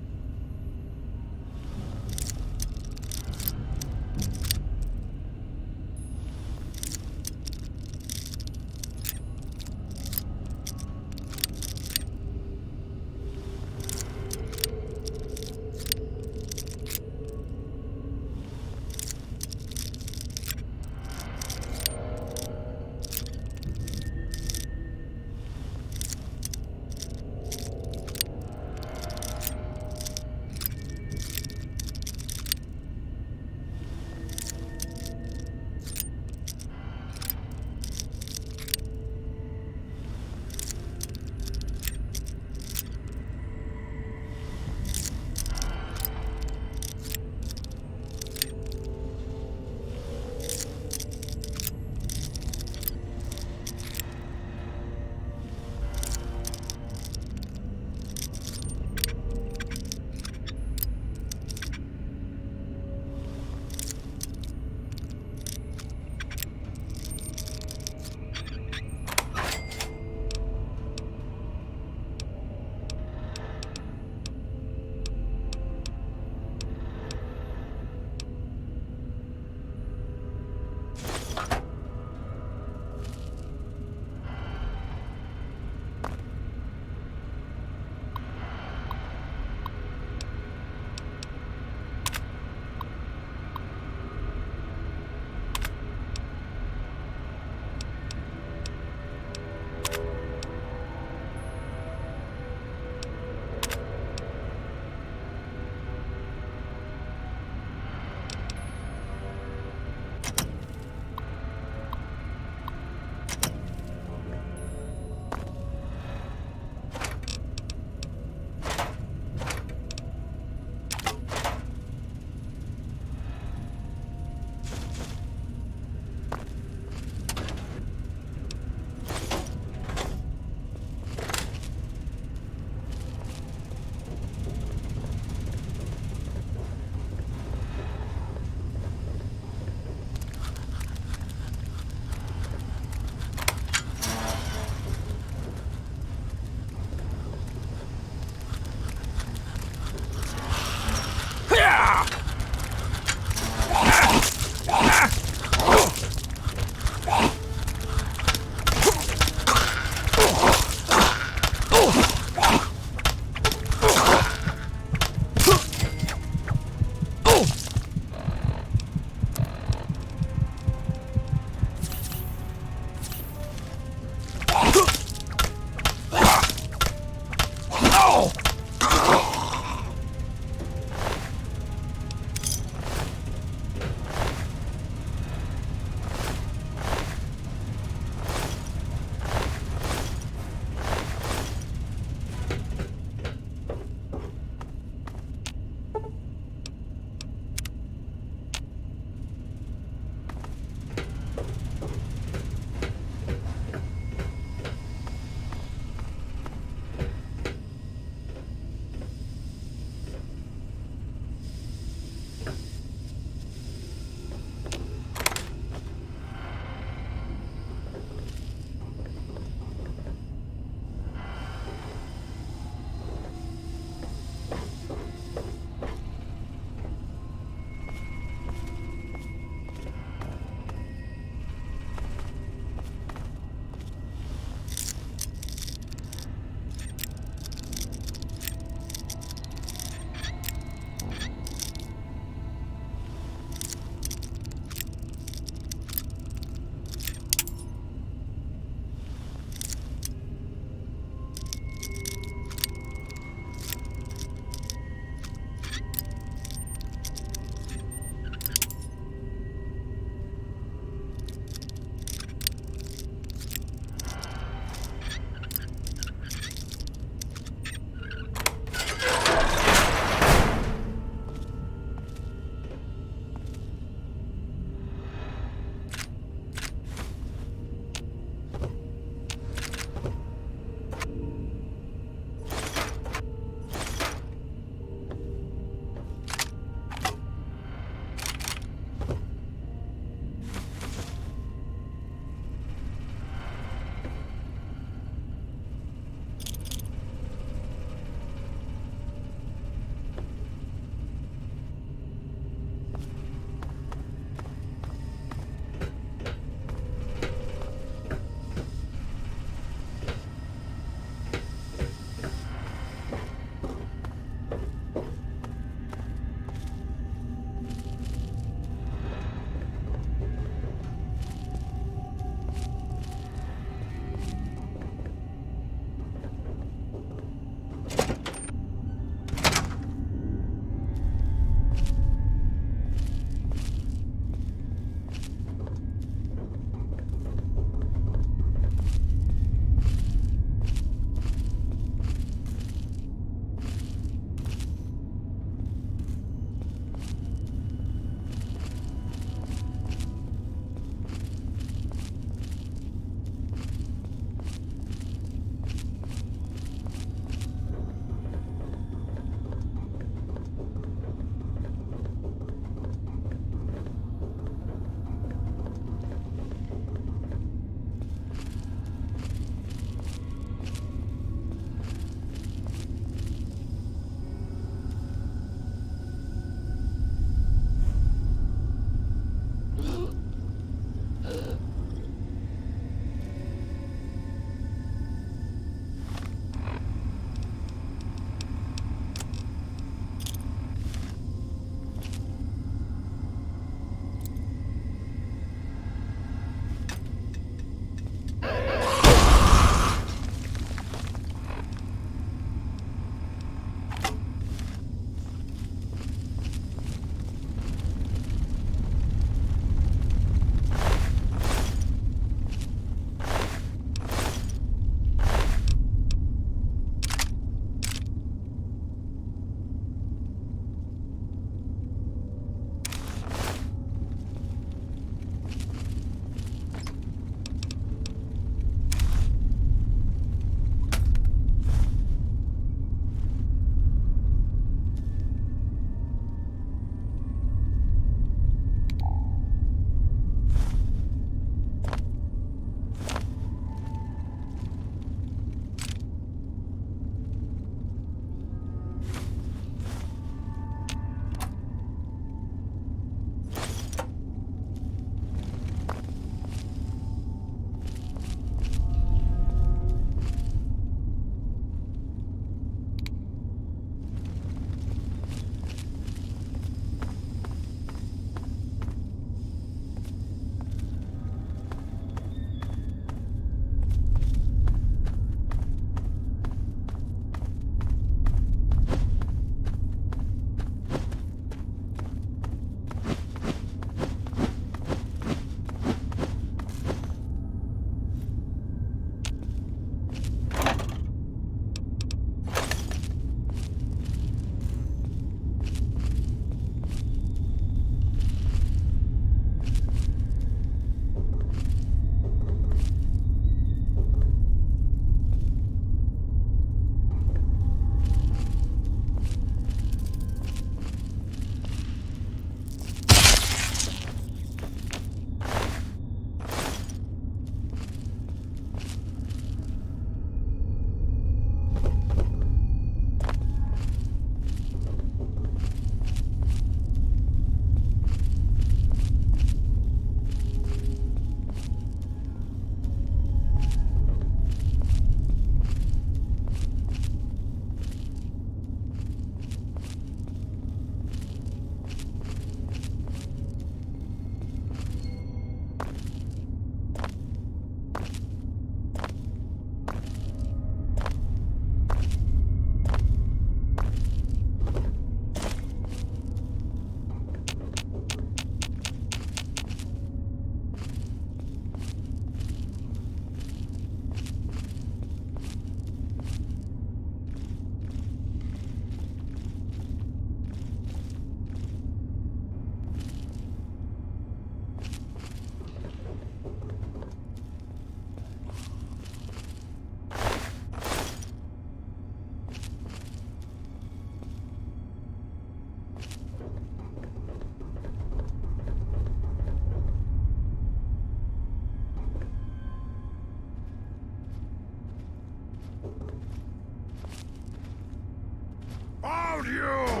you!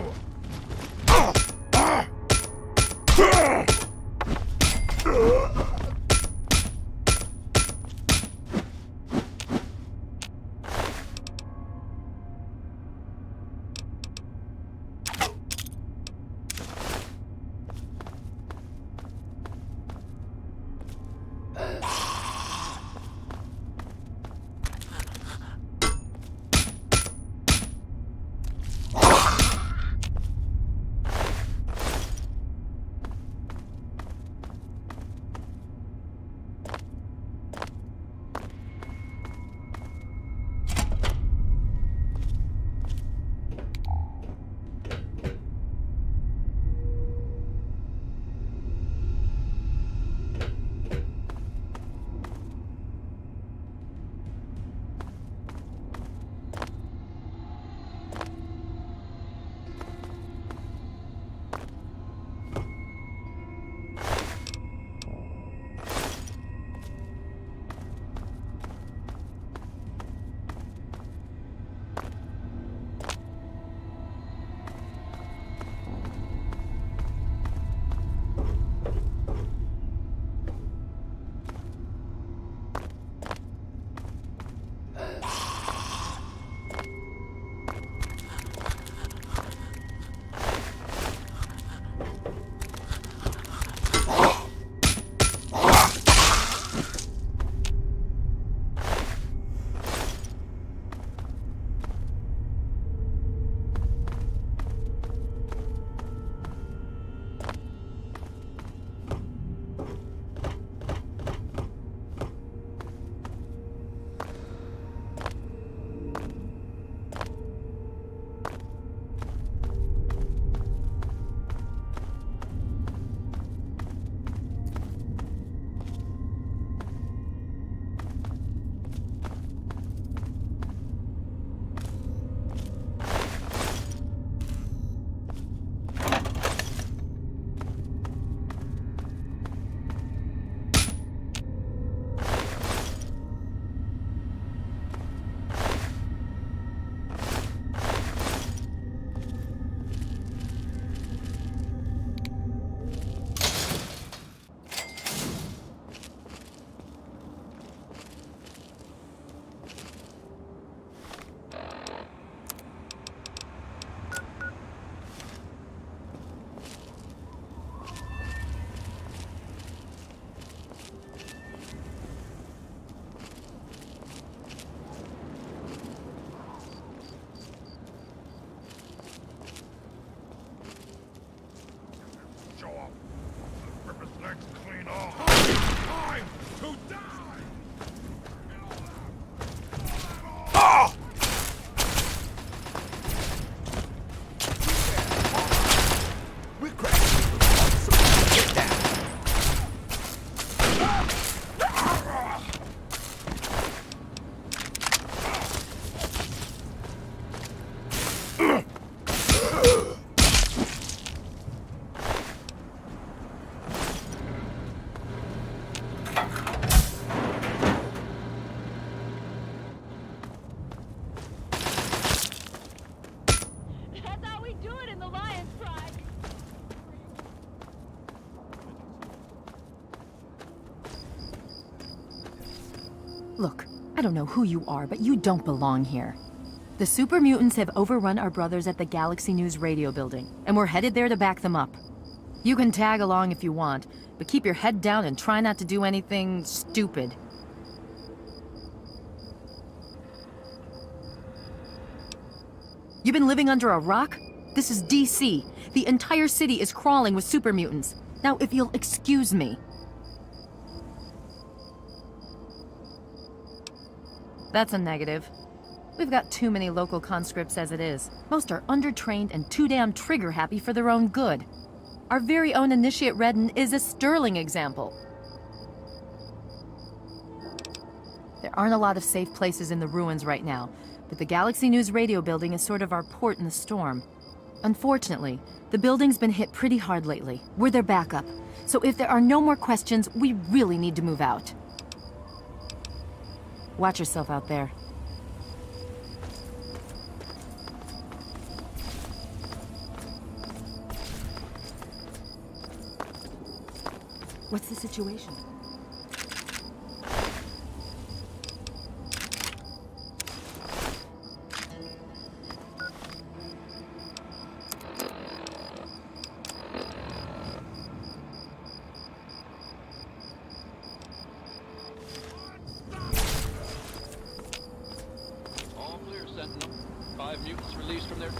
Look, I don't know who you are, but you don't belong here. The super mutants have overrun our brothers at the Galaxy News radio building, and we're headed there to back them up. You can tag along if you want, but keep your head down and try not to do anything stupid. You've been living under a rock? This is DC. The entire city is crawling with super mutants. Now, if you'll excuse me. That's a negative. We've got too many local conscripts as it is. Most are undertrained and too damn trigger-happy for their own good. Our very own Initiate Redden is a sterling example. There aren't a lot of safe places in the ruins right now, but the Galaxy News radio building is sort of our port in the storm. Unfortunately, the building's been hit pretty hard lately. We're their backup, so if there are no more questions, we really need to move out. Watch yourself out there. What's the situation? All clear, Sentinel. 5 mutants released from their...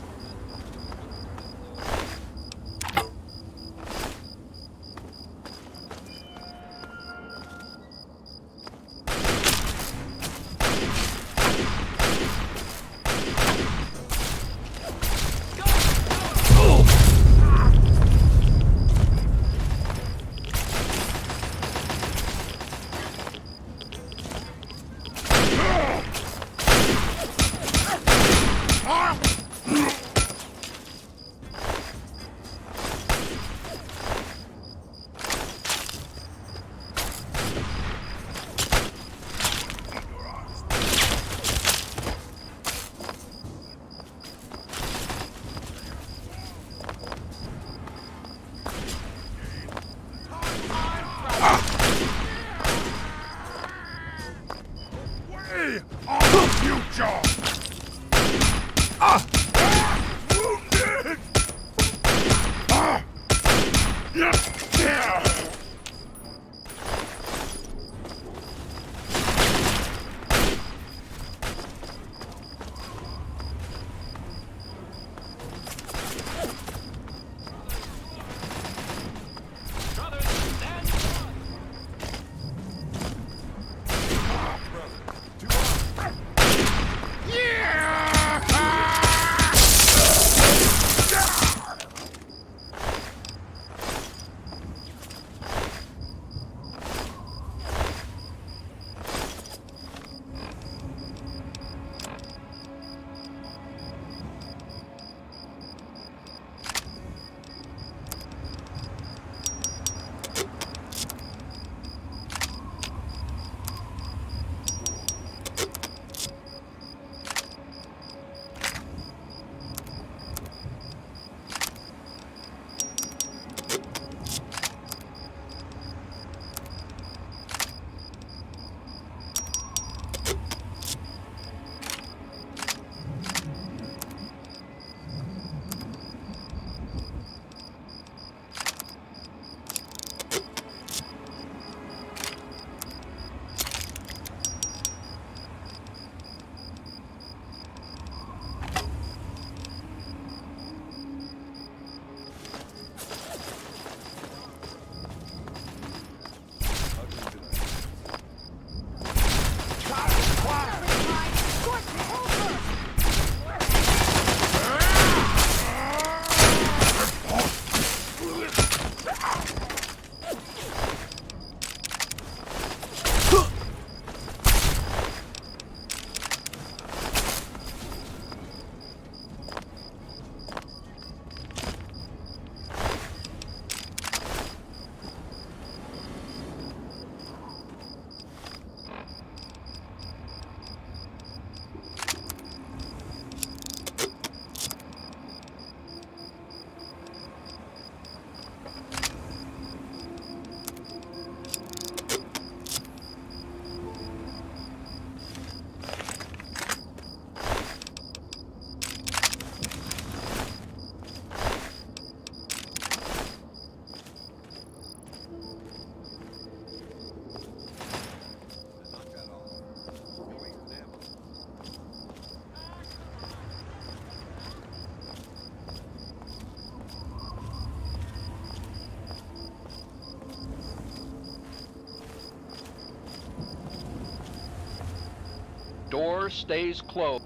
Door stays closed.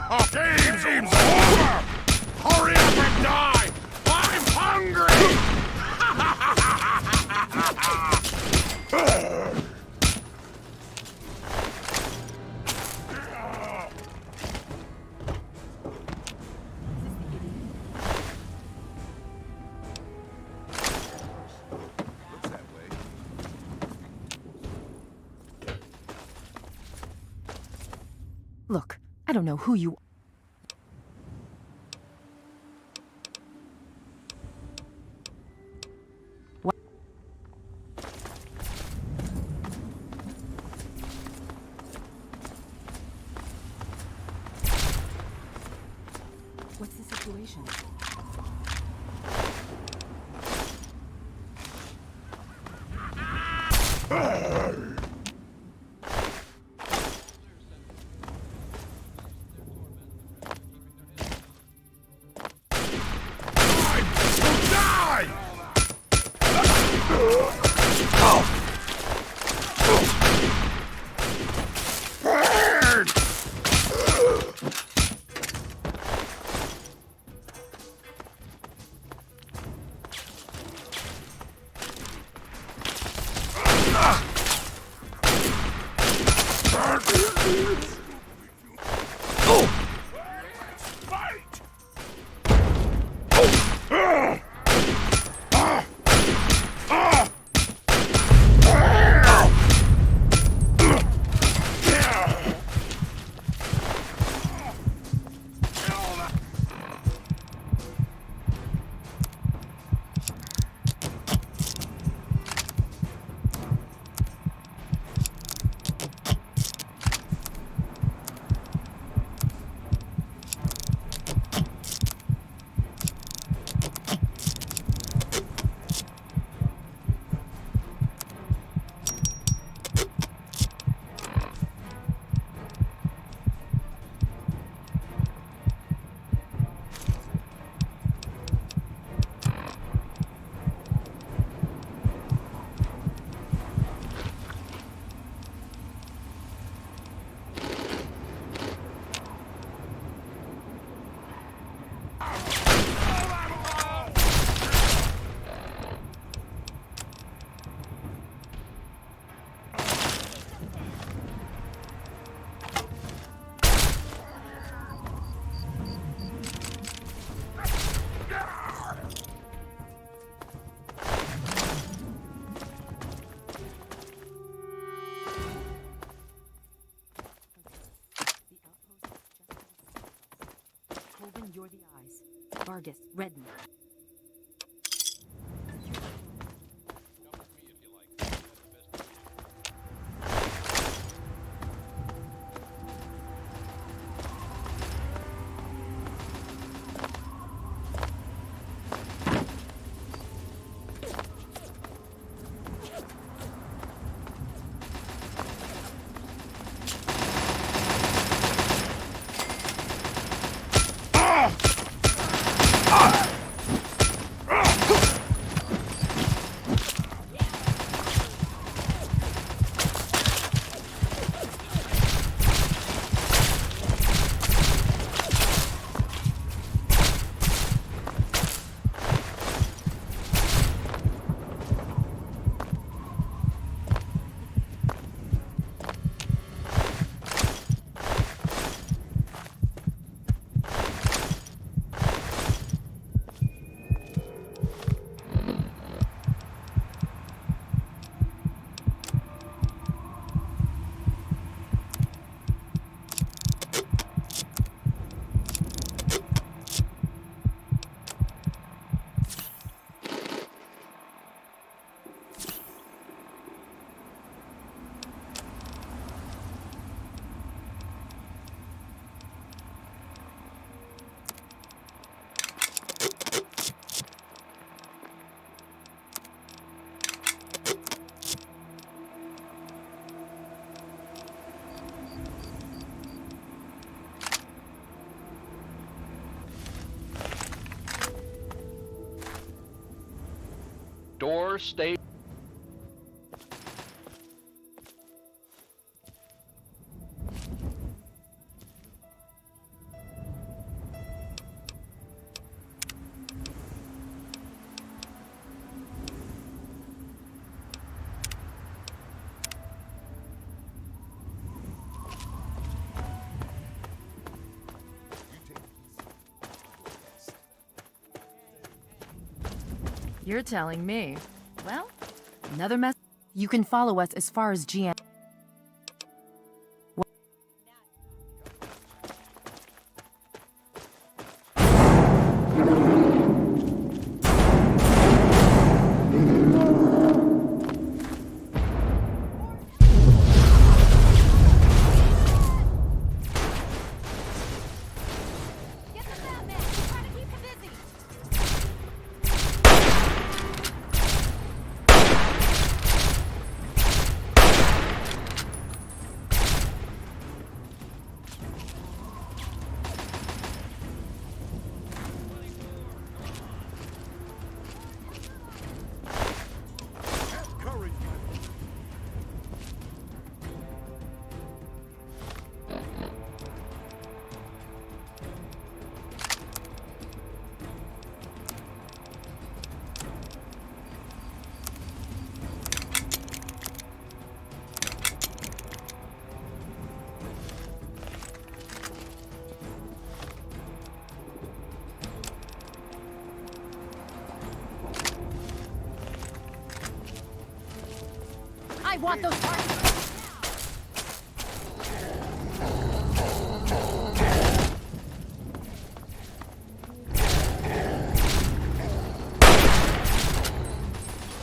Game's over! Hurry up and die! I'm hungry! Look, I don't know who you are. What's the situation? You're the eyes. Vargas, redden. Door stay. You're telling me. Well, another mess. You can follow us as far as GM. I want those parts.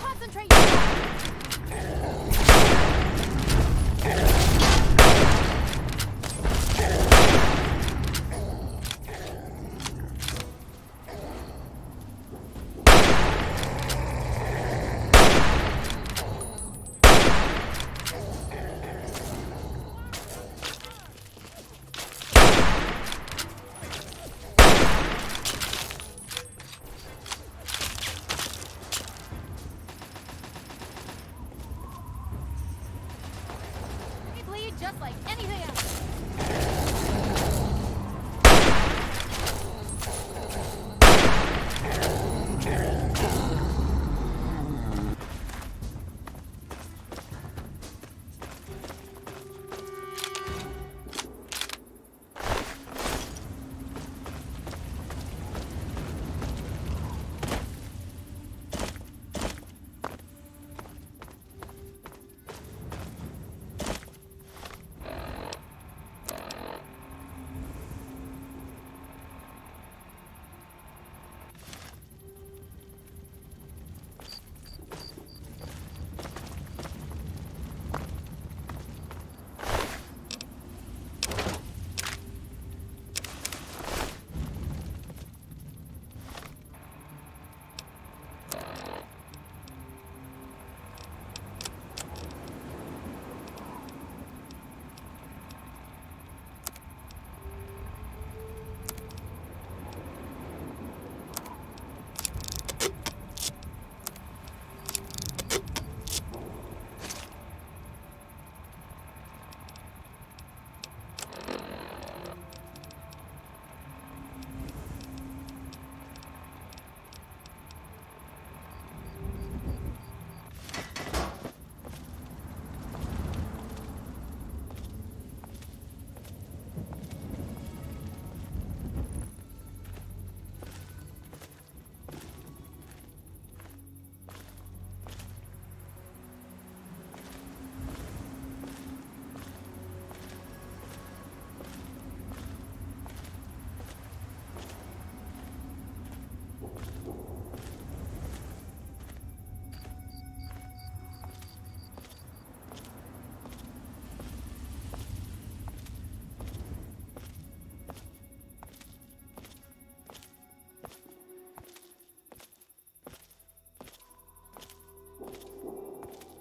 Concentrate. Just like anything else.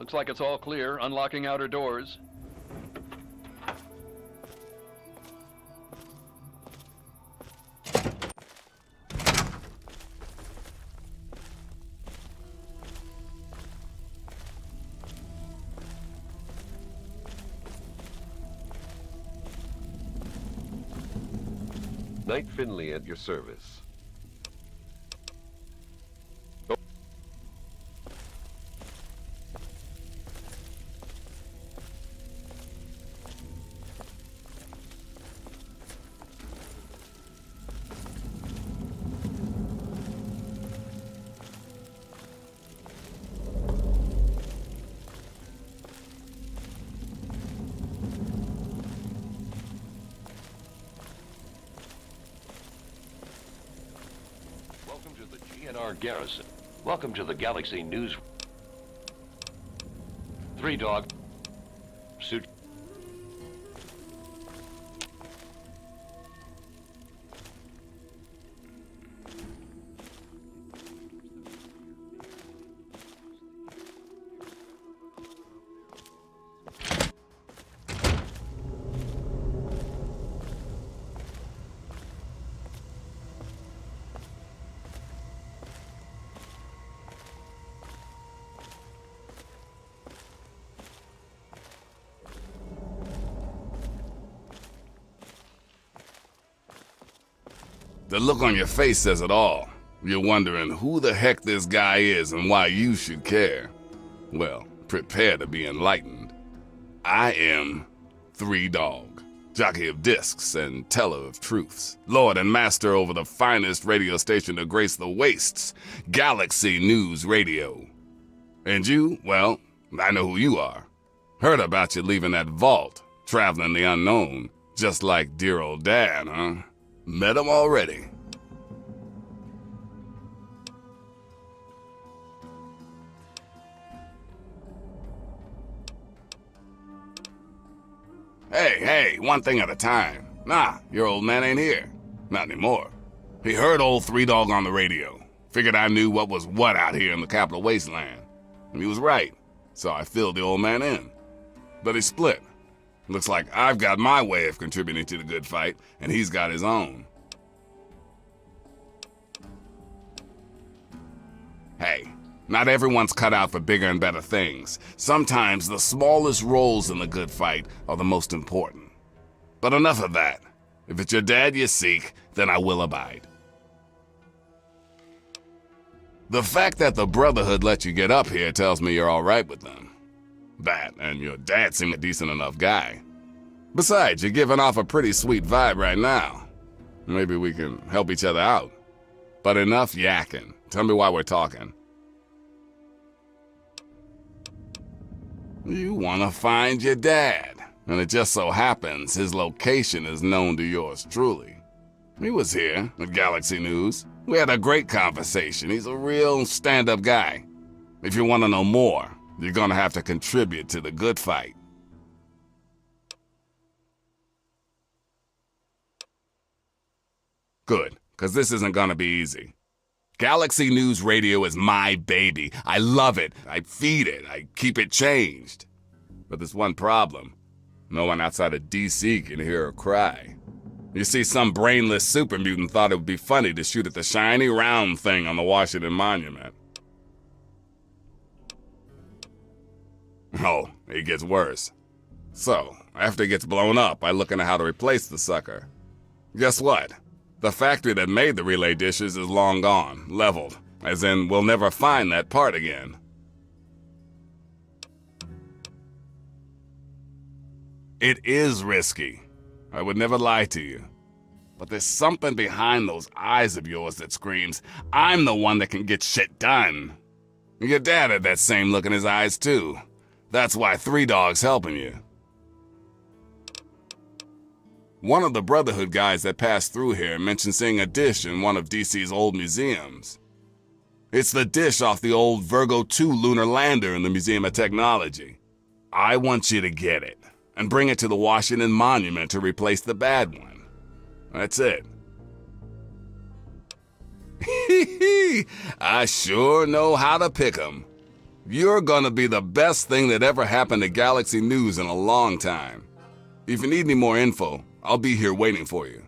Looks like it's all clear. Unlocking outer doors. Knight Finley at your service. in our garrison. Welcome to the Galaxy News. 3 Dog. Suit. The look on your face says it all. You're wondering who the heck this guy is and why you should care. Well, prepare to be enlightened. I am 3 Dog, jockey of discs and teller of truths, lord and master over the finest radio station to grace the wastes, Galaxy News Radio. And you, well, I know who you are. Heard about you leaving that vault, traveling the unknown, just like dear old Dad, huh? Met him already. Hey, one thing at a time. Nah, your old man ain't here. Not anymore. He heard old 3 Dog on the radio. Figured I knew what was what out here in the capital wasteland. And he was right, so I filled the old man in. But he split. Looks like I've got my way of contributing to the good fight, and he's got his own. Hey, not everyone's cut out for bigger and better things. Sometimes the smallest roles in the good fight are the most important. But enough of that. If it's your dad you seek, then I will abide. The fact that the Brotherhood let you get up here tells me you're all right with them. That, and your dad seemed a decent enough guy. Besides, you're giving off a pretty sweet vibe right now. Maybe we can help each other out. But enough yakking. Tell me why we're talking. You want to find your dad, and it just so happens his location is known to yours truly. He was here at Galaxy News. We had a great conversation. He's a real stand-up guy. If you want to know more, you're gonna have to contribute to the good fight. Good, because this isn't gonna be easy. Galaxy News Radio is my baby. I love it. I feed it. I keep it changed. But there's one problem. No one outside of DC can hear her cry. You see, some brainless super mutant thought it would be funny to shoot at the shiny round thing on the Washington Monument. Oh, it gets worse. So, after it gets blown up, I look into how to replace the sucker. Guess what? The factory that made the relay dishes is long gone, leveled, as in we'll never find that part again. It is risky. I would never lie to you. But there's something behind those eyes of yours that screams, I'm the one that can get shit done. Your dad had that same look in his eyes too. That's why 3 Dog's helping you. One of the Brotherhood guys that passed through here mentioned seeing a dish in one of DC's old museums. It's the dish off the old Virgo 2 lunar lander in the Museum of Technology. I want you to get it and bring it to the Washington Monument to replace the bad one. That's it. I sure know how to pick 'em. You're gonna be the best thing that ever happened to Galaxy News in a long time. If you need any more info, I'll be here waiting for you.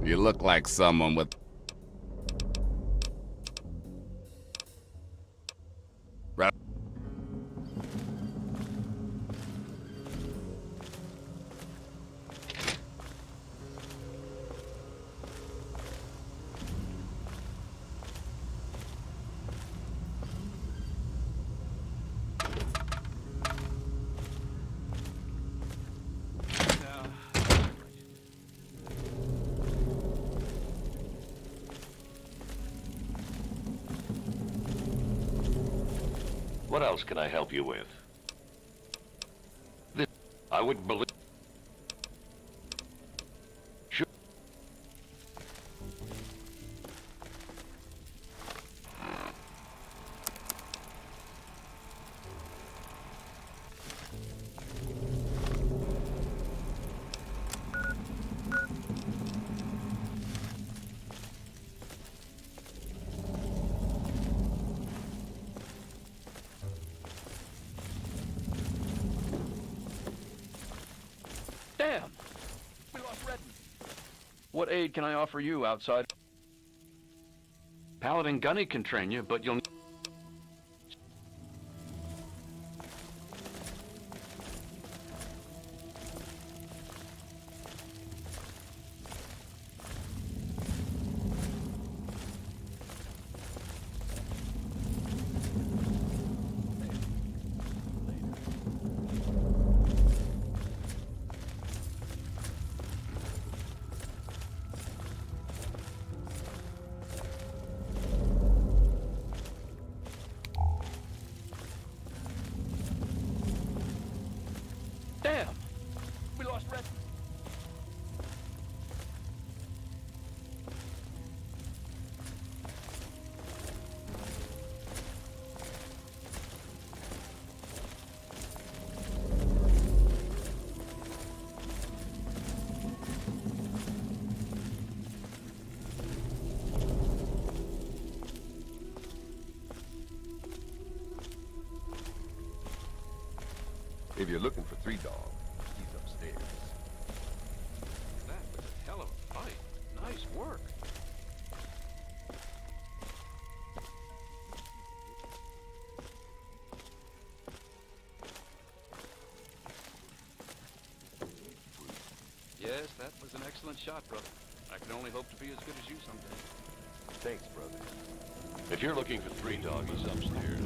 You look like someone with... What else can I help you with? This, I wouldn't believe... Sure. Damn! We lost Redden. What aid can I offer you outside? Paladin Gunny can train you, but you'll... Damn! We lost Redden. If you're looking for Three Dog, he's upstairs. That was a hell of a fight. Nice work. Yes, that was an excellent shot, brother. I can only hope to be as good as you someday. Thanks, brother. If you're looking for Three Dog, he's upstairs.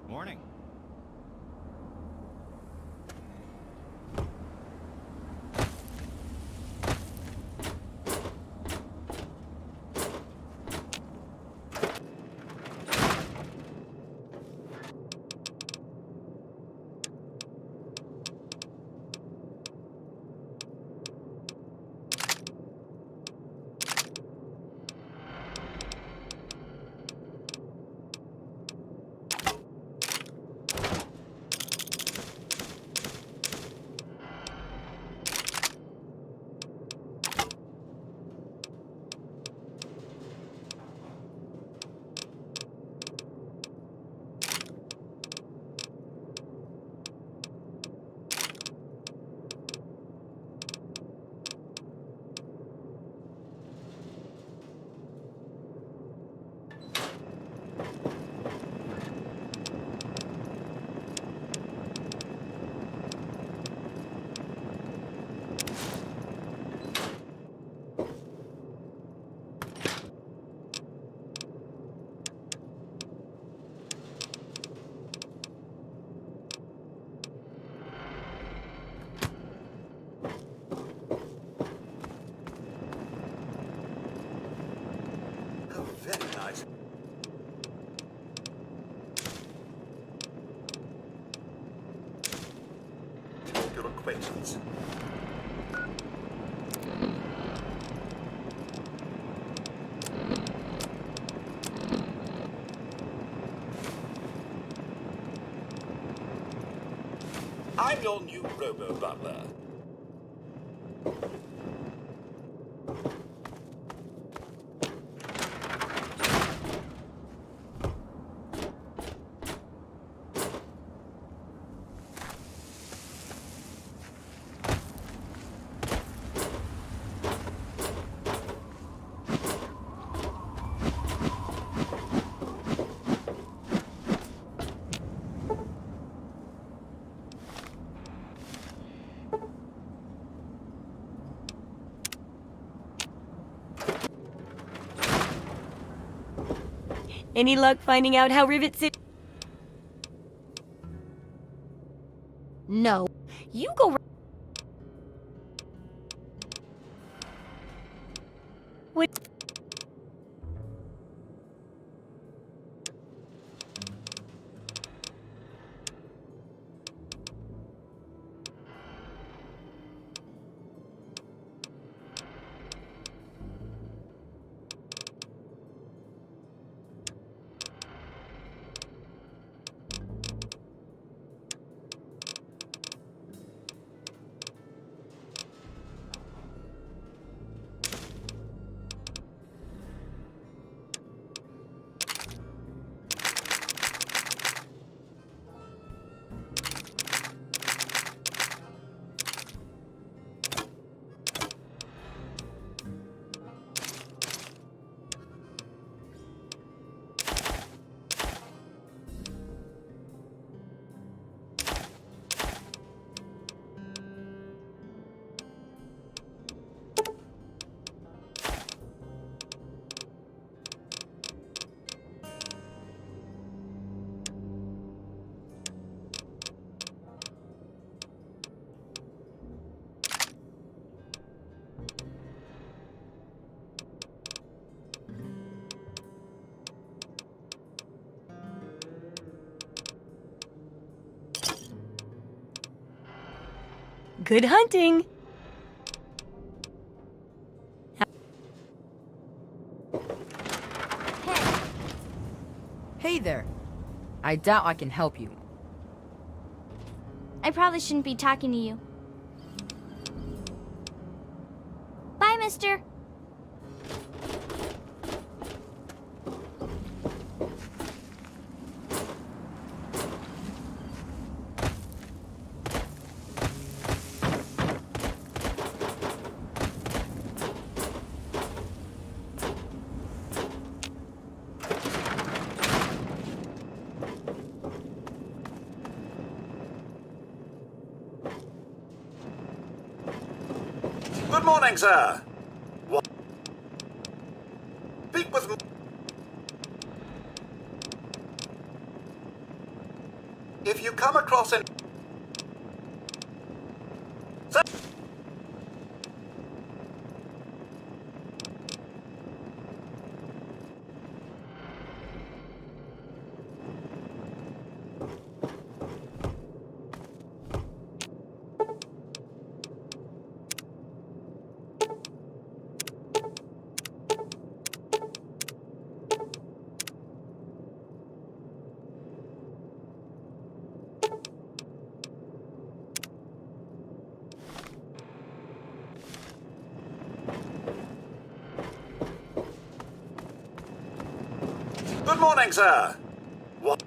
Morning. Very nice. Your acquaintance. I'm your new robo-butler. Any luck finding out how Rivet City... No. You go... What? Good hunting! Hey there. I doubt I can help you. I probably shouldn't be talking to you. Bye, mister. Good morning, sir. What? Speak with me. If you come across any... Good morning, sir. What?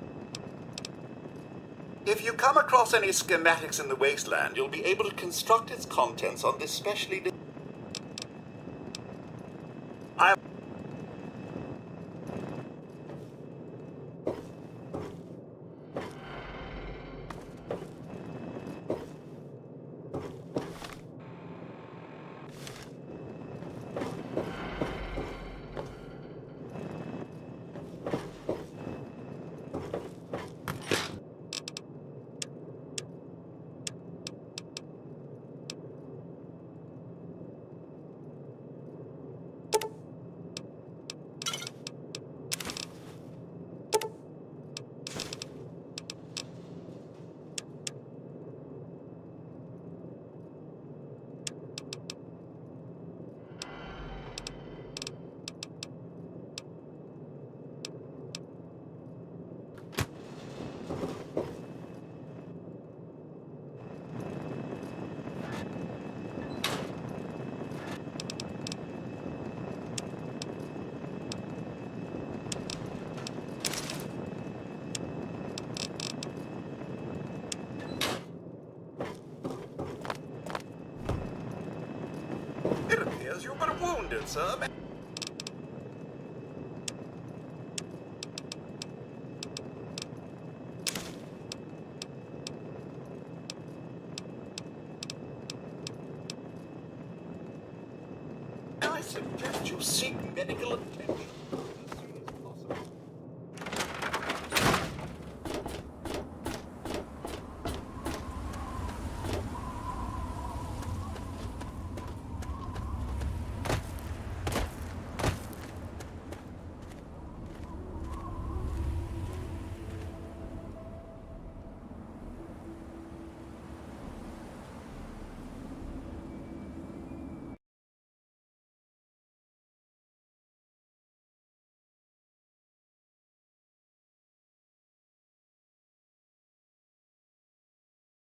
If you come across any schematics in the wasteland, you'll be able to construct its contents on this specially... It appears you've been wounded, sir. I suggest you seek medical attention.